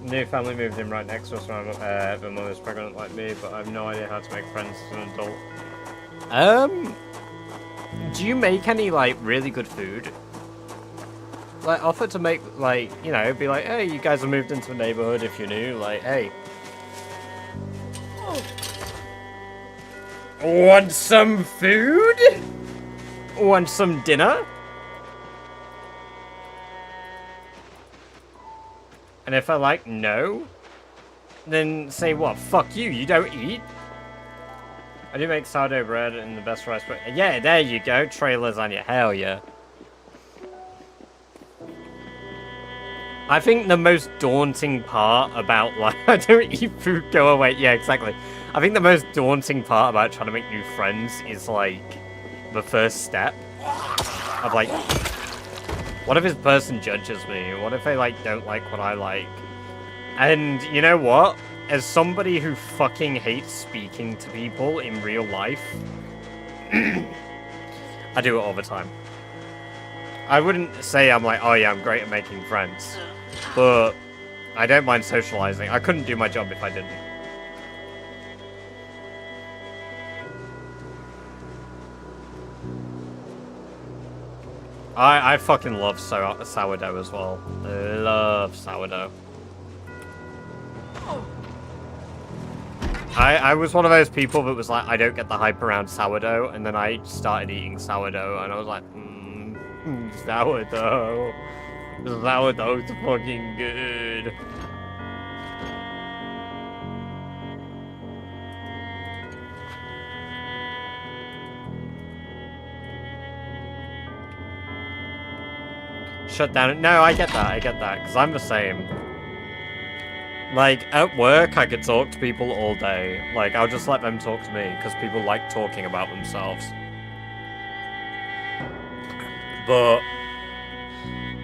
New family moved in right next to us when the mother's pregnant like me, but I have no idea how to make friends as an adult. Do you make any, like, really good food? Like, offer to make, like, you know, be like, hey, you guys have moved into the neighborhood if you're new, like, hey. Want some food? Want some dinner? And if I like no, then say what? Fuck you, you don't eat? I do make sourdough bread and the best rice bread. Yeah, there you go, tray lasagna, hell yeah. I think the most daunting part about, like, I don't eat food, go away. Yeah, exactly. I think the most daunting part about trying to make new friends is, like, the first step of, like, What if this person judges me? What if they, like, don't like what I like? And you know what? As somebody who fucking hates speaking to people in real life, I do it all the time. I wouldn't say I'm like, oh yeah, I'm great at making friends, but I don't mind socializing. I couldn't do my job if I didn't. I fucking love sourdough as well. Love sourdough. I was one of those people that was like, I don't get the hype around sourdough, and then I started eating sourdough, and I was like, sourdough. Sourdough's fucking good. Shut down. No, I get that, because I'm the same. Like, at work, I could talk to people all day. Like, I'll just let them talk to me, because people like talking about themselves. But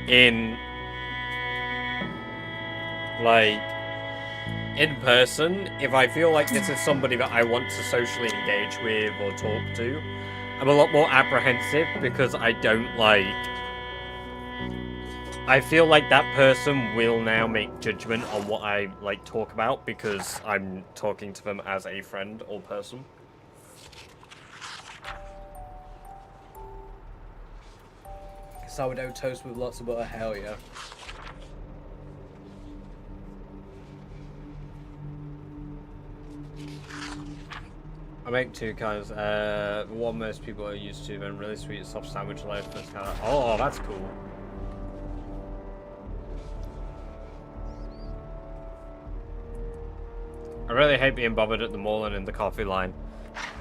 in person, if I feel like this is somebody that I want to socially engage with or talk to, I'm a lot more apprehensive because I feel like that person will now make judgment on what I talk about because I'm talking to them as a friend or person.
Sourdough toast with lots of butter, hell yeah.
I make two kinds. One most people are used to, then really sweet soft sandwich loaf. That's kind of, oh, that's cool. I really hate being bothered at the mall and in the coffee line.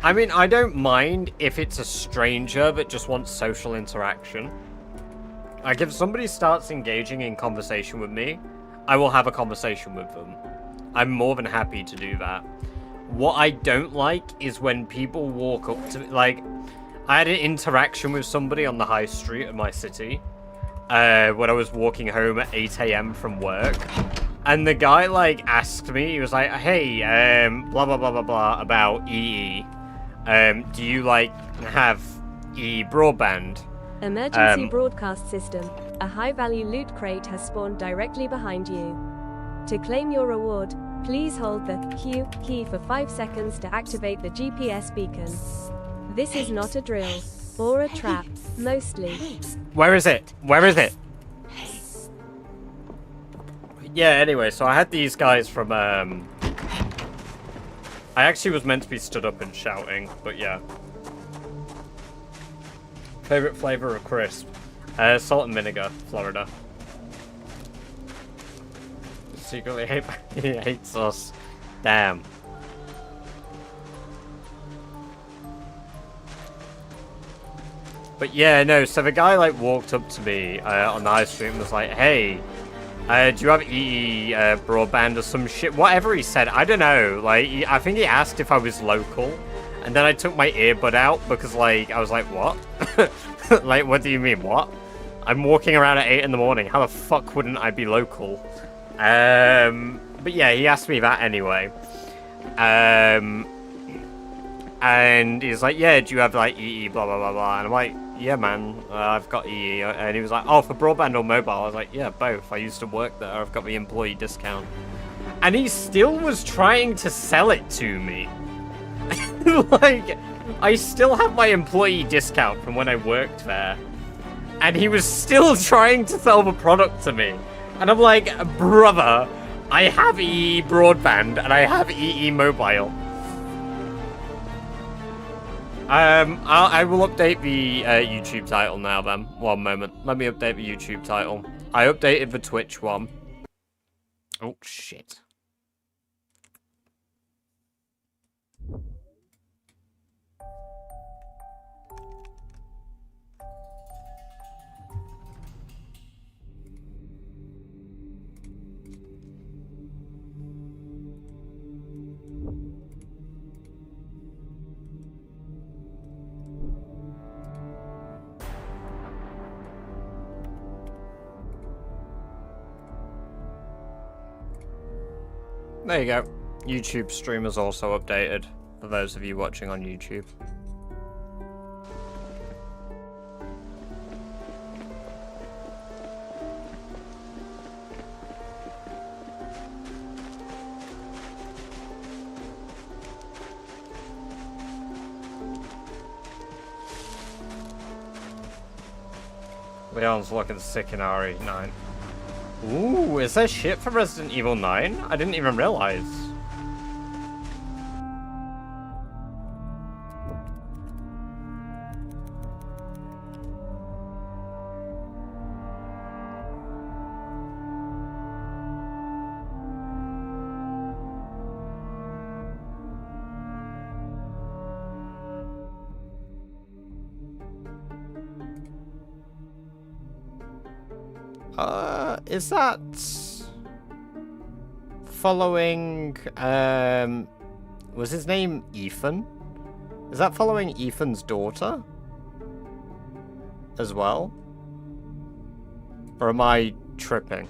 I mean, I don't mind if it's a stranger that just wants social interaction. Like, if somebody starts engaging in conversation with me, I will have a conversation with them. I'm more than happy to do that. What I don't like is when people walk up to me. Like, I had an interaction with somebody on the high street of my city when I was walking home at 8 AM from work. And the guy, asked me, he was like, hey, blah, blah, blah, blah, blah, about EE. Do you, have EE broadband?
Emergency broadcast system. A high-value loot crate has spawned directly behind you. To claim your reward, please hold the Q key for 5 seconds to activate the GPS beacon. This is not a drill, or a trap, mostly.
Where is it? Where is it? Yeah, anyway, so I had these guys from, I actually was meant to be stood up and shouting, but yeah. Favorite flavor of crisp? Salt and vinegar, Florida. Secretly hate he hates us. Damn. But yeah, no, so the guy walked up to me on the high street and was like, hey, do you have EE broadband or some shit? Whatever he said, I don't know. I think he asked if I was local. And then I took my earbud out because, I was like, what? What do you mean, what? I'm walking around at 8 in the morning. How the fuck wouldn't I be local? But yeah, he asked me that anyway. And he's like, yeah, do you have, EE, blah, blah, blah, blah. And I'm like, yeah, man, I've got EE. And he was like, oh, for broadband or mobile? I was like, yeah, both. I used to work there. I've got the employee discount. And he still was trying to sell it to me. I still have my employee discount from when I worked there. And he was still trying to sell the product to me. And I'm like, brother, I have EE broadband and I have EE mobile. I will update the YouTube title now then. One moment. Let me update the YouTube title. I updated the Twitch one. Oh, shit. There you go. YouTube stream is also updated for those of you watching on YouTube. Leon's looking sick in RE9. Ooh, is there shit for Resident Evil 9? I didn't even realize. Is that following, was his name Ethan? Is that following Ethan's daughter as well? Or am I tripping?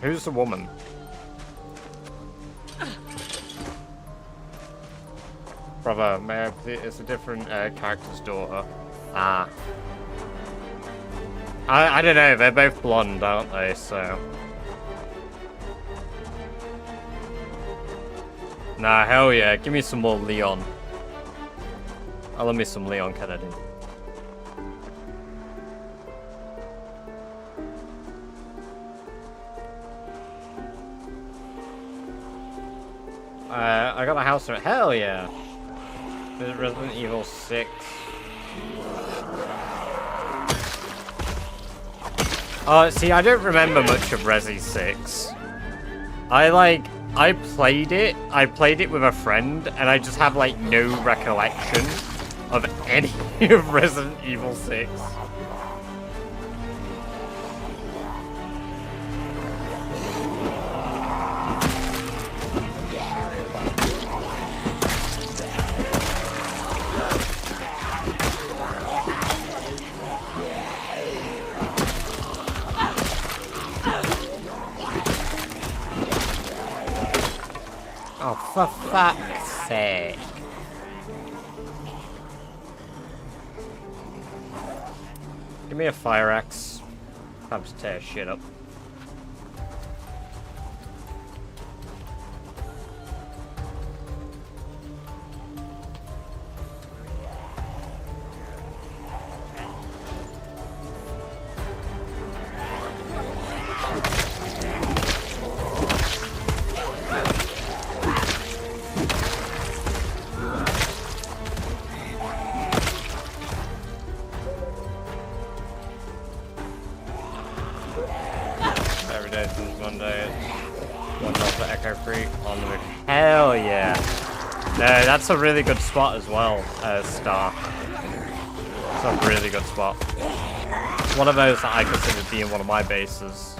Who's the woman? Brother, may I please, it's a different character's daughter. Ah. I don't know, they're both blonde, aren't they, so... Nah, hell yeah, give me some more Leon. I love me some Leon Kennedy. I got a house in it, hell yeah! Is it Resident Evil 6? Oh, see, I don't remember much of Resi 6. I played it with a friend, and I just have, like, no recollection of any of Resident Evil 6. Oh, for fuck's sake. Give me a fire axe. Time to tear shit up. Hell yeah. No, that's a really good spot as well, Star. It's a really good spot. One of those that I consider being one of my bases.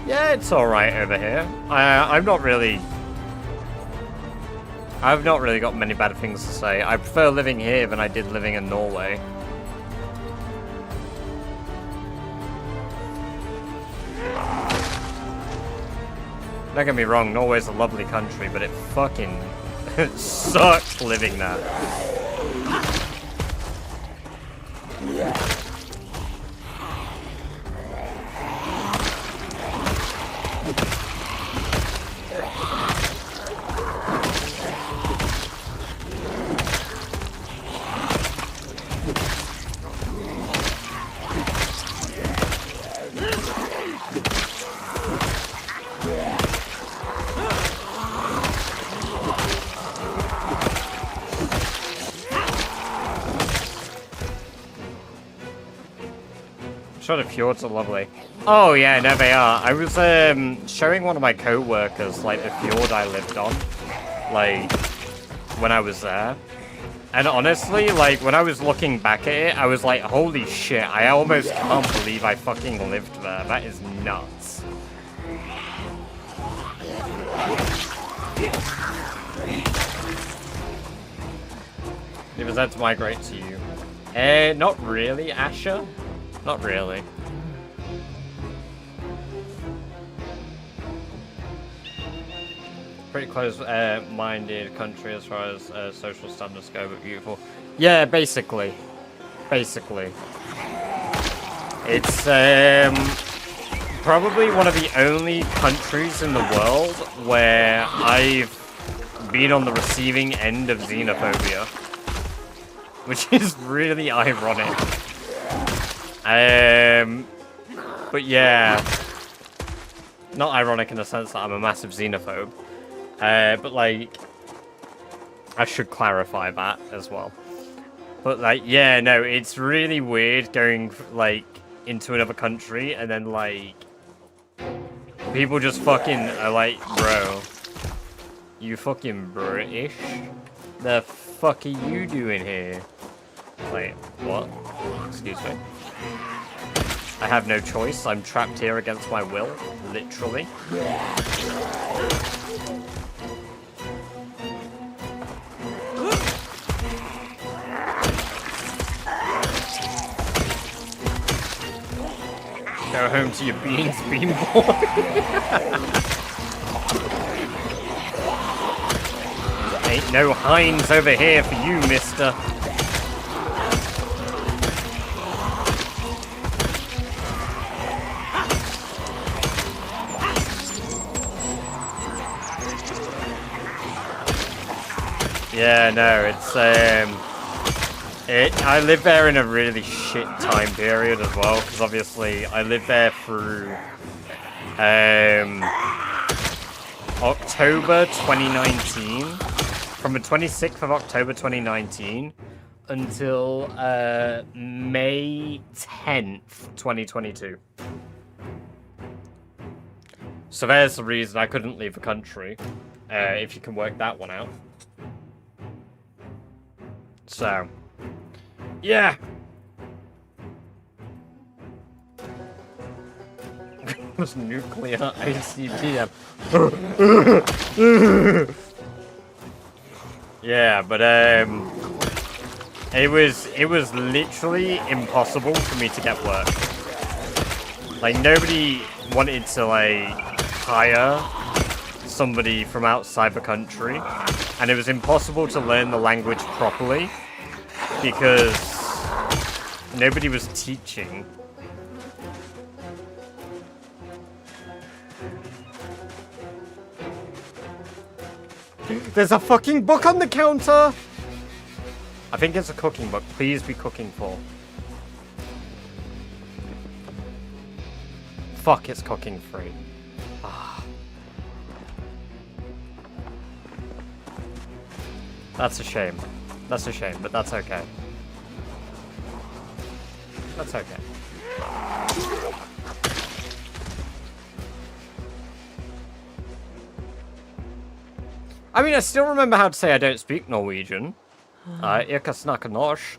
Yeah, it's alright over here. I've not really got many bad things to say. I prefer living here than I did living in Norway. Don't get me wrong, Norway's a lovely country, but it fucking sucks living there. Sure, the fjords are lovely. Oh yeah, no they are. I was showing one of my co-workers like the fjord I lived on, like when I was there. And honestly, like when I was looking back at it, I was like, holy shit, I almost can't believe I fucking lived there. That is nuts. If it's had to migrate to you. Not really, Asher. Not really. Pretty close-minded country as far as social standards go, but beautiful. Yeah, basically. Basically. It's probably one of the only countries in the world where I've been on the receiving end of xenophobia. Which is really ironic. But yeah. Not ironic in the sense that I'm a massive xenophobe. But like, I should clarify that as well. But like, yeah, no, it's really weird going like into another country and then like people just fucking are like, bro, you fucking British? The fuck are you doing here? Wait, what? Excuse me. I have no choice. I'm trapped here against my will, literally. Go home to your beans, bean boy. Ain't no Heinz over here for you, mister. Yeah, no, it's I lived there in a really shit time period as well, because obviously I lived there through October 2019, from the 26th of October 2019 until May 10th, 2022. So there's the reason I couldn't leave the country, if you can work that one out. So, yeah. It was nuclear ICBM. Yeah, but it was literally impossible for me to get work. Like nobody wanted to like hire somebody from outside the country, and it was impossible to learn the language properly because nobody was teaching. There's a fucking book on the counter! I think it's a cooking book. Please be cooking for. Fuck, it's cooking free. That's a shame. That's a shame, but that's okay. That's okay. I mean, I still remember how to say I don't speak Norwegian. Jeg kan snakke norsk.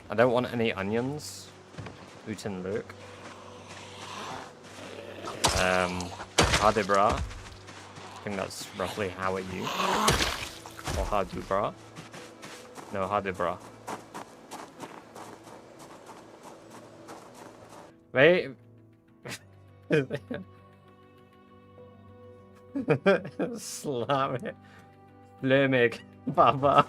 I don't want any onions. Uten løk. Ha det bra. I think that's roughly how are you. Or ha du bra. No, ha det bra. Wait. Slam it. Blömig. Baba.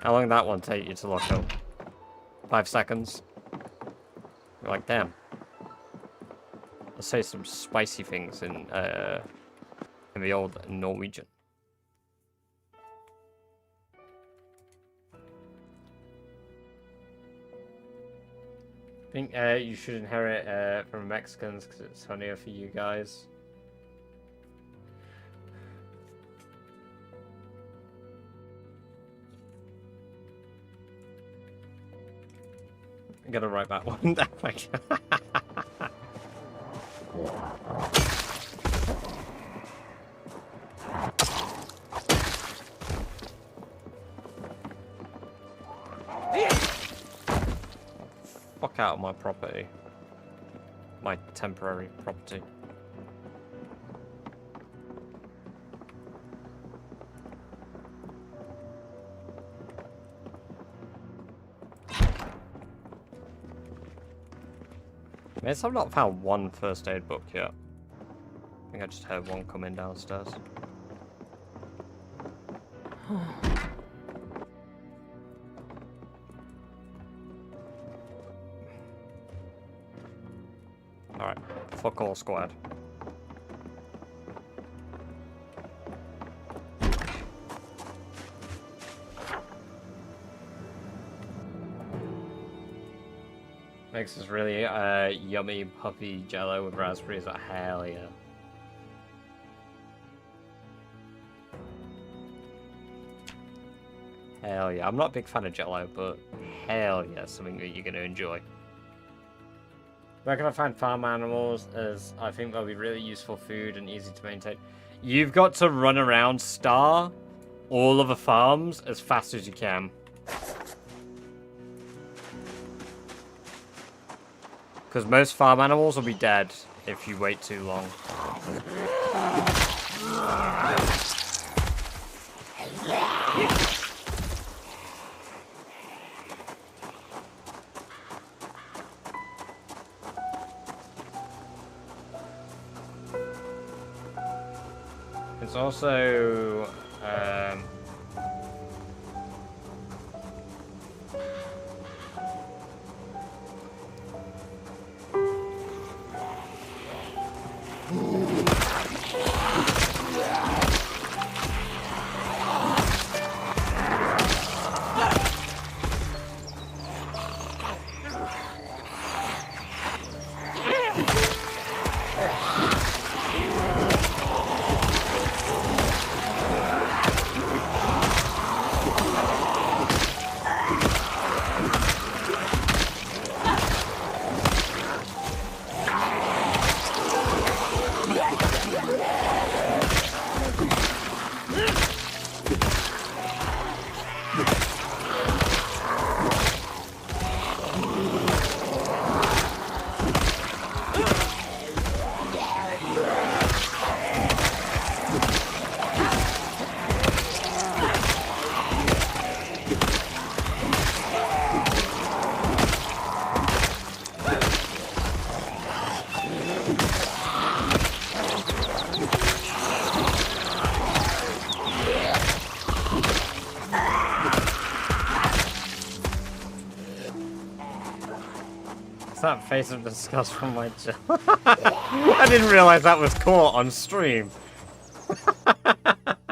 How long did that one take you to lock up? 5 seconds? You're like, damn. Let's say some spicy things in the old Norwegian. I think you should inherit from Mexicans because it's funnier for you guys. I'm gonna write that one down. Fuck out of my property. my temporary property. I guess I've not found one first aid book yet. I think I just heard one come in downstairs. Alright, fuck all squad. Makes this really yummy puffy jello with raspberries. Oh, hell yeah. Hell yeah. I'm not a big fan of jello, but hell yeah, something that you're going to enjoy. Where can I find farm animals? As I think they'll be really useful food and easy to maintain. You've got to run around Star all of the farms as fast as you can. Because most farm animals will be dead if you wait too long. It's also... that face of disgust from my jaw. I didn't realize that was caught on stream.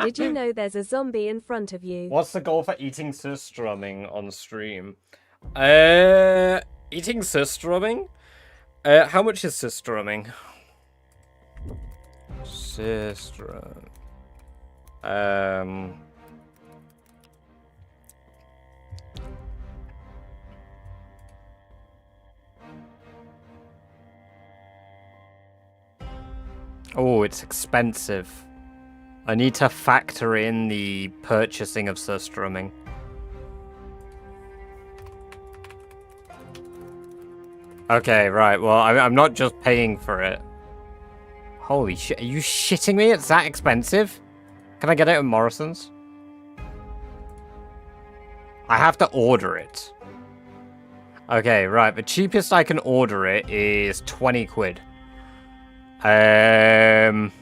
Did you know there's a zombie in front of you?
What's the goal for eating surströmming on stream? Eating surströmming? How much is surströmming? Surströmming. Oh, it's expensive. I need to factor in the purchasing of surströmming. Okay, right. Well, I'm not just paying for it. Holy shit. Are you shitting me? It's that expensive? Can I get it at Morrison's? I have to order it. Okay, right. The cheapest I can order it is 20 quid. I'm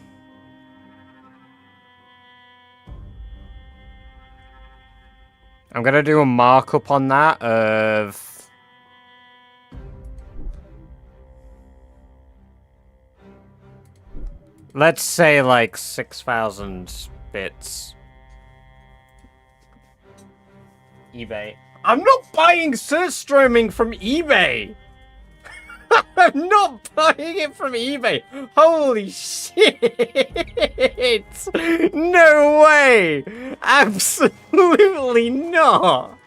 gonna do a markup on that of... let's say like 6,000 bits. eBay. I'm not buying surströmming from eBay! I'm not buying it from eBay! Holy shit! No way! Absolutely not!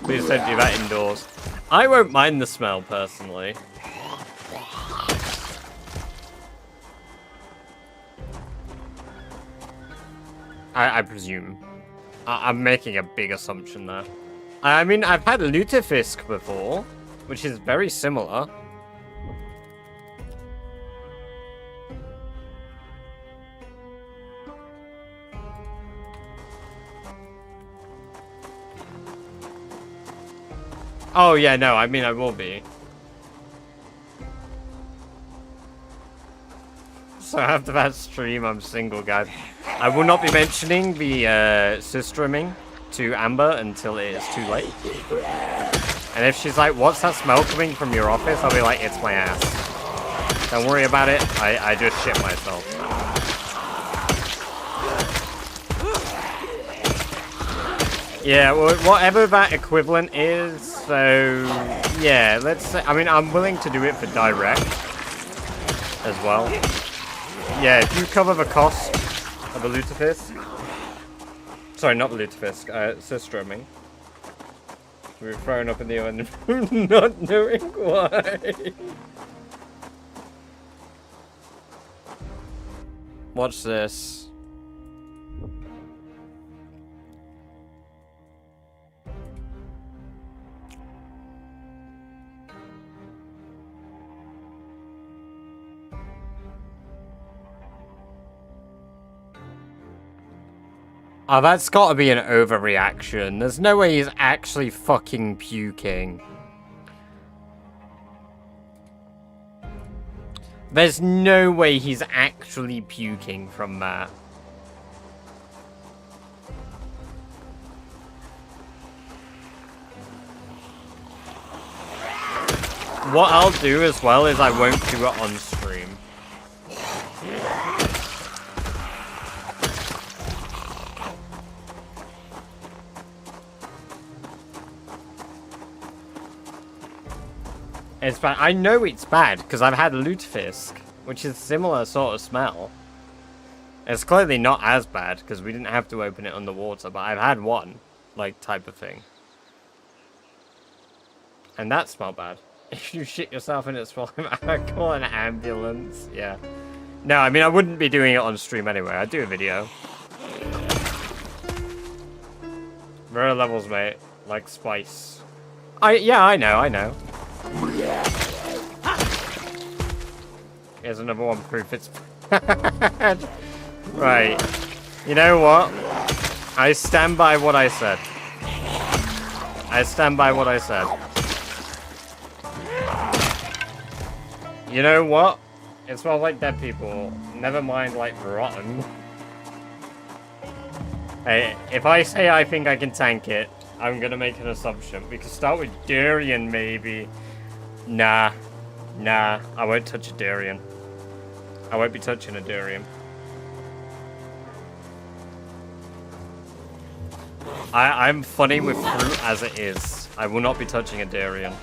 Please don't do that indoors. I won't mind the smell, personally. I presume. I'm making a big assumption there. I mean, I've had lutefisk before. which is very similar. Oh yeah, no, I mean I will be. So after that stream, I'm single, guys. I will not be mentioning the sis-streaming to Amber until it is too late. And if she's like, what's that smell coming from your office? I'll be like, it's my ass. Don't worry about it, I just shit myself. Yeah, well, whatever that equivalent is, so yeah, let's say, I mean, I'm willing to do it for direct as well. Yeah, if you cover the cost of a lutefisk, sorry, not the lutefisk, sis-streaming, we're thrown up in the oven, not knowing why. Watch this. Oh, that's gotta be an overreaction. There's no way he's actually fucking puking. There's no way he's actually puking from that. What I'll do as well is I won't do it on stream. It's bad. I know it's bad because I've had lutefisk, which is similar sort of smell. It's clearly not as bad because we didn't have to open it underwater, but I've had one, like, type of thing. And that smelled bad. If you shit yourself and it smells, I call an ambulance. Yeah. No, I mean, I wouldn't be doing it on stream anyway. I'd do a video. Rare levels, mate. Like spice. Yeah, I know. Here's another one proof it's bad. Right. You know what? I stand by what I said. I stand by what I said. You know what? It smells like dead people. Never mind, like, rotten. Hey, if I say I think I can tank it, I'm gonna make an assumption. We can start with durian, maybe. Nah, I won't touch a durian. I won't be touching a durian. I'm funny with fruit as it is. I will not be touching a durian.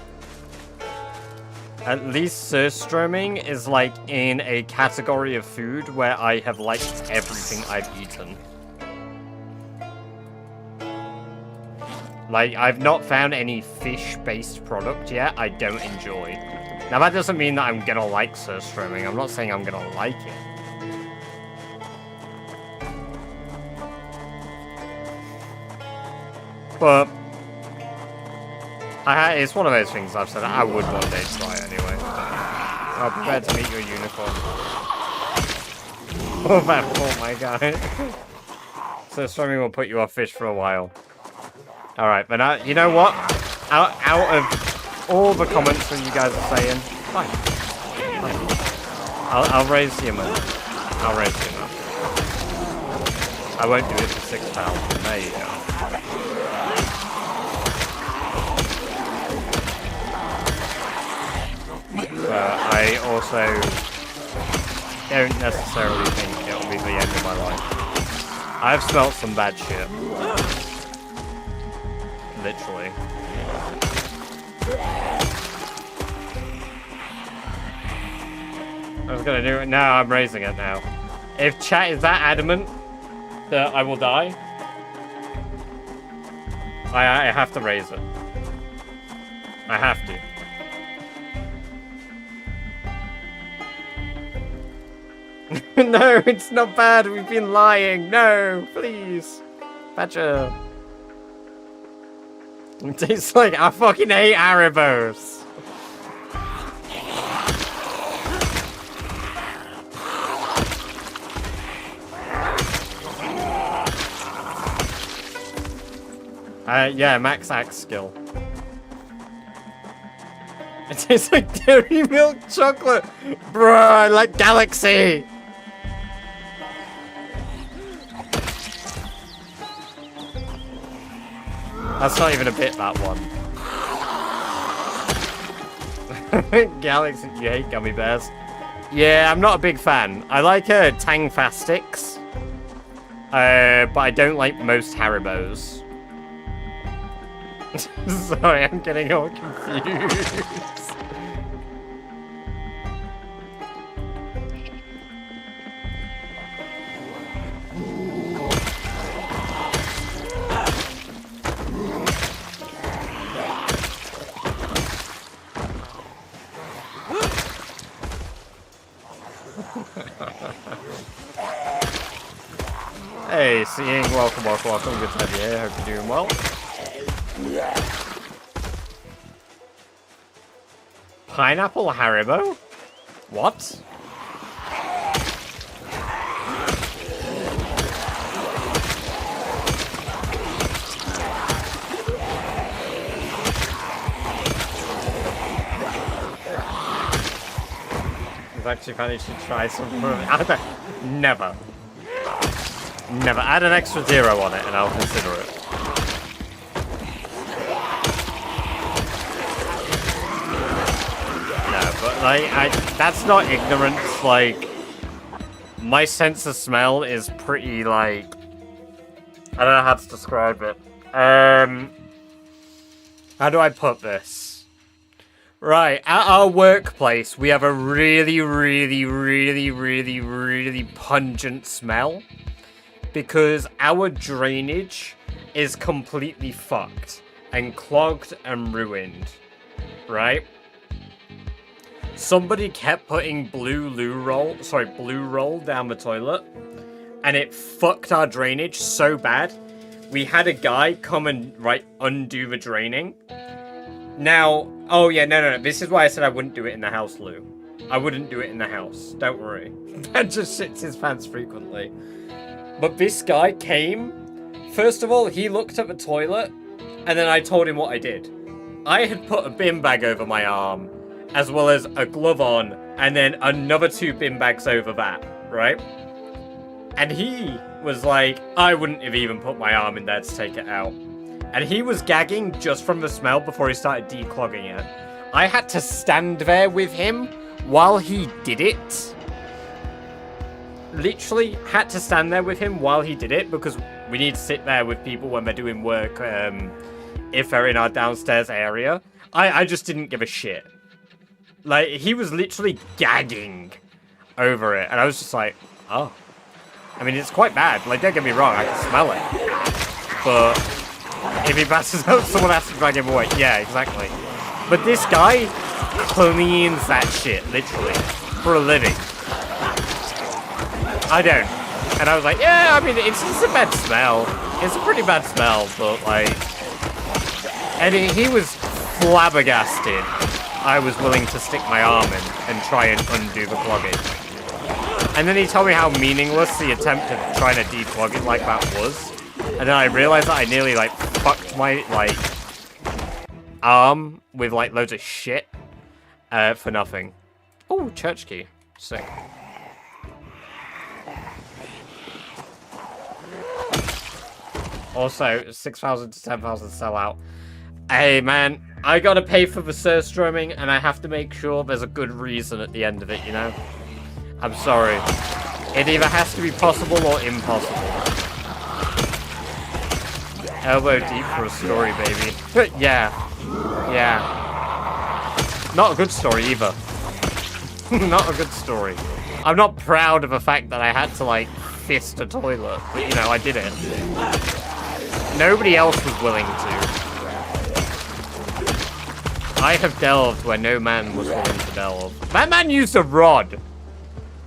At least surströmming is like in a category of food where I have liked everything I've eaten. Like, I've not found any fish-based product yet I don't enjoy. Now, that doesn't mean that I'm gonna like surströmming. I'm not saying I'm gonna like it. But it's one of those things I've said I would one day try anyway. I'm prepared to meet your unicorn. Oh, that poor my guy. Surströmming will put you off fish for a while. Alright, but you know what? Out of all the comments that you guys are saying, fine. I'll raise the amount. I'll raise the amount. I won't do it for 6 pounds. There you go. But I also don't necessarily think it'll be the end of my life. I've smelt some bad shit. Literally. I was gonna do it. No, I'm raising it now. If chat is that adamant that I will die, I have to raise it. I have to. No, it's not bad. We've been lying. No, please. Badger. It tastes like I fucking hate Haribos. Yeah, max axe skill. It tastes like dairy milk chocolate. Bruh, I like Galaxy. That's not even a bit, that one. Galaxy, you hate gummy bears. Yeah, I'm not a big fan. I like Tang Fastics. But I don't like most Haribos. Sorry, I'm getting all confused. Hey, seeing, welcome. Good to have you here. Hope you're doing well. Pineapple Haribo? What? I've actually managed to try some. Never. Never. Add an extra 0 on it and I'll consider it. No, but like, that's not ignorance. Like, my sense of smell is pretty, like, I don't know how to describe it. How do I put this? Right, at our workplace, we have a really pungent smell. Because our drainage is completely fucked and clogged and ruined, right? Somebody kept putting blue roll down the toilet, and it fucked our drainage so bad. We had a guy come and undo the draining. Now, oh yeah, no, this is why I said I wouldn't do it in the house, Lou. I wouldn't do it in the house. Don't worry. Ben just shits his pants frequently. But this guy came, first of all, he looked at the toilet, and then I told him what I did. I had put a bin bag over my arm, as well as a glove on, and then another 2 bin bags over that, right? And he was like, I wouldn't have even put my arm in there to take it out. And he was gagging just from the smell before he started declogging it. I had to stand there with him while he did it. Literally had to stand there with him while he did it because we need to sit there with people when they're doing work if they're in our downstairs area. I just didn't give a shit. Like, he was literally gagging over it, and I was just like, oh. I mean, it's quite bad. Like, don't get me wrong, I can smell it. But if he passes out, someone has to drag him away. Yeah, exactly. But this guy cleans that shit, literally, for a living. I don't. And I was like, yeah, I mean, it's a bad smell. It's a pretty bad smell, but like... And he was flabbergasted. I was willing to stick my arm in and try and undo the clogging. And then he told me how meaningless the attempt of trying to declog it like that was. And then I realized that I nearly, like, fucked my, like, arm with, like, loads of shit for nothing. Oh, church key. Sick. Also, 6,000 to 10,000 sell out. Hey, man, I gotta pay for the surstroming, and I have to make sure there's a good reason at the end of it, you know? I'm sorry. It either has to be possible or impossible. Elbow deep for a story, baby. Yeah. Yeah. Not a good story, either. Not a good story. I'm not proud of the fact that I had to, like, fist a toilet, but, you know, I did it. Nobody else was willing to. I have delved where no man was willing to delve. That man used a rod.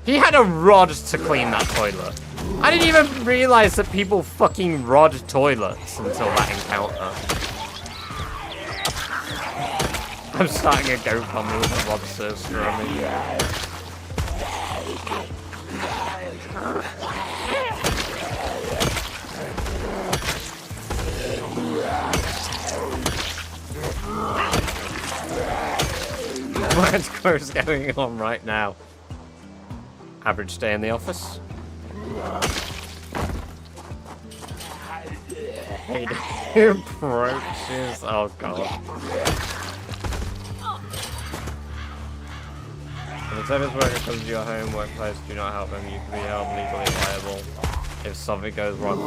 He had a rod to clean that toilet. I didn't even realize that people fucking rod toilets until that encounter. I'm starting a GoFundMe with a rod surstroming. quote's going on right now. Average day in the office. Hate approaches. Oh god. When the service worker comes to your home, workplace, do not help them. You can be held legally liable if something goes wrong.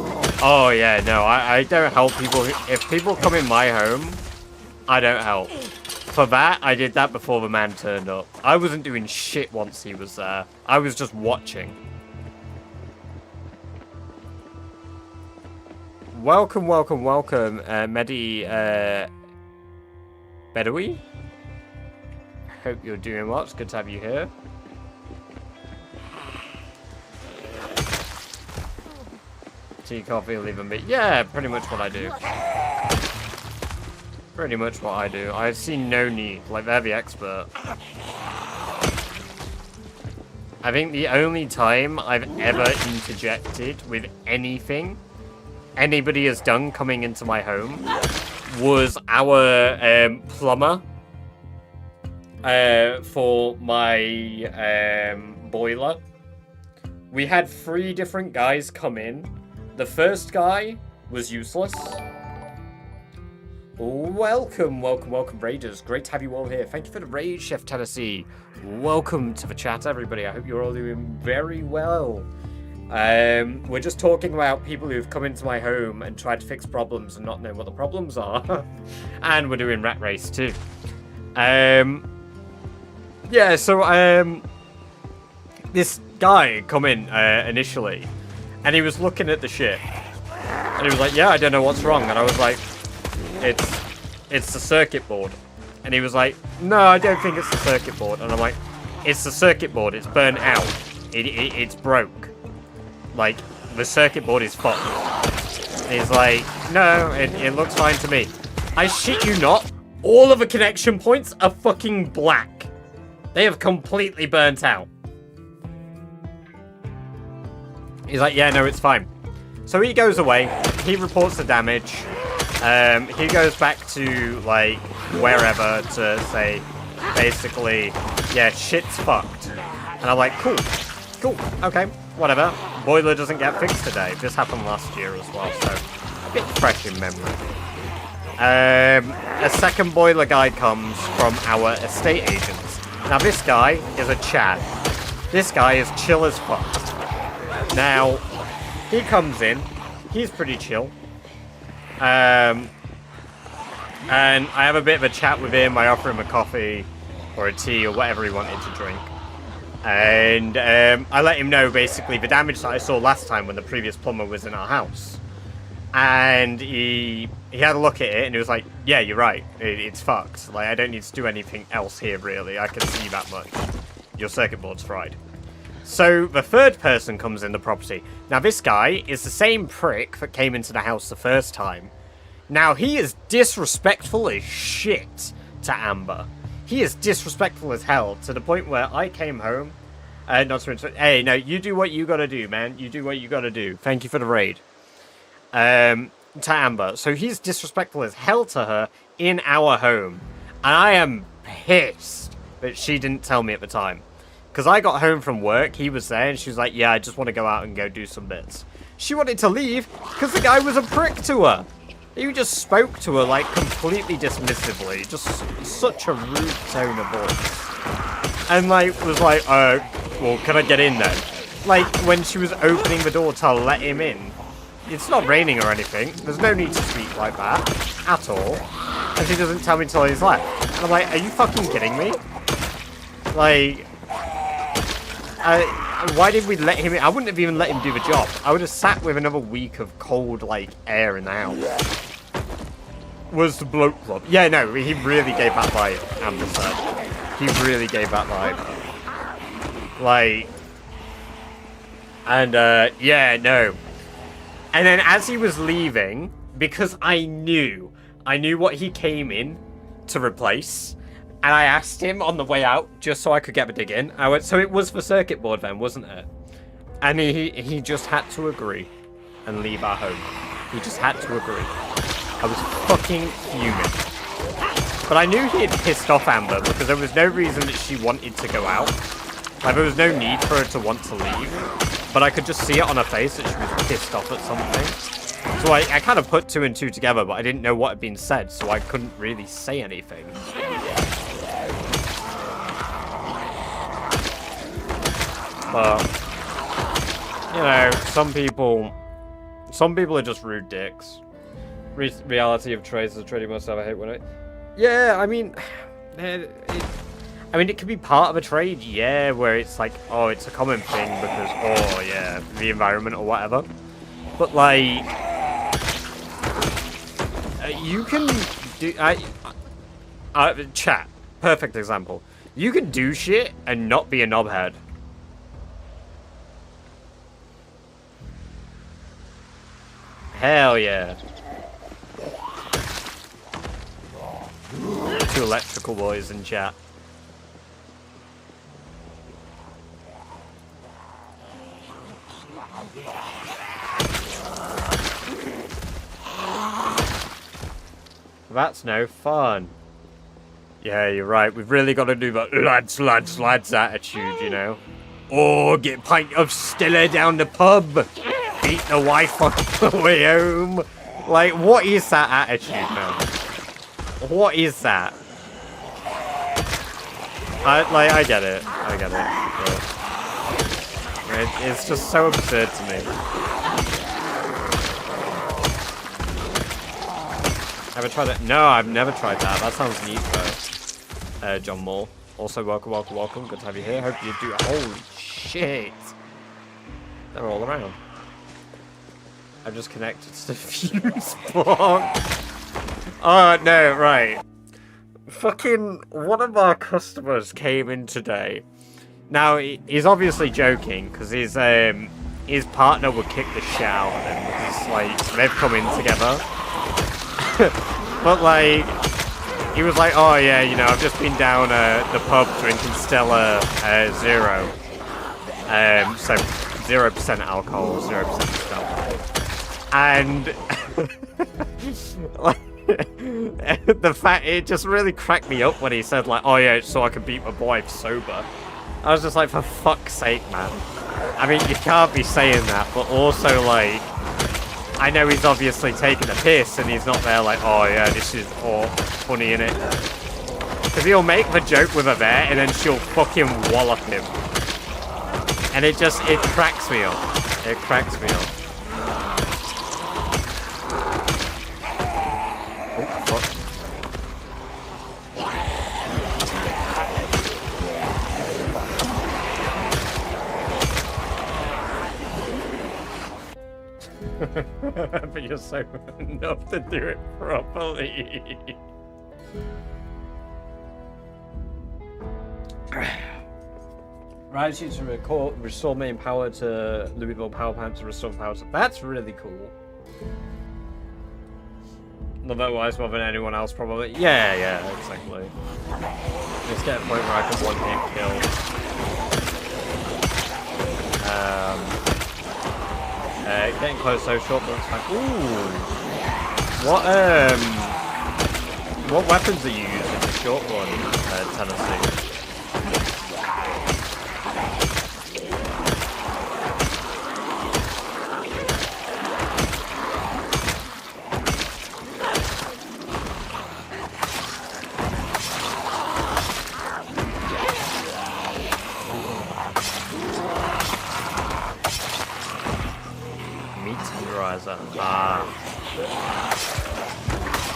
Oh yeah, no, I don't help people. If people come in my home, I don't help. For that, I did that before the man turned up. I wasn't doing shit once he was there. I was just watching. Welcome, welcome, welcome, Bedawi. Hope you're doing well. It's good to have you here. Tea, coffee, leave a bit. Yeah, pretty much what I do. Pretty much what I do. I see no need. Like, they're the expert. I think the only time I've ever interjected with anything anybody has done coming into my home was our plumber for my boiler. We had 3 different guys come in. The first guy was useless. Welcome, welcome, welcome, Raiders. Great to have you all here. Thank you for the raid, Chef Tennessee. Welcome to the chat, everybody. I hope you're all doing very well. We're just talking about people who've come into my home and tried to fix problems and not know what the problems are. And we're doing Rat Race too. Yeah, so this guy come in initially, and he was looking at the shit, and he was like, "Yeah, I don't know what's wrong," and I was like, "It's the circuit board," and he was like, "No, I don't think it's the circuit board," and I'm like, "It's the circuit board. It's burnt out. It's broke. Like the circuit board is fucked." And he's like, "No, it looks fine to me." I shit you not. All of the connection points are fucking black. They have completely burnt out. He's like, "Yeah, no, it's fine." So he goes away. He reports the damage. He goes back to, like, wherever to say, basically, "Yeah, shit's fucked." And I'm like, cool, okay, whatever. Boiler doesn't get fixed today. This happened last year as well, so a bit fresh in memory. A second boiler guy comes from our estate agents. Now, this guy is a Chad. This guy is chill as fuck. Now, he comes in. He's pretty chill. And I have a bit of a chat with him. I offer him a coffee or a tea or whatever he wanted to drink. And I let him know, basically, the damage that I saw last time when the previous plumber was in our house. And he had a look at it and he was like, "Yeah, you're right. It's fucked. Like, I don't need to do anything else here, really. I can see that much. Your circuit board's fried." So the third person comes in the property. Now, this guy is the same prick that came into the house the first time. Now, he is disrespectful as shit to Amber. He is disrespectful as hell, to the point where I came home. Hey, no, you do what you gotta do, man. You do what you gotta do. Thank you for the raid. To Amber. So he's disrespectful as hell to her in our home. And I am pissed that she didn't tell me at the time. Because I got home from work, he was there, and she was like, "Yeah, I just want to go out and go do some bits." She wanted to leave because the guy was a prick to her. He just spoke to her, like, completely dismissively. Just such a rude tone of voice. And, like, was like, well, can I get in then? Like, when she was opening the door to let him in. It's not raining or anything. There's no need to speak like that. At all. And she doesn't tell me until he's left. And I'm like, are you fucking kidding me? Like... why did we let him in? I wouldn't have even let him do the job. I would have sat with another week of cold, like, air in the house. Was the bloke club? Yeah, no, he really gave that vibe, Amber said. He really gave that vibe. Like... And, yeah, no. And then as he was leaving, because I knew what he came in to replace... And I asked him on the way out, just so I could get the dig in. I went, "So it was the circuit board then, wasn't it?" And he just had to agree and leave our home. He just had to agree. I was fucking fuming. But I knew he had pissed off Amber because there was no reason that she wanted to go out. Like, there was no need for her to want to leave. But I could just see it on her face that she was pissed off at something. So I kind of put 2 and 2 together, but I didn't know what had been said, so I couldn't really say anything. But, you know, some people are just rude dicks. Reality of trades is a trading must have. I hate when yeah, I mean, it can be part of a trade, yeah, where it's like, oh, it's a common thing because, oh, yeah, the environment or whatever. But, like, you can do... chat, perfect example. You can do shit and not be a knobhead. Hell yeah. 2 electrical boys in chat. That's no fun. Yeah, you're right. We've really got to do the lads attitude, you know. Or get a pint of Stella down the pub. Beat the wife on the way home. Like, what is that attitude, man? What is that? I get it. I get it. But it's just so absurd to me. Ever tried it? No, I've never tried that. That sounds neat, though. John Moore. Also, welcome. Good to have you here. Hope you do. Holy shit. They're all around. I've just connected to the fuse box. Oh, no, right. Fucking one of our customers came in today. Now, he's obviously joking, because his partner would kick the shit out of him, because, like, they've come in together. But, like, he was like, oh, yeah, you know, I've just been down the pub drinking Stella Zero. So, 0% alcohol, 0% stuff. And like, the fact, it just really cracked me up when he said, like, oh, yeah, it's so I can beat my wife sober. I was just like, for fuck's sake, man. I mean, you can't be saying that, but also, like, I know he's obviously taking a piss, and he's not there like, oh, yeah, this is funny, innit? Because he'll make the joke with her there, and then she'll fucking wallop him. And it cracks me up. It cracks me up. Oh, fuck. But you're so enough to do it properly. Rise you to restore main power to Louisville power plant to restore power to... That's really cool. Not otherwise more than anyone else probably. Yeah, exactly. Let's get a point where I can one hit kill. Getting close so short, but it's like, ooh. What weapons are you using? The short one, Tennessee.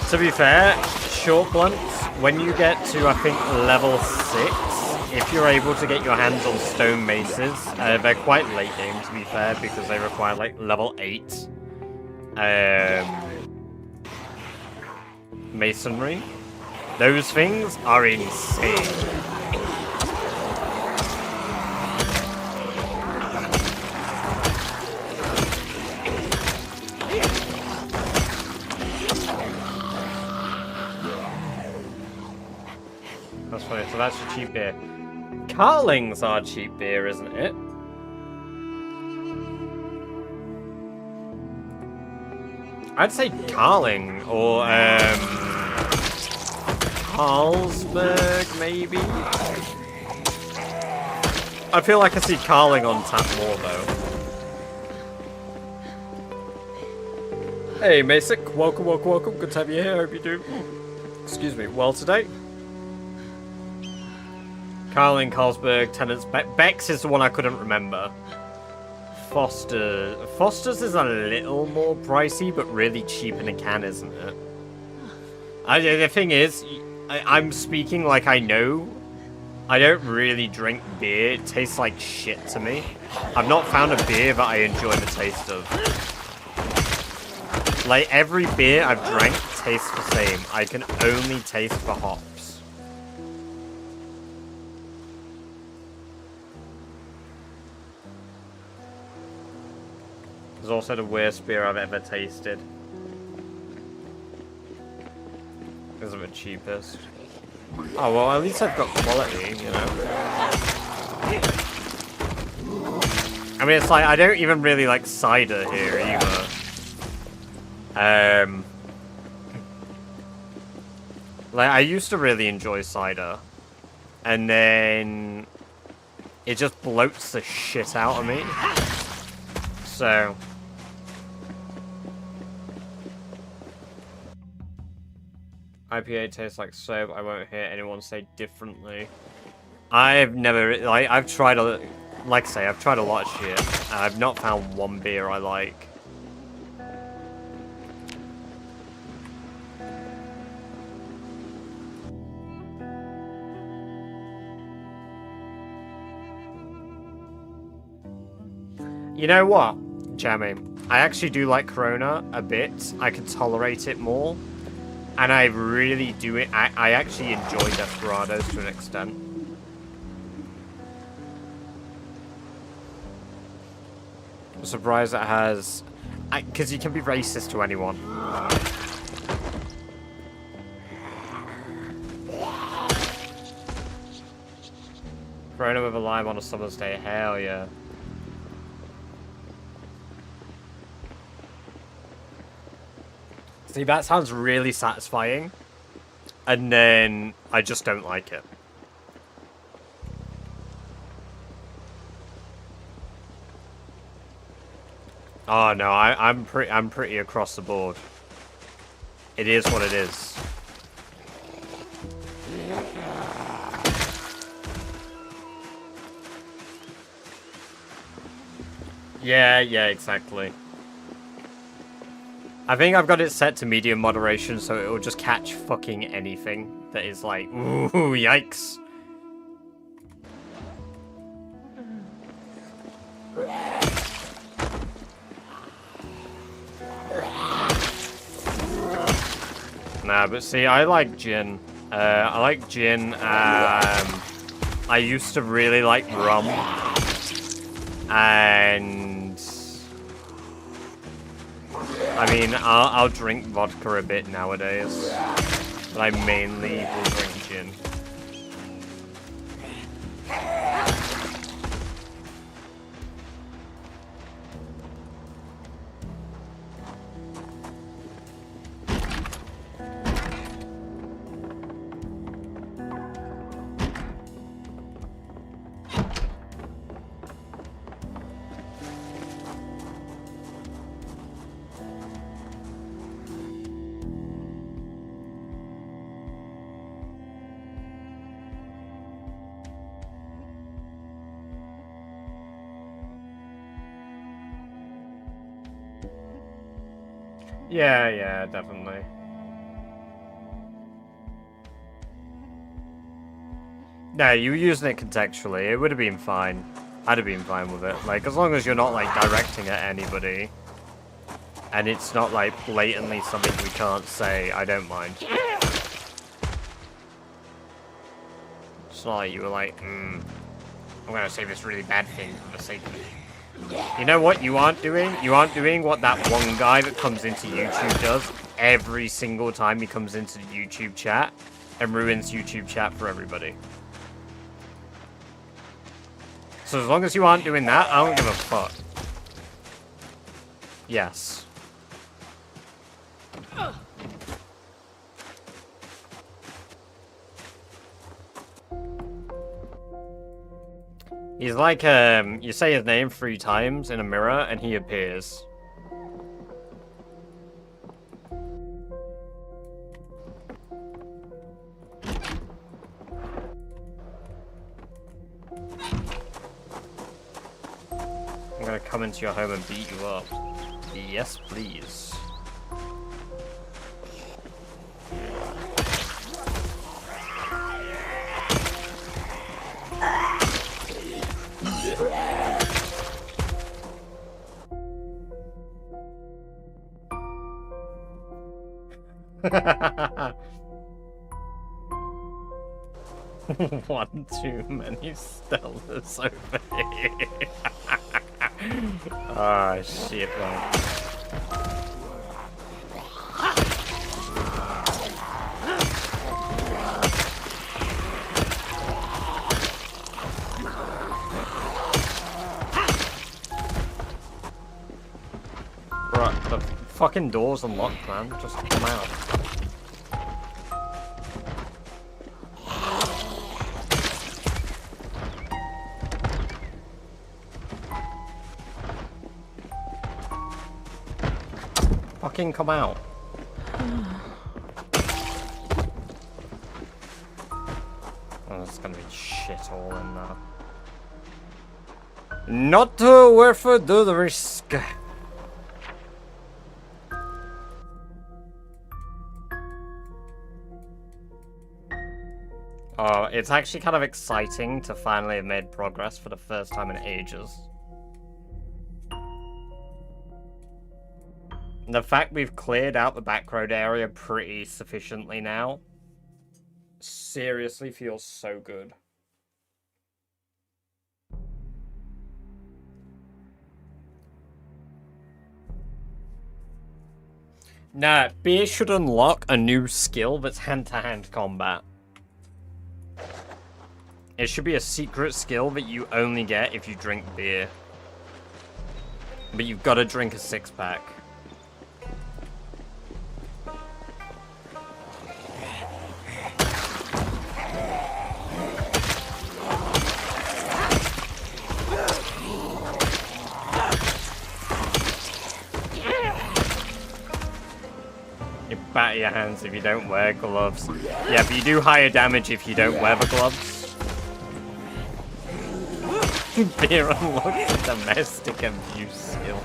To be fair, short blunts, when you get to, I think, level 6, if you're able to get your hands on stone maces, they're quite late game, to be fair, because they require, like, level 8 masonry. Those things are insane. So that's your cheap beer. Carling's our cheap beer, isn't it? I'd say Carling, or Carlsberg, maybe? I feel like I see Carling on tap more, though. Hey, Masick. Welcome, welcome, welcome. Good to have you here. Hope you do. Excuse me. Well today. Carling, Carlsberg, Tennant's. Beck's is the one I couldn't remember. Foster's is a little more pricey, but really cheap in a can, isn't it? The thing is, I'm speaking like I know. I don't really drink beer. It tastes like shit to me. I've not found a beer that I enjoy the taste of. Like, every beer I've drank tastes the same. I can only taste the hops. It's also the worst beer I've ever tasted. Because of the cheapest. Oh, well, at least I've got quality, you know? I mean, it's like, I don't even really like cider here, either. Like, I used to really enjoy cider. And then... it just bloats the shit out of me. So... IPA tastes like soap. I won't hear anyone say differently. I've never... like, I've tried a... like I say, I've tried a lot of shit. And I've not found one beer I like. You know what, Jamie? I actually do like Corona a bit. I can tolerate it more. And I really do it. I actually enjoy Desperados to an extent. I'm surprised it has... because you can be racist to anyone. Corona with a lime on a summer's day. Hell yeah. See, that sounds really satisfying. And then I just don't like it. Oh no, I'm pretty across the board. It is what it is. Yeah, exactly. I think I've got it set to medium moderation, so it will just catch fucking anything that is like, ooh, yikes. Nah, but see, I like gin. I like gin. I used to really like rum. And... I mean, I'll drink vodka a bit nowadays, but I mainly will drink gin. Yeah, definitely. No, you were using it contextually. It would have been fine. I'd have been fine with it. Like, as long as you're not, like, directing at anybody. And it's not, like, blatantly something we can't say, I don't mind. It's not like you were like, I'm gonna say this really bad thing for the sake of it. You know what you aren't doing? You aren't doing what that one guy that comes into YouTube does every single time he comes into the YouTube chat and ruins YouTube chat for everybody. So as long as you aren't doing that, I don't give a fuck. Yes. He's like, you say his name 3 times in a mirror and he appears. I'm gonna come into your home and beat you up. Yes, please. One too many Stellas over here. Oh shit, man. Right, the fucking door's unlocked, man. Just come out. Fucking come out. Oh, there's gonna be shit all in there. Not worth the risk. Oh, it's actually kind of exciting to finally have made progress for the first time in ages. The fact we've cleared out the back road area pretty sufficiently now seriously feels so good. Nah, beer should unlock a new skill that's hand-to-hand combat. It should be a secret skill that you only get if you drink beer. But you've got to drink a 6-pack. You batter your hands if you don't wear gloves. Yeah, but you do higher damage if you don't wear the gloves. Beer unlocks a domestic abuse skill.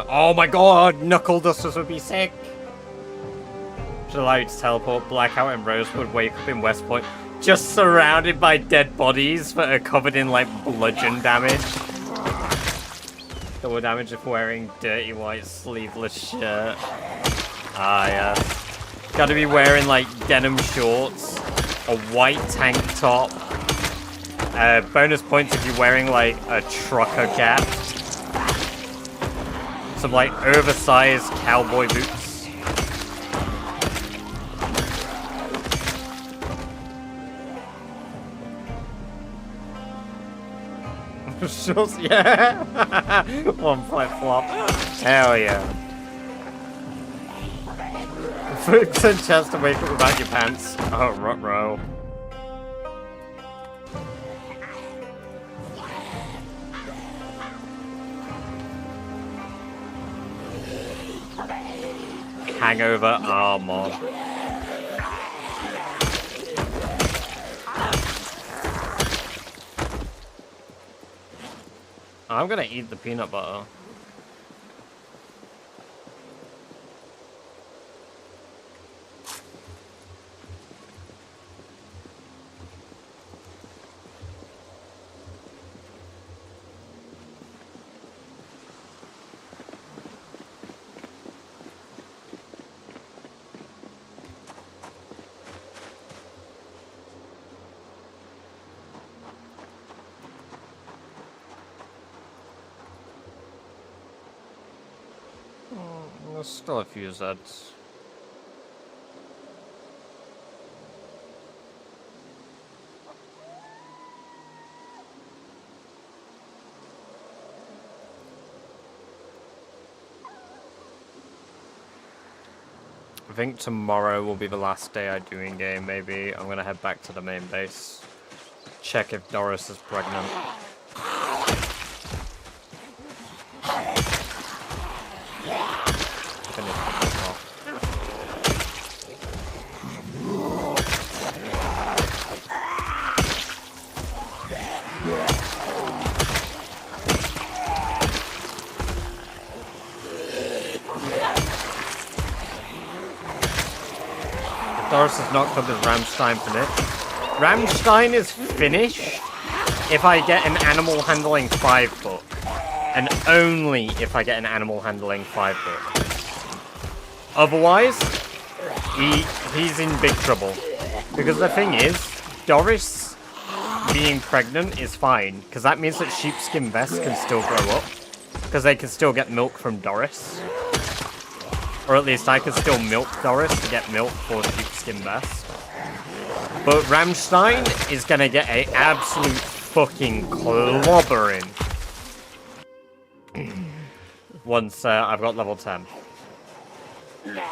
Oh my god, knuckle dusters would be sick. Should allow you to teleport, blackout in Rosewood, wake up in West Point, just surrounded by dead bodies that are covered in like bludgeon damage. Double damage if wearing dirty white sleeveless shirt. Ah, yeah. Gotta be wearing like denim shorts, a white tank top. Bonus points if you're wearing like a trucker cap. Some like oversized cowboy boots. Shorts, yeah. One flip flop. Hell yeah. Fix and chance to wake up without your pants. Oh, ruh-roh. Hangover armor. I'm gonna eat the peanut butter. There's still a few Zeds. I think tomorrow will be the last day I do in game, maybe. I'm gonna head back to the main base. Check if Doris is pregnant. Finish this off. Doris is knocked up as Rammstein finished. Rammstein is finished if I get an animal handling 5 book. And only if I get an animal handling 5 book. Otherwise, he's in big trouble. Because the thing is, Doris being pregnant is fine. Because that means that sheepskin vests can still grow up. Because they can still get milk from Doris. Or at least I could still milk Doris to get milk for sheepskin vest. But Rammstein is gonna get a absolute fucking clobbering. Once I've got level 10. Maybe.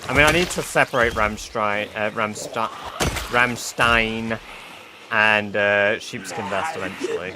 I mean, I need to separate Rammstein and sheepskin vest eventually.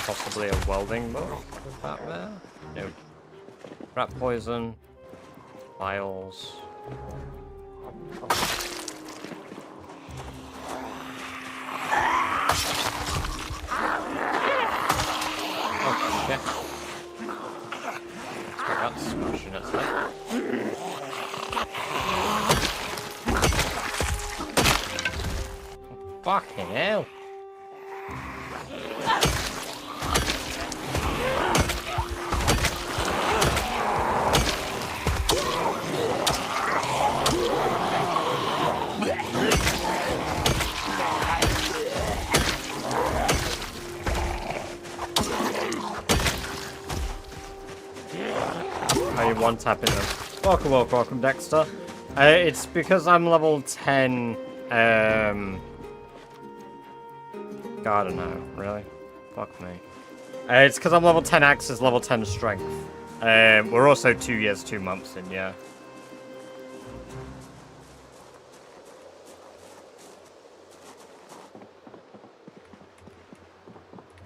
Possibly a welding book with that there. No. Rat poison. Files. Oh shit. Let's get that smashing its head. Fucking hell. One tapping them. Welcome, Dexter. It's because I'm level 10. God, I don't know, really. Fuck me. It's because I'm level 10 axes, level 10 strength. We're also 2 years, 2 months in, yeah.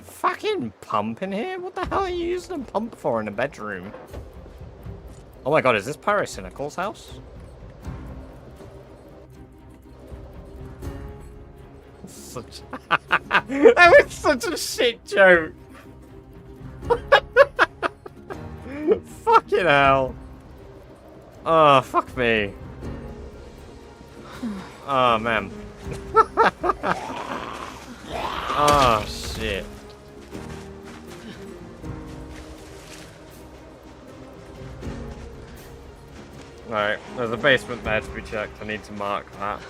Fucking pump in here? What the hell are you using a pump for in a bedroom? Oh my god, is this Pyrocynical's house? Such... that was such a shit joke! Fucking hell. Oh, fuck me. Oh, man. Oh, shit. Right, there's a basement there to be checked. I need to mark that.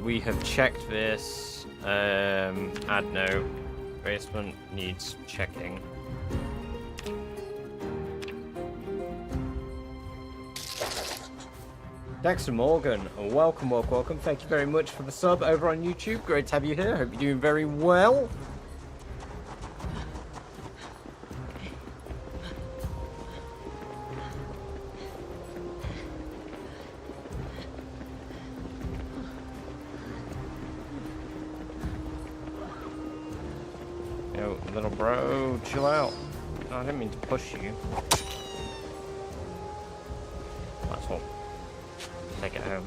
We have checked this. Add note. Basement needs checking. Dexter Morgan, welcome. Thank you very much for the sub over on YouTube. Great to have you here. Hope you're doing very well. Yo, little bro, chill out. Oh, I didn't mean to push you. That's all. Take it home.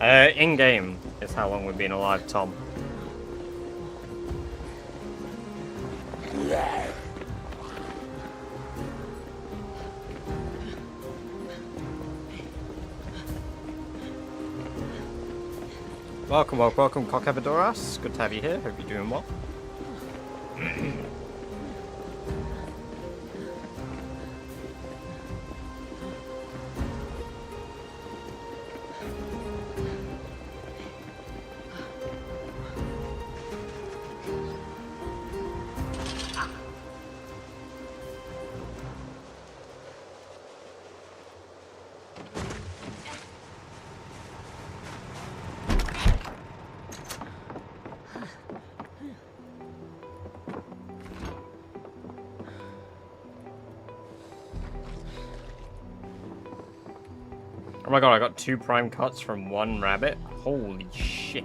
In-game is how long we've been alive, Tom. Welcome, Cockavadoras. Good to have you here. Hope you're doing well. Oh my god, I got 2 prime cuts from 1 rabbit. Holy shit.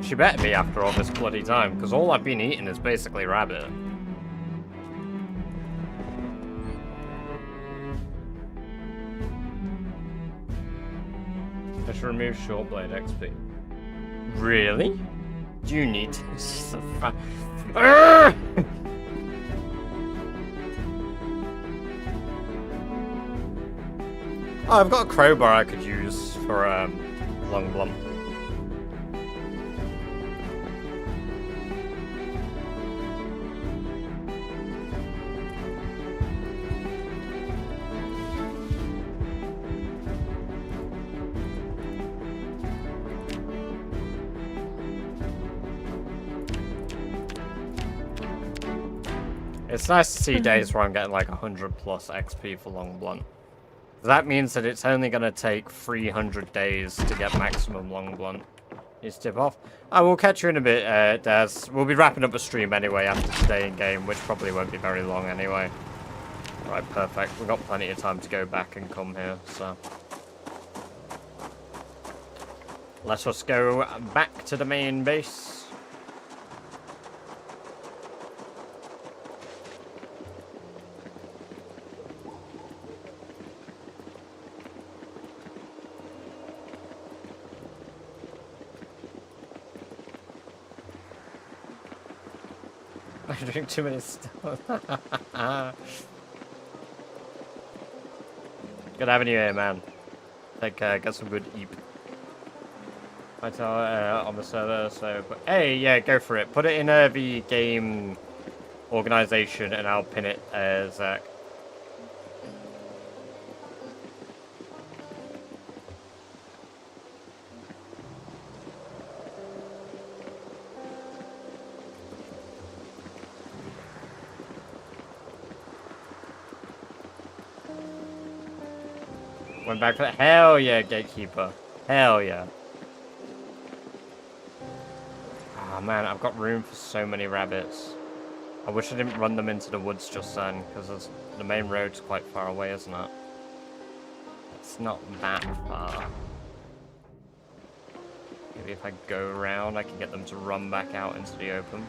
She better be after all this bloody time, because all I've been eating is basically rabbit. Just remove short blade XP. Really? Do you need to? Oh, I've got a crowbar I could use for long blunt. It's nice to see days where I'm getting like 100 plus XP for long blunt. That means that it's only going to take 300 days to get maximum long blunt. You tip off. I will catch you in a bit, Daz. We'll be wrapping up a stream anyway after today in game, which probably won't be very long anyway. Right, perfect. We've got plenty of time to go back and come here, so. Let us go back to the main base. I drink too many stuff. Good having you here, man. Take care, get some good eep. I tell on the server, so but, hey, yeah, go for it. Put it in the game organization, and I'll pin it, Zach. Went back for hell yeah, gatekeeper. Hell yeah. Oh man, I've got room for so many rabbits. I wish I didn't run them into the woods just then, because the main road's quite far away, isn't it? It's not that far. Maybe if I go around, I can get them to run back out into the open.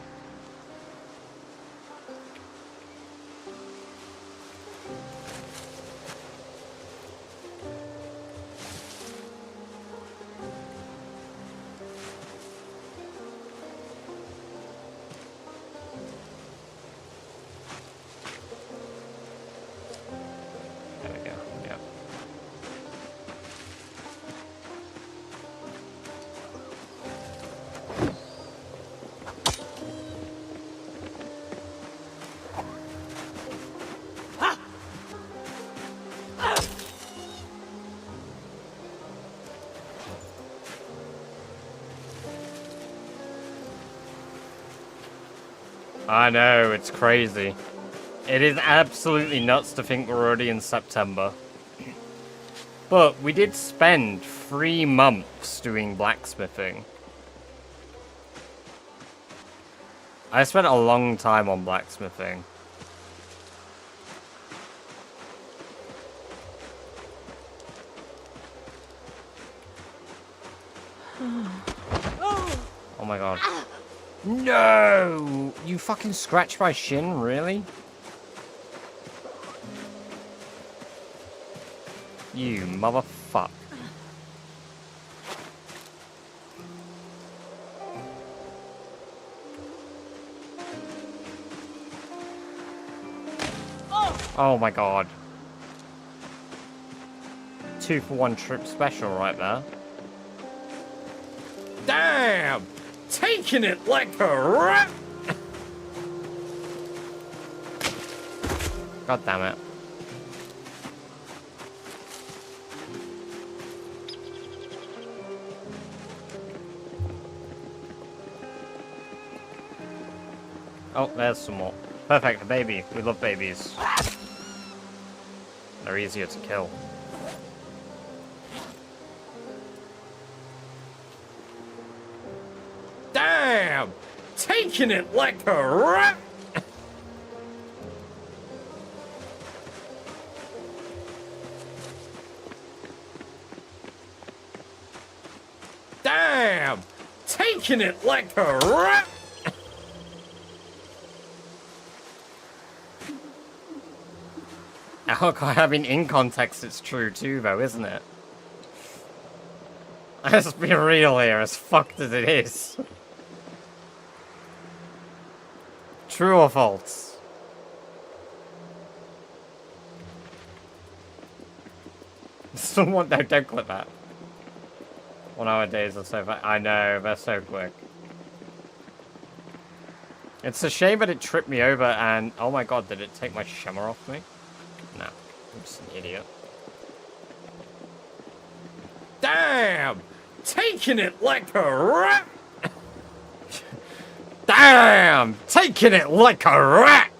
I know, it's crazy. It is absolutely nuts to think we're already in September. But we did spend 3 months doing blacksmithing. I spent a long time on blacksmithing. Oh my god. No! You fucking scratched my shin, really? You motherfucker. Oh my god. 2-for-1 trip special right there. Damn! Taking it like a rat! God damn it. Oh, there's some more. Perfect, a baby. We love babies. They're easier to kill. Damn! Taking it like a rat! Damn! Taking it like a rat! I mean, in context, it's true too, though, isn't it? Let's be real here, as fucked as it is. True or false? Someone, no, don't click that. 1 hour days or so. I know, they're so quick. It's a shame that it tripped me over and... Oh my god, did it take my shimmer off me? No, I'm just an idiot. Damn! Taking it like a rat! Damn! Taking it like a rat!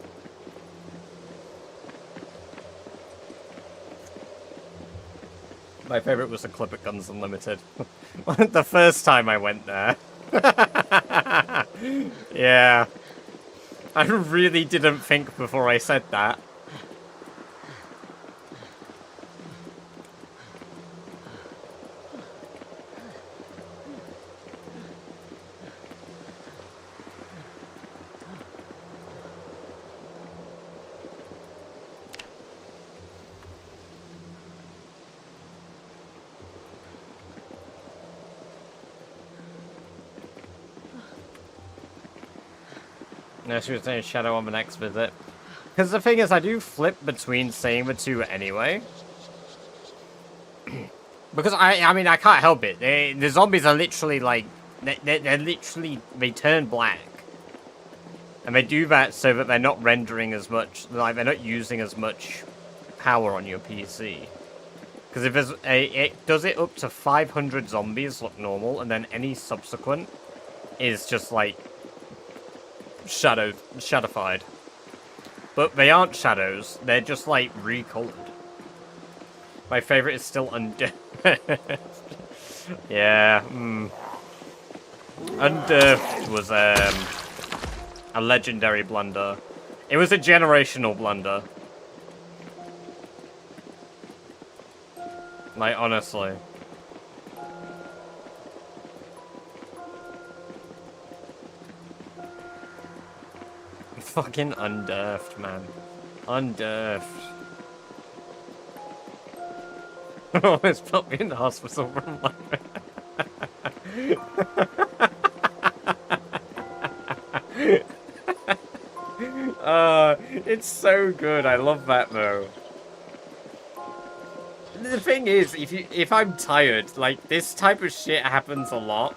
My favorite was the clip at Guns Unlimited. The first time I went there. Yeah. I really didn't think before I said that. No, she was saying Shadow on the next visit. Because the thing is, I do flip between saying the two anyway. Because, I mean, I can't help it. The zombies are literally, like... They're literally... They turn black. And they do that so that they're not rendering as much... Like, they're not using as much power on your PC. Because if there's it does it up to 500 zombies look normal, and then any subsequent is just, like... Shadified. But they aren't shadows, they're just like recolored. My favorite is still Undead. Yeah, Undead was a legendary blunder. It was a generational blunder. Like, honestly. Fucking Undead, man. Undead. Almost put me in the hospital from it's so good. I love that though. The thing is, if I'm tired, like this type of shit happens a lot.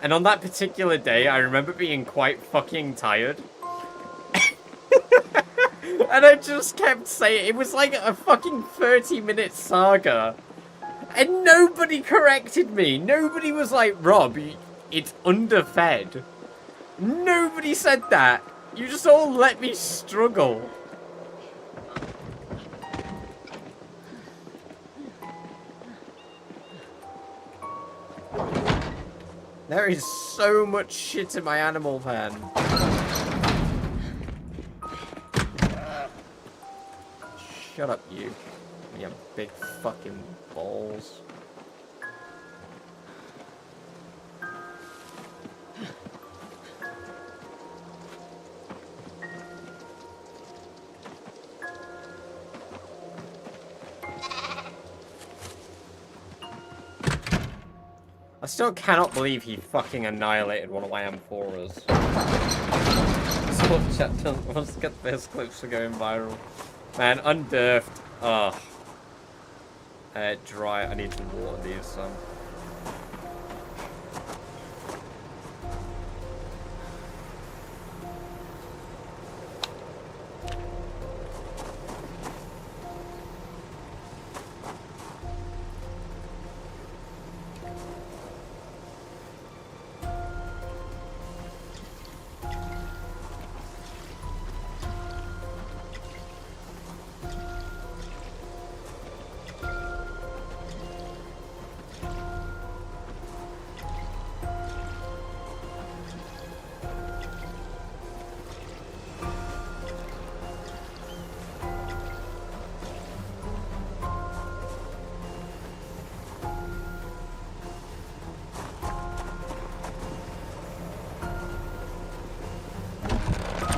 And on that particular day, I remember being quite fucking tired. And I just kept saying, it was like a fucking 30-minute saga. And nobody corrected me. Nobody was like, Rob, it's underfed. Nobody said that. You just all let me struggle. There is so much shit in my animal pen. Shut up, you. You big fucking balls. I still cannot believe he fucking annihilated one of my amphoras. So chat, let's get this clips for going viral. Man, undurfed. Ugh. Dry. I need to water these some.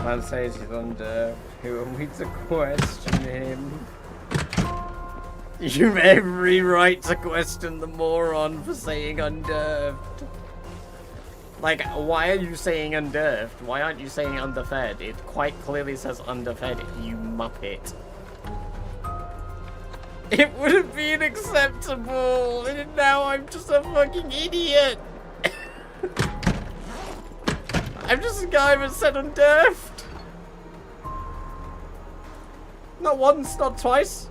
Man says he's under. Who are we to question him? You've every right to question the moron for saying undurfed. Like, why are you saying undurfed? Why aren't you saying underfed? It quite clearly says underfed, you muppet. It would have been acceptable, and now I'm just a fucking idiot. I'm just a guy that said undurfed. Not once, not twice.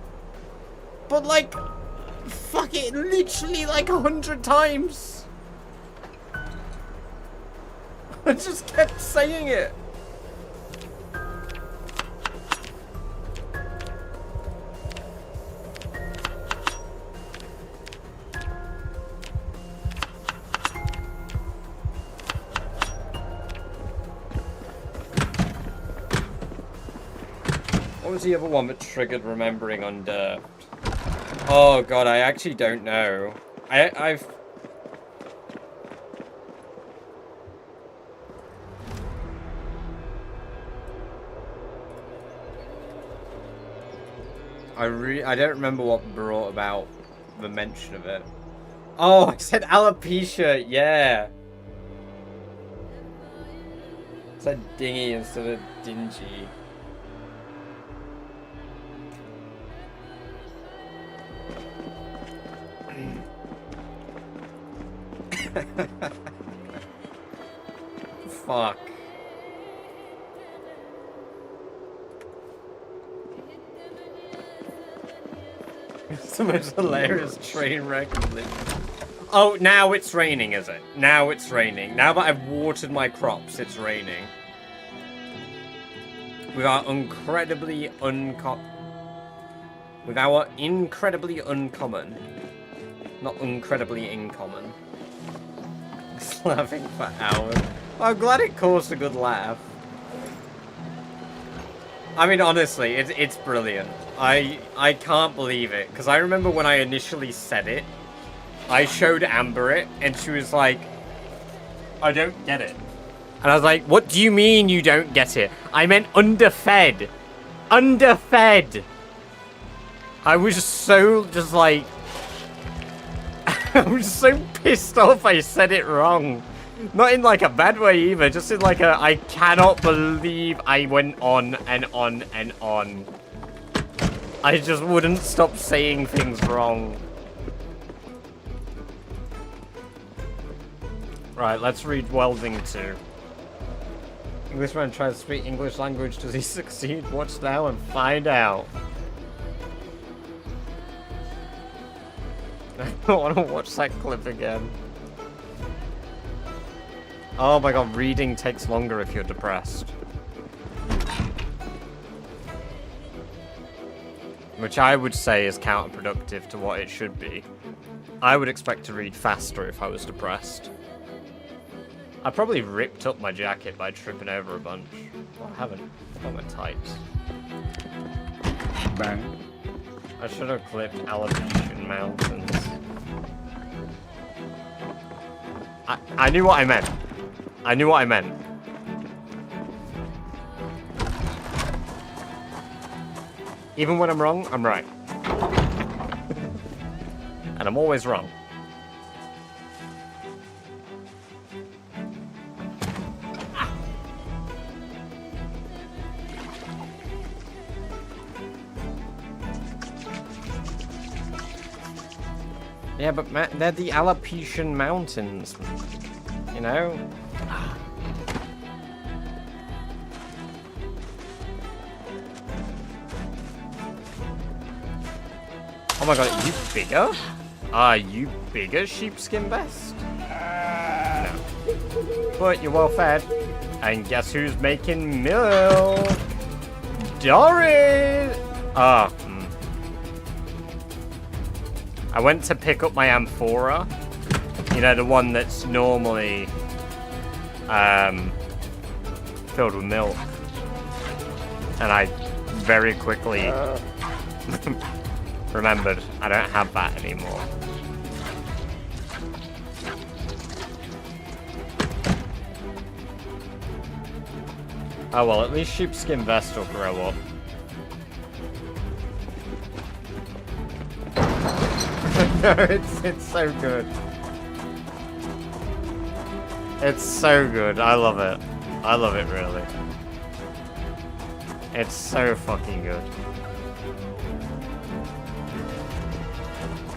But like, fuck it, literally like 100 times. I just kept saying it. What was the other one that triggered remembering undurfed? Oh god, I actually don't know. I don't remember what brought about the mention of it. Oh, I said alopecia, yeah. I said dingy instead of dingy. Fuck. It's the most hilarious train wreck. Oh, now it's raining, is it? Now it's raining. Now that I've watered my crops, it's raining. With our incredibly uncommon... Not incredibly incommon. Just laughing for hours. I'm glad it caused a good laugh. I mean, honestly, it's brilliant. I can't believe it. Because I remember when I initially said it, I showed Amber it, and she was like, I don't get it. And I was like, what do you mean you don't get it? I meant underfed. Underfed. I was so just like... I was so pissed off I said it wrong. Not in like a bad way either, just in like a I cannot believe I went on and on and on. I just wouldn't stop saying things wrong. Right, let's read Welding 2. Englishman tries to speak English language. Does he succeed? Watch now and find out. I don't want to watch that clip again. Oh my god, reading takes longer if you're depressed. Which I would say is counterproductive to what it should be. I would expect to read faster if I was depressed. I probably ripped up my jacket by tripping over a bunch. Well, I haven't. I've got my tights.
Bang.
I should have clipped Alopecia Mountains. I knew what I meant. I knew what I meant. Even when I'm wrong, I'm right. And I'm always wrong. Yeah, but they're the Alopecia Mountains, you know? Oh my god, are you bigger? Are you bigger, sheepskin vest? No. But you're well fed. And guess who's making milk? Doris! Ah. I went to pick up my amphora. You know, the one that's normally filled with milk. And I very quickly remembered I don't have that anymore. Oh well, at least sheepskin vest will grow up. No, it's so good. It's so good. I love it. I love it, really. It's so fucking good.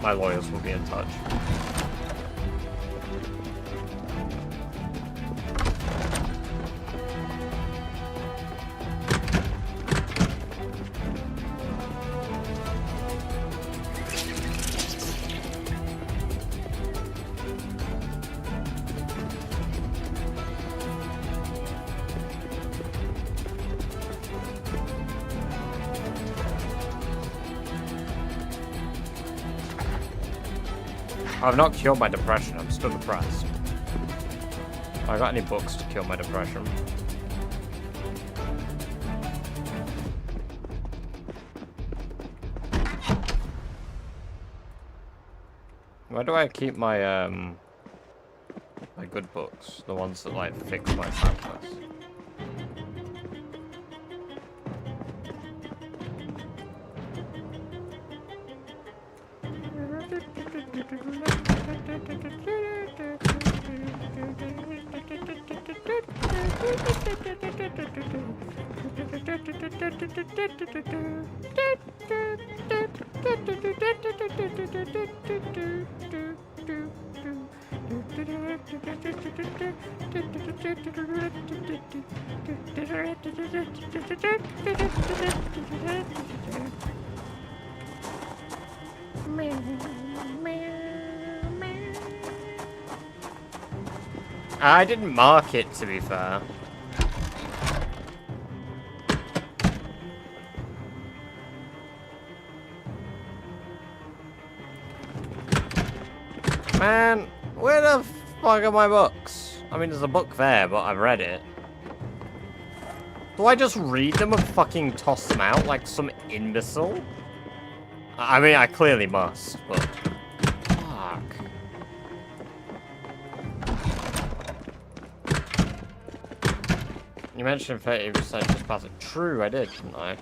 My lawyers will be in touch. I've not cured my depression, I'm still depressed. Have I got any books to cure my depression? Where do I keep my my good books? The ones that like fix my sadness. I didn't mark it, to be fair. Man, where the fuck are my books? I mean, there's a book there, but I've read it. Do I just read them and fucking toss them out like some imbecile? I mean, I clearly must, but... Fuck. You mentioned 30% just pass it. True, I did, didn't I?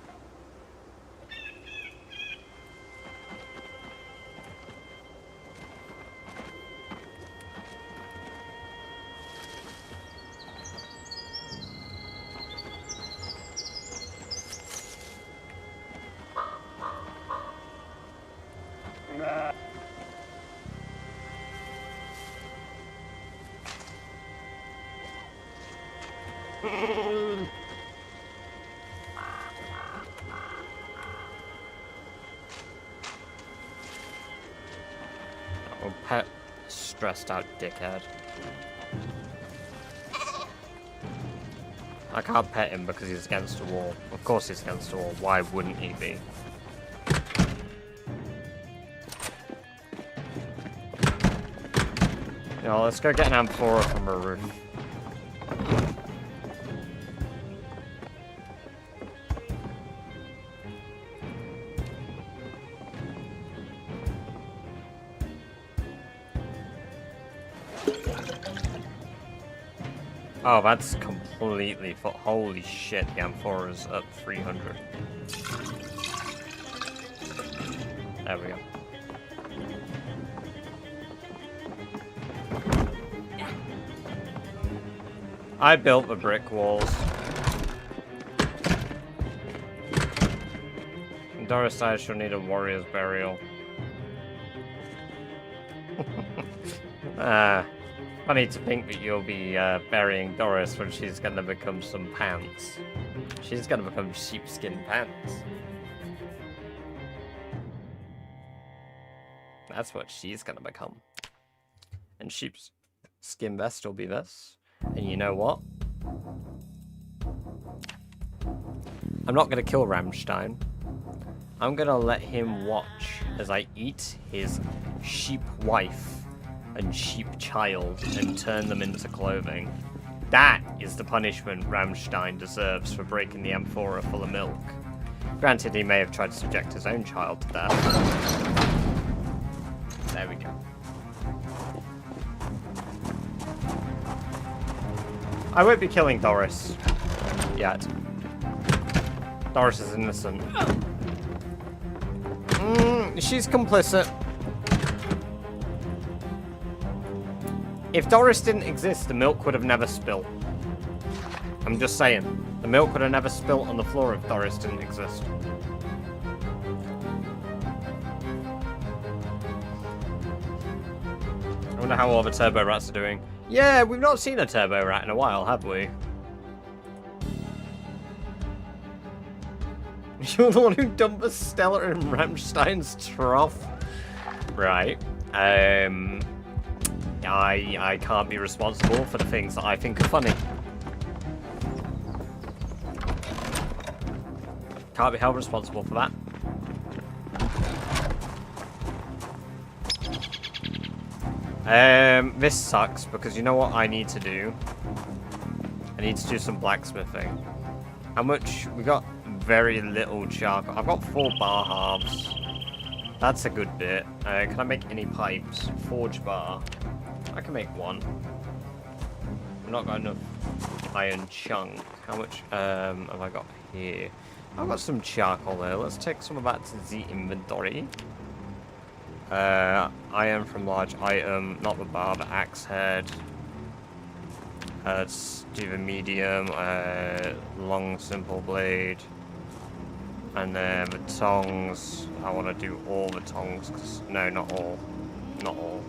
Oh, pet stressed out dickhead. I can't pet him because he's against the wall. Of course he's against the wall. Why wouldn't he be? You know, let's go get an amphora from Maroon. Oh, that's completely full. Holy shit, the amphora's at 300. There we go. I built the brick walls. Doris died, she'll need a warrior's burial. Funny to think that you'll be burying Doris when she's gonna become some pants. She's gonna become sheepskin pants. That's what she's gonna become. And sheepskin vest will be this. And you know what? I'm not gonna kill Rammstein. I'm gonna let him watch as I eat his sheep wife and sheep child and turn them into clothing. That is the punishment Rammstein deserves for breaking the amphora full of milk. Granted, he may have tried to subject his own child to death. There we go. I won't be killing Doris yet. Doris is innocent. She's complicit. If Doris didn't exist, the milk would have never spilt. I'm just saying. The milk would have never spilt on the floor if Doris didn't exist. I wonder how all the turbo rats are doing. Yeah, we've not seen a turbo rat in a while, have we? You're the one who dumped a Stella in Rammstein's trough. Right. I can't be responsible for the things that I think are funny. Can't be held responsible for that. This sucks because you know what I need to do? I need to do some blacksmithing. How much? We got very little charcoal. I've got 4 bar halves. That's a good bit. Can I make any pipes? Forge bar. I can make 1. I've not got enough iron chunk. How much have I got here? I've got some charcoal there. Let's take some of that to the inventory. Iron from large item, not the bar, the axe head. Let's do the medium, long simple blade. And then the tongs. I want to do all the tongs, cause, no, not all. Not all.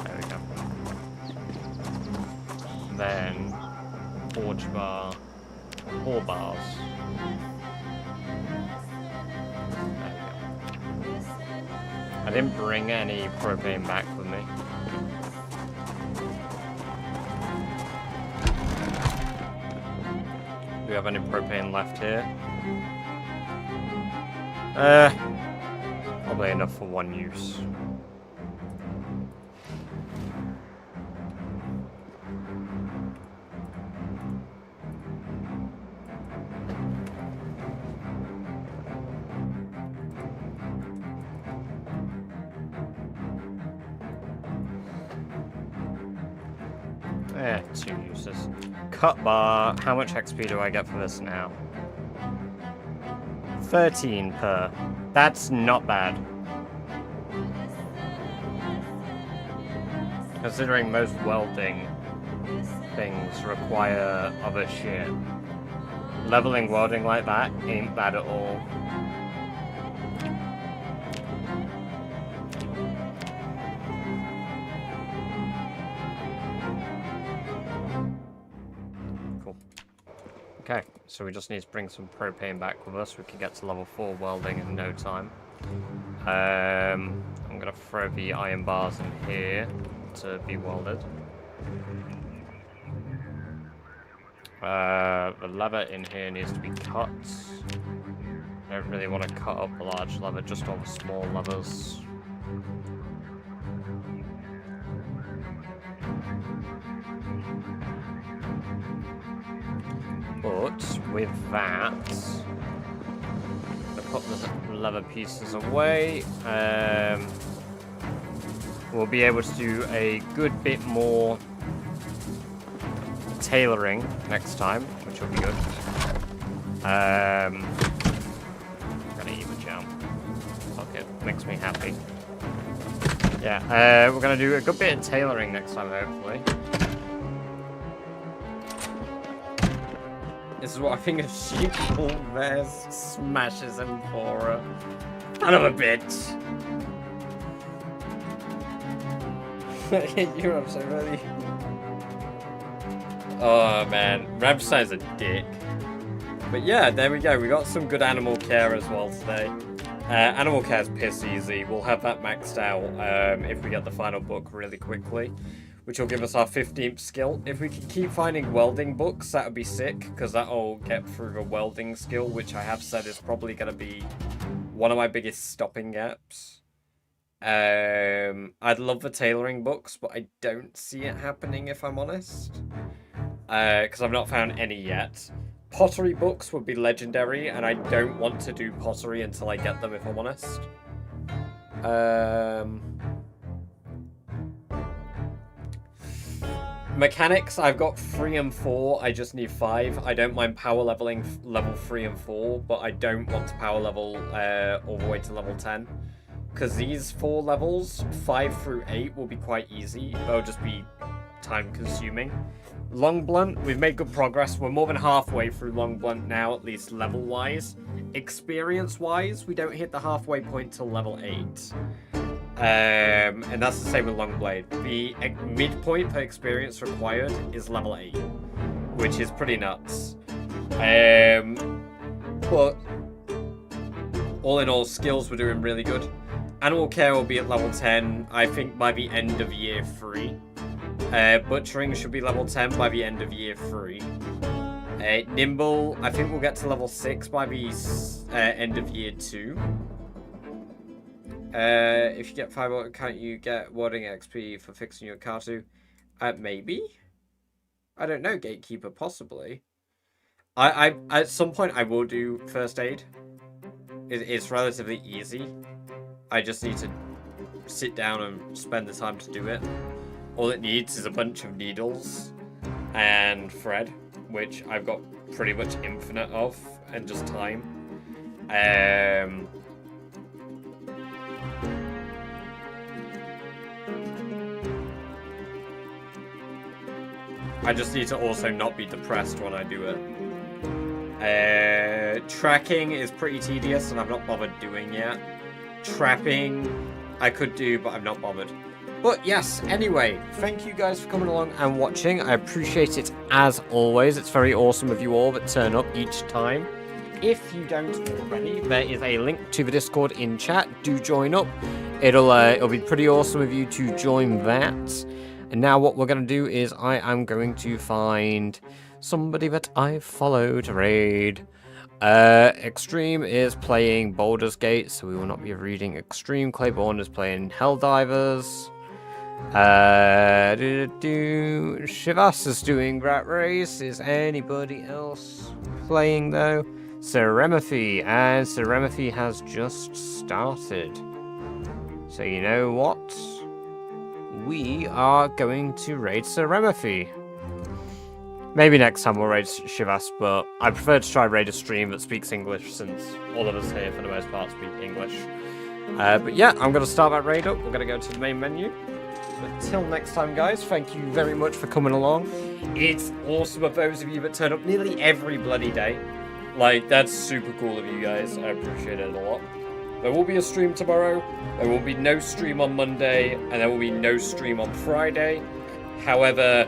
There we go. Then, forge bar, 4 bars. I didn't bring any propane back with me. Do we have any propane left here? Probably enough for 1 use. Eh, 2 uses. Cut bar. How much XP do I get for this now? 13 per. That's not bad. Considering most welding things require other shit. Leveling welding like that ain't bad at all. Okay, so we just need to bring some propane back with us. We can get to level 4 welding in no time. I'm going to throw the iron bars in here to be welded. The lever in here needs to be cut. I don't really want to cut up a large lever, just all the small levers. But with that, I'll put the leather pieces away. We'll be able to do a good bit more tailoring next time, which will be good. I'm gonna eat the jam. Fuck it, makes me happy. Yeah, we're gonna do a good bit of tailoring next time, hopefully. This is what I think of sheep vest smashes him for a son of a bitch. You're up so early. Oh man, Ramstein's a dick. But yeah, there we go. We got some good animal care as well today. Animal care's piss easy. We'll have that maxed out if we get the final book really quickly, which will give us our 15th skill. If we can keep finding welding books, that would be sick, because that'll get through a welding skill, which I have said is probably going to be one of my biggest stopping gaps. I'd love the tailoring books, but I don't see it happening, if I'm honest, because I've not found any yet. Pottery books would be legendary, and I don't want to do pottery until I get them, if I'm honest. Mechanics, I've got 3 and 4, I just need 5. I don't mind power leveling level 3 and 4, but I don't want to power level all the way to level 10. Because these 4 levels, 5 through 8, will be quite easy. They'll just be time consuming. Long Blunt, we've made good progress. We're more than halfway through Long Blunt now, at least level-wise. Experience-wise, we don't hit the halfway point till level 8. And that's the same with Long Blade. The midpoint for experience required is level 8, which is pretty nuts. But all in all, skills we're doing really good. Animal care will be at level 10, I think, by the end of year 3. Butchering should be level 10 by the end of year 3. Nimble, I think we'll get to level 6 by the end of year 2. If you get 5, can't you get warding XP for fixing your car too? Maybe? I don't know, Gatekeeper, possibly. I at some point I will do first aid. It's relatively easy. I just need to sit down and spend the time to do it. All it needs is a bunch of needles and thread, which I've got pretty much infinite of, and just time. I just need to also not be depressed when I do it. Tracking is pretty tedious and I've not bothered doing yet. Trapping I could do, but I'm not bothered. But yes, anyway, thank you guys for coming along and watching. I appreciate it as always. It's very awesome of you all that turn up each time. If you don't already, there is a link to the Discord in chat. Do join up. It'll be pretty awesome of you to join that. And now what we're going to do is I am going to find somebody that I follow to raid. Extreme is playing Baldur's Gate, so we will not be reading Extreme. Claiborne is playing Helldivers. Shivas is doing Rat Race. Is anybody else playing though? Serenity, and Serenity has just started. So you know what? We are going to raid Serenity. Maybe next time we'll raid Shivas, but I prefer to try raid a stream that speaks English, since all of us here for the most part speak English. But yeah, I'm going to start that raid up. We're going to go to the main menu. But till next time, guys, thank you very much for coming along. It's awesome of those of you that turn up nearly every bloody day. Like, that's super cool of you guys. I appreciate it a lot. There will be a stream tomorrow. There will be no stream on Monday, and there will be no stream on Friday. However,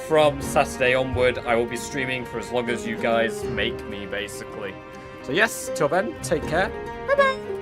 from Saturday onward, I will be streaming for as long as you guys make me, basically. So yes, till then, take care. Bye-bye.